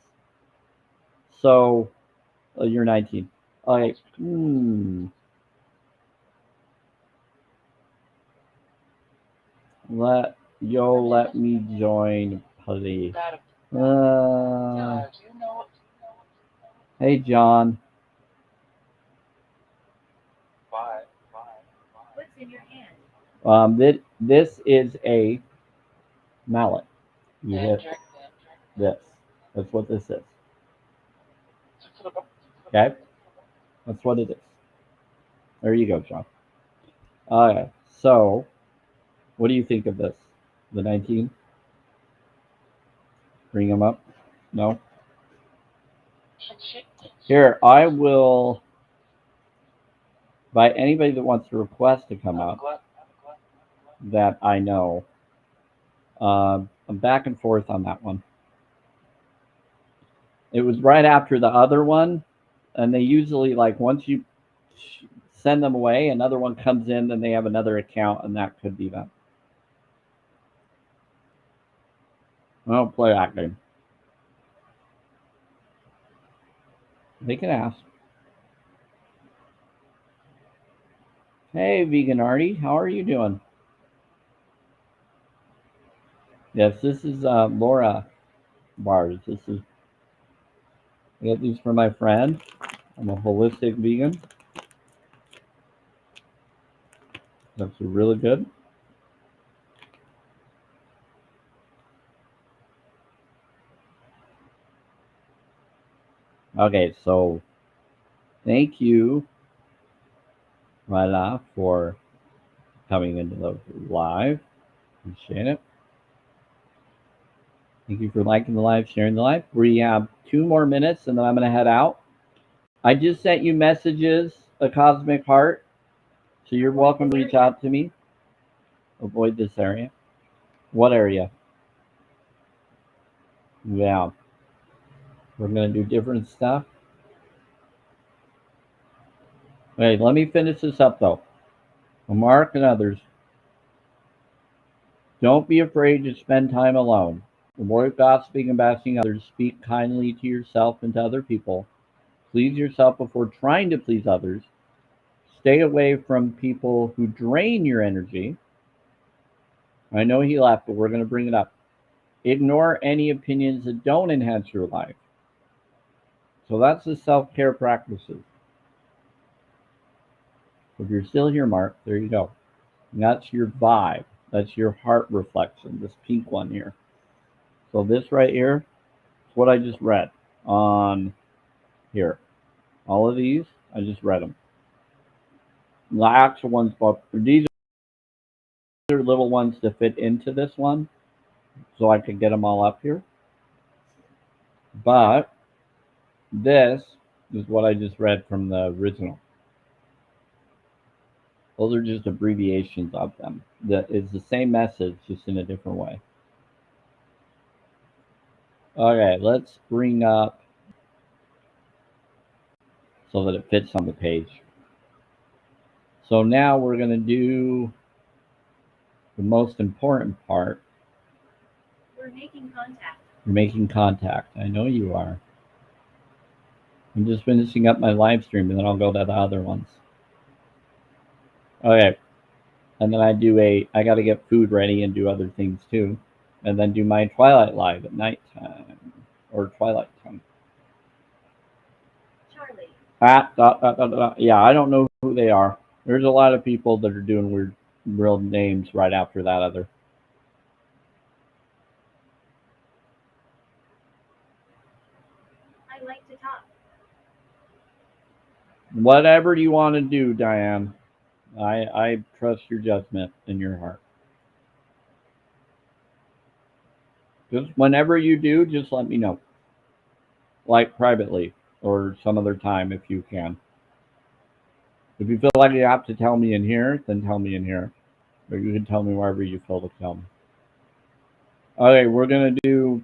Speaker 4: So, you're 19. Okay. Let me join, please. Hey, John.
Speaker 6: What's in your hand?
Speaker 4: This is a mallet. You hit this. That's what this is. Okay? That's what it is. There you go, John. Okay, so what do you think of this? The 19? Bring them up? No? Here, I will invite anybody that wants to request to come up that I know. I'm back and forth on that one. It was right after the other one, and they usually, like, once you send them away, another one comes in, then they have another account, and that could be them. I don't play that game. They can ask. Hey, Vegan Artie, how are you doing? Yes, this is Laura bars. I got these for my friend. I'm a holistic vegan. That's really good. Okay, so thank you, Myla, for coming into the live. Appreciate it. Thank you for liking the live, sharing the live. We have 2 more minutes, and then I'm going to head out. I just sent you messages, a cosmic heart, so you're welcome to reach out to me. Avoid this area. What area? Yeah. We're going to do different stuff. Hey, let me finish this up, though. Mark and others. Don't be afraid to spend time alone. Avoid gossiping and bashing others. Speak kindly to yourself and to other people. Please yourself before trying to please others. Stay away from people who drain your energy. I know he left, but we're going to bring it up. Ignore any opinions that don't enhance your life. So that's the self-care practices. If you're still here, Mark, there you go. And that's your vibe. That's your heart reflection, this pink one here. So this right here is what I just read on here. All of these, I just read them. The actual ones, but these are little ones to fit into this one, so I could get them all up here. But this is what I just read from the original. Those are just abbreviations of them. It's the same message, just in a different way. Okay, let's bring up so that it fits on the page. So now we're going to do the most important part.
Speaker 6: We're making contact.
Speaker 4: You're making contact. I know you are. I'm just finishing up my live stream, and then I'll go to the other ones. Okay. And then I got to get food ready and do other things too. And then do my Twilight live at nighttime. Or Twilight time.
Speaker 6: Charlie.
Speaker 4: Yeah, I don't know who they are. There's a lot of people that are doing weird real names right after that other.
Speaker 6: I like to talk.
Speaker 4: Whatever you want to do, Diane. I trust your judgment and your heart. Just whenever you do, just let me know. Like privately or some other time if you can. If you feel like you have to tell me in here, then tell me in here. Or you can tell me wherever you feel to tell me. Okay, we're going to do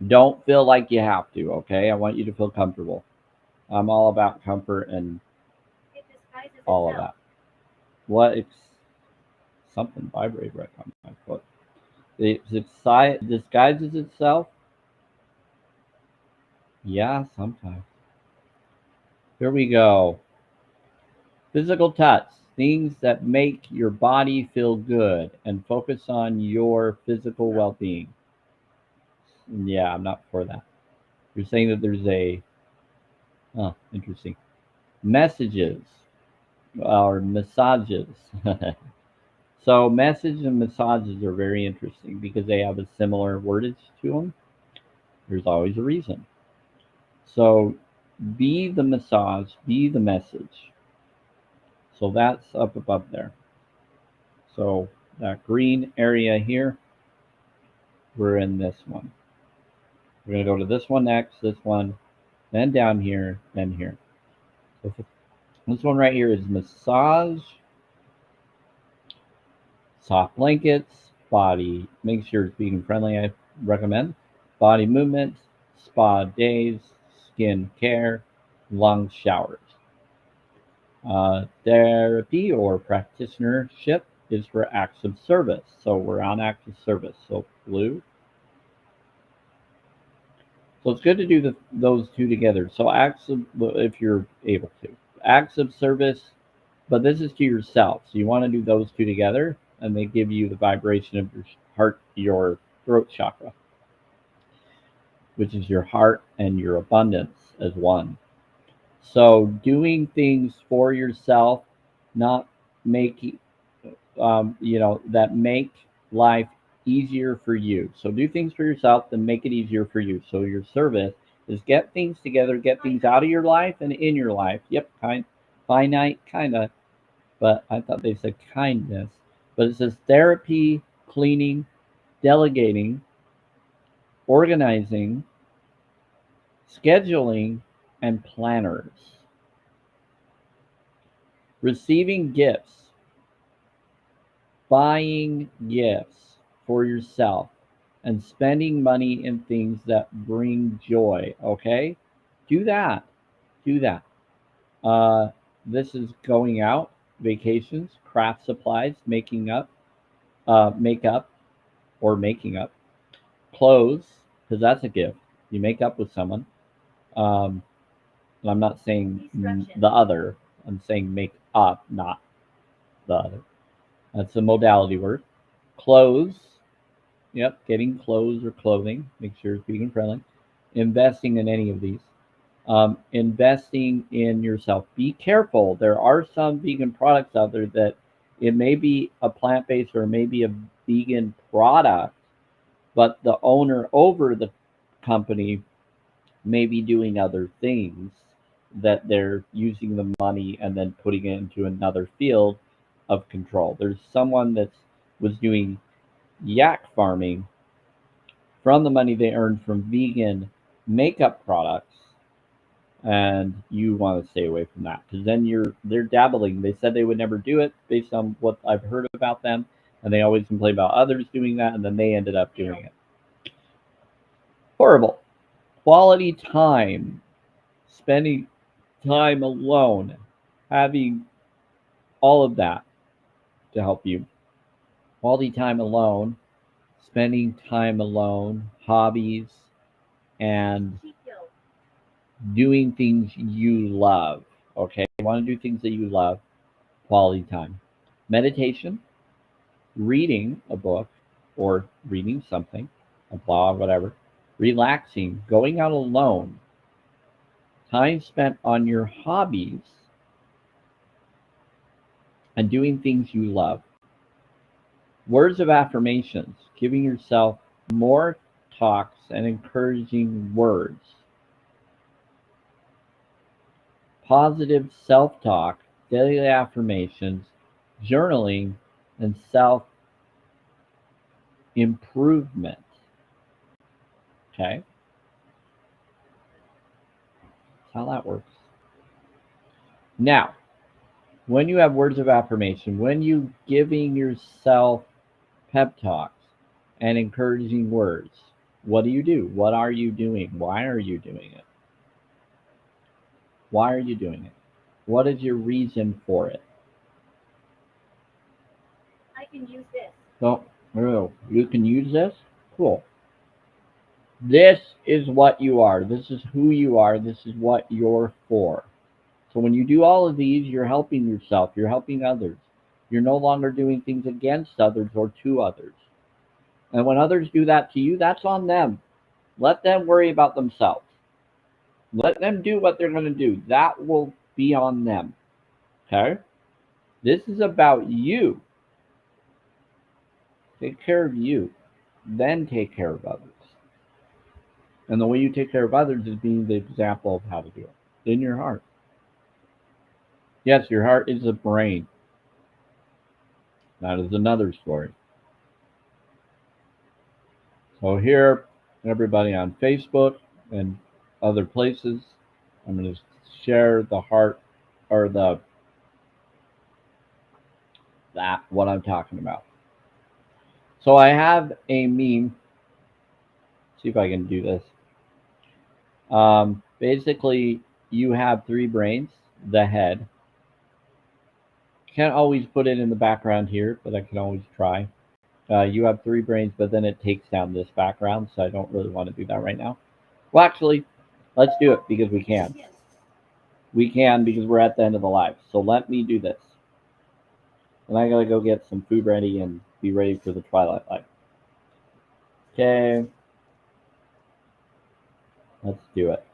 Speaker 4: don't feel like you have to, okay? I want you to feel comfortable. I'm all about comfort and all of that. What? Something vibrated right on my foot. It disguises itself? Yeah, sometimes. Here we go. Physical touch. Things that make your body feel good and focus on your physical well-being. Yeah, I'm not for that. You're saying that there's a... Oh, interesting. Messages or massages. So message and massages are very interesting because they have a similar wordage to them. There's always a reason. So be the massage, be the message. So that's up above there. So that green area here, we're in this one. We're going to go to this one next, this one, then down here, then here. So this one right here is massage, soft blankets, body, make sure it's vegan friendly, I recommend. Body movements, spa days, skin care, long showers. Therapy or practitionership is for acts of service. So we're on acts of service. So blue. So it's good to do those two together. So acts of, if you're able to, acts of service, but this is to yourself. So you want to do those two together, and they give you the vibration of your heart, your throat chakra, which is your heart and your abundance as one. So doing things for yourself, not making, that make life easier for you. So do things for yourself, then make it easier for you. So your service is get things together, get things out of your life and in your life. Yep, finite, kind of, but I thought they said kindness. But it says therapy, cleaning, delegating, organizing, scheduling, and planners. Receiving gifts, buying gifts for yourself, and spending money in things that bring joy. Okay, do that. Do that. This is going out, vacations, craft supplies, makeup, or making up, clothes, because that's a gift. You make up with someone. And I'm not saying the other. I'm saying make up, not the other. That's a modality word. Clothes, Yep, getting clothes or clothing. Make sure it's vegan friendly. Investing in any of these. Investing in yourself. Be careful. There are some vegan products out there that it may be a plant-based or maybe a vegan product, but the owner over the company may be doing other things that they're using the money and then putting it into another field of control. There's someone that was doing yak farming from the money they earned from vegan makeup products, and you want to stay away from that because then they're dabbling. They said they would never do it based on what I've heard about them, and they always complain about others doing that, and then they ended up doing it. Horrible. Quality time, spending time alone, having all of that to help you. Quality time alone, spending time alone, hobbies, and doing things you love. Okay, you want to do things that you love, quality time. Meditation, reading a book or reading something, a blog, whatever. Relaxing, going out alone, time spent on your hobbies, and doing things you love. Words of affirmations, giving yourself more talks and encouraging words. Positive self-talk, daily affirmations, journaling, and self-improvement. Okay? That's how that works. Now, when you have words of affirmation, when you giving yourself pep talks and encouraging words, what do? What are you doing? Why are you doing it? Why are you doing it? What is your reason for it?
Speaker 6: I can use this.
Speaker 4: Oh, you can use this? Cool. This is what you are. This is who you are. This is what you're for. So when you do all of these, you're helping yourself. You're helping others. You're no longer doing things against others or to others. And when others do that to you, that's on them. Let them worry about themselves. Let them do what they're going to do. That will be on them. Okay? This is about you. Take care of you. Then take care of others. And the way you take care of others is being the example of how to do it. In your heart. Yes, your heart is a brain. That is another story. So here, everybody on Facebook and other places, I'm going to share the heart or what I'm talking about. So I have a meme. See if I can do this. Basically, you have three brains, the head. Can't always put it in the background here, but I can always try. You have three brains, but then it takes down this background, so I don't really want to do that right now. Well, actually, let's do it because we can. We can because we're at the end of the live. So let me do this. And I gotta go get some food ready and be ready for the Twilight live. Okay. Let's do it.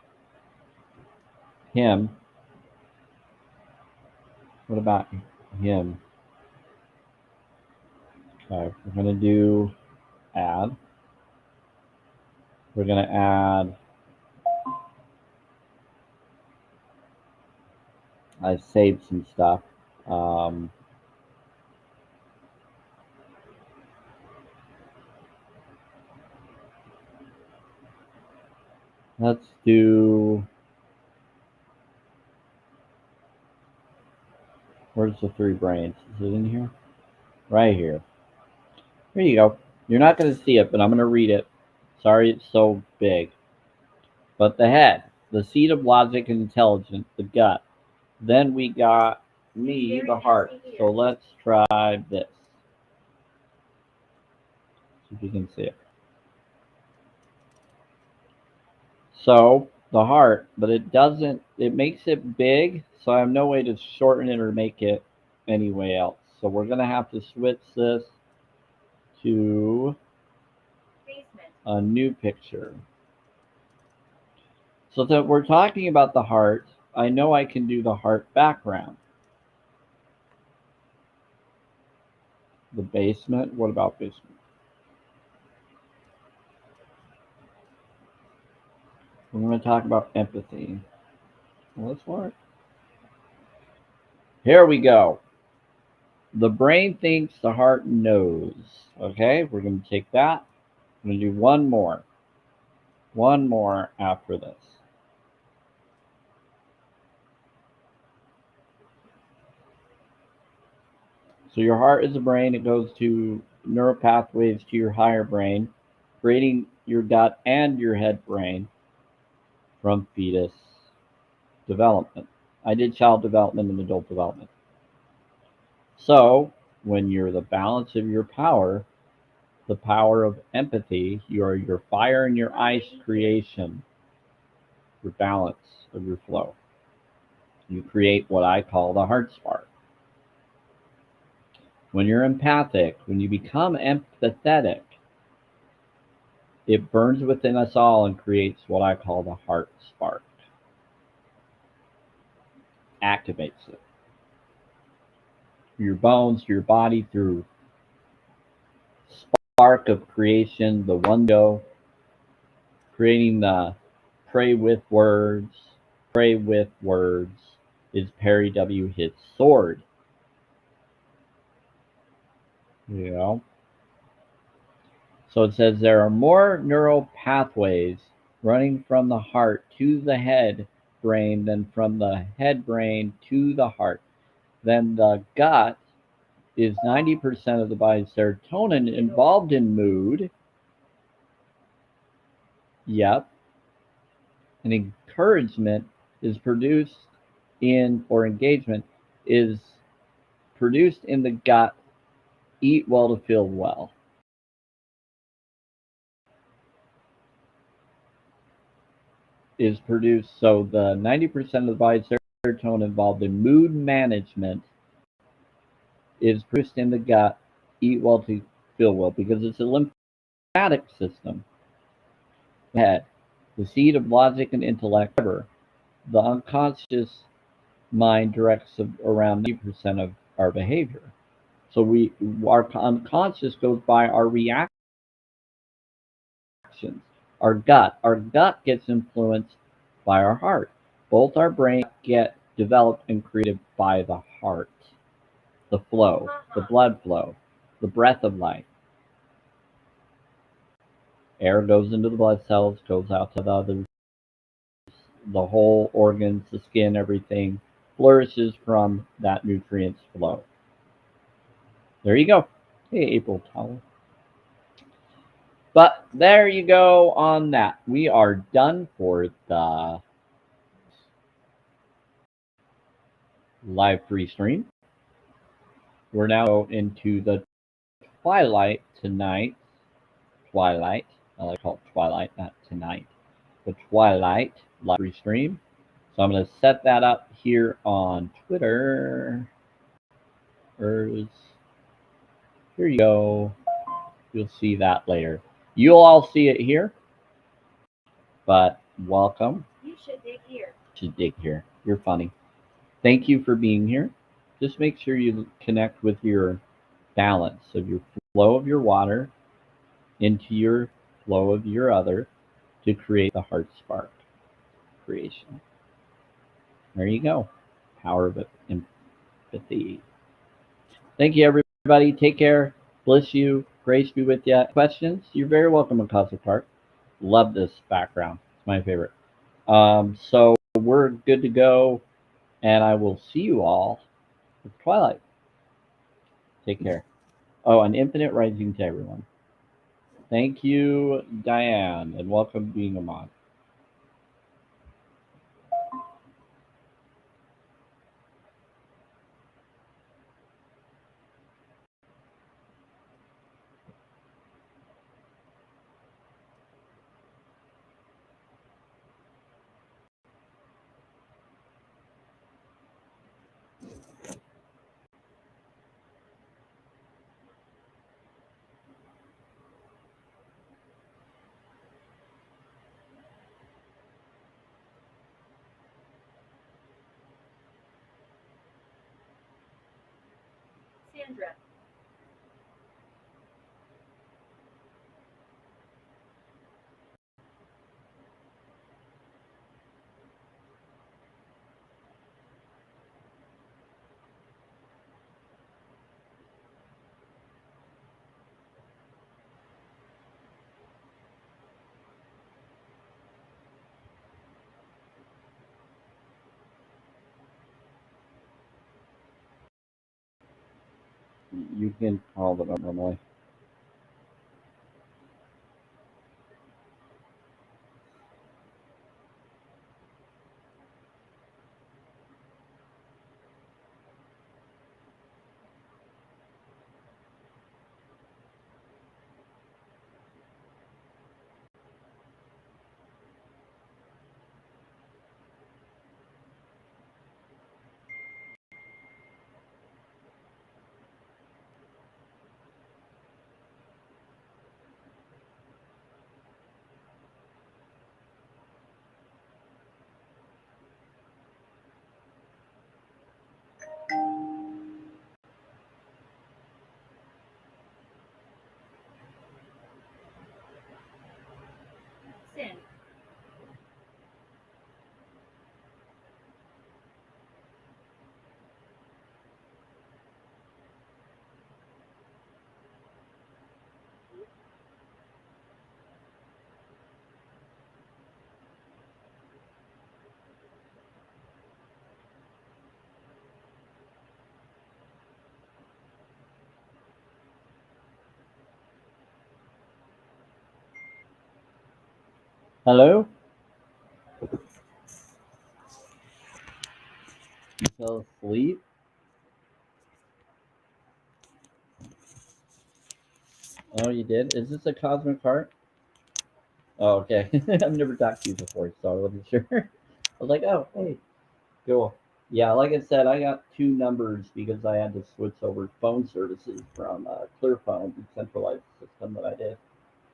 Speaker 4: Him. What about him? Okay, we're gonna do add. We're gonna add. I saved some stuff. Let's do. Where's the three brains? Is it in here? Right here. Here you go. You're not going to see it, but I'm going to read it. Sorry it's so big. But the head, the seat of logic and intelligence, the gut. Then we got me, the heart. So let's try this. See if you can see it. So the heart, but it doesn't, it makes it big, so I have no way to shorten it or make it any way else. So we're going to have to switch this to a new picture. So that we're talking about the heart, I know I can do the heart background. The basement, what about basement? We're going to talk about empathy. Well, let's work. Here we go. The brain thinks, the heart knows. Okay, we're going to take that. I'm going to do one more. One more after this. So your heart is a brain. It goes to neural pathways to your higher brain, creating your gut and your head brain from fetus development. I did child development and adult development. So when you're the balance of your power, the power of empathy, your fire and your ice creation, your balance of your flow. You create what I call the heart spark. When you're empathic, when you become empathetic, it burns within us all and creates what I call the heart spark. Activates it. Your bones, your body, through spark of creation, the one go, creating the pray with words. Pray with words is Perry W. Hitt's sword. You know? So it says there are more neural pathways running from the heart to the head brain than from the head brain to the heart. Then the gut is 90% of the body's serotonin involved in mood. Yep. And encouragement is produced in, or engagement is produced in the gut. Eat well to feel well. Is produced, so the 90% of the body's serotonin involved in mood management is produced in the gut. Eat well to feel well, because it's a lymphatic system. Head, the seat of logic and intellect. However, the unconscious mind directs around 90% of our behavior. So our unconscious goes by our reactions. Our gut gets influenced by our heart. Both our brains get developed and created by the heart. The flow, the blood flow, the breath of life. Air goes into the blood cells, goes out to the others. The whole organs, the skin, everything flourishes from that nutrients flow. There you go. Hey, April Towel. But there you go on that. We are done for the live free stream. We're now into the twilight tonight. Twilight. I like to call it twilight, not tonight. The twilight live free stream. So I'm going to set that up here on Twitter. Here you go. You'll see that later. You'll all see it here. But welcome.
Speaker 6: You should dig here.
Speaker 4: Should dig here. You're funny. Thank you for being here. Just make sure you connect with your balance of your flow of your water into your flow of your other to create the heart spark creation. There you go. Power of empathy. Thank you, everybody. Take care. Bless you. Grace be with you. Questions? You're very welcome in Cosmic Park. Love this background. It's my favorite. So we're good to go, and I will see you all with Twilight. Take care. Oh, an infinite rising to everyone. Thank you, Diane, and welcome being a mod.
Speaker 6: Kendra.
Speaker 4: You can call it normally.
Speaker 6: Send.
Speaker 4: Hello? You fell asleep? Oh, you did? Is this a cosmic heart? Oh, okay. I've never talked to you before, so I wasn't sure. I was like, oh, hey, cool. Yeah, like I said, I got 2 numbers because I had to switch over phone services from ClearPhone, decentralized system that I did.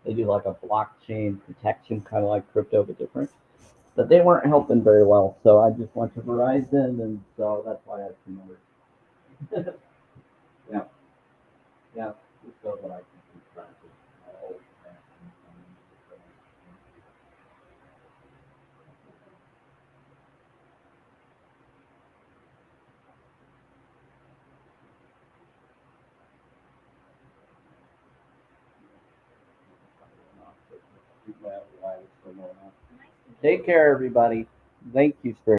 Speaker 4: They do like a blockchain protection, kind of like crypto, but different. But they weren't helping very well, so I just went to Verizon, and so that's why I have 2 numbers. Yeah, yeah, just so that I can keep track of my old Take care, everybody. Thank you, Spirit.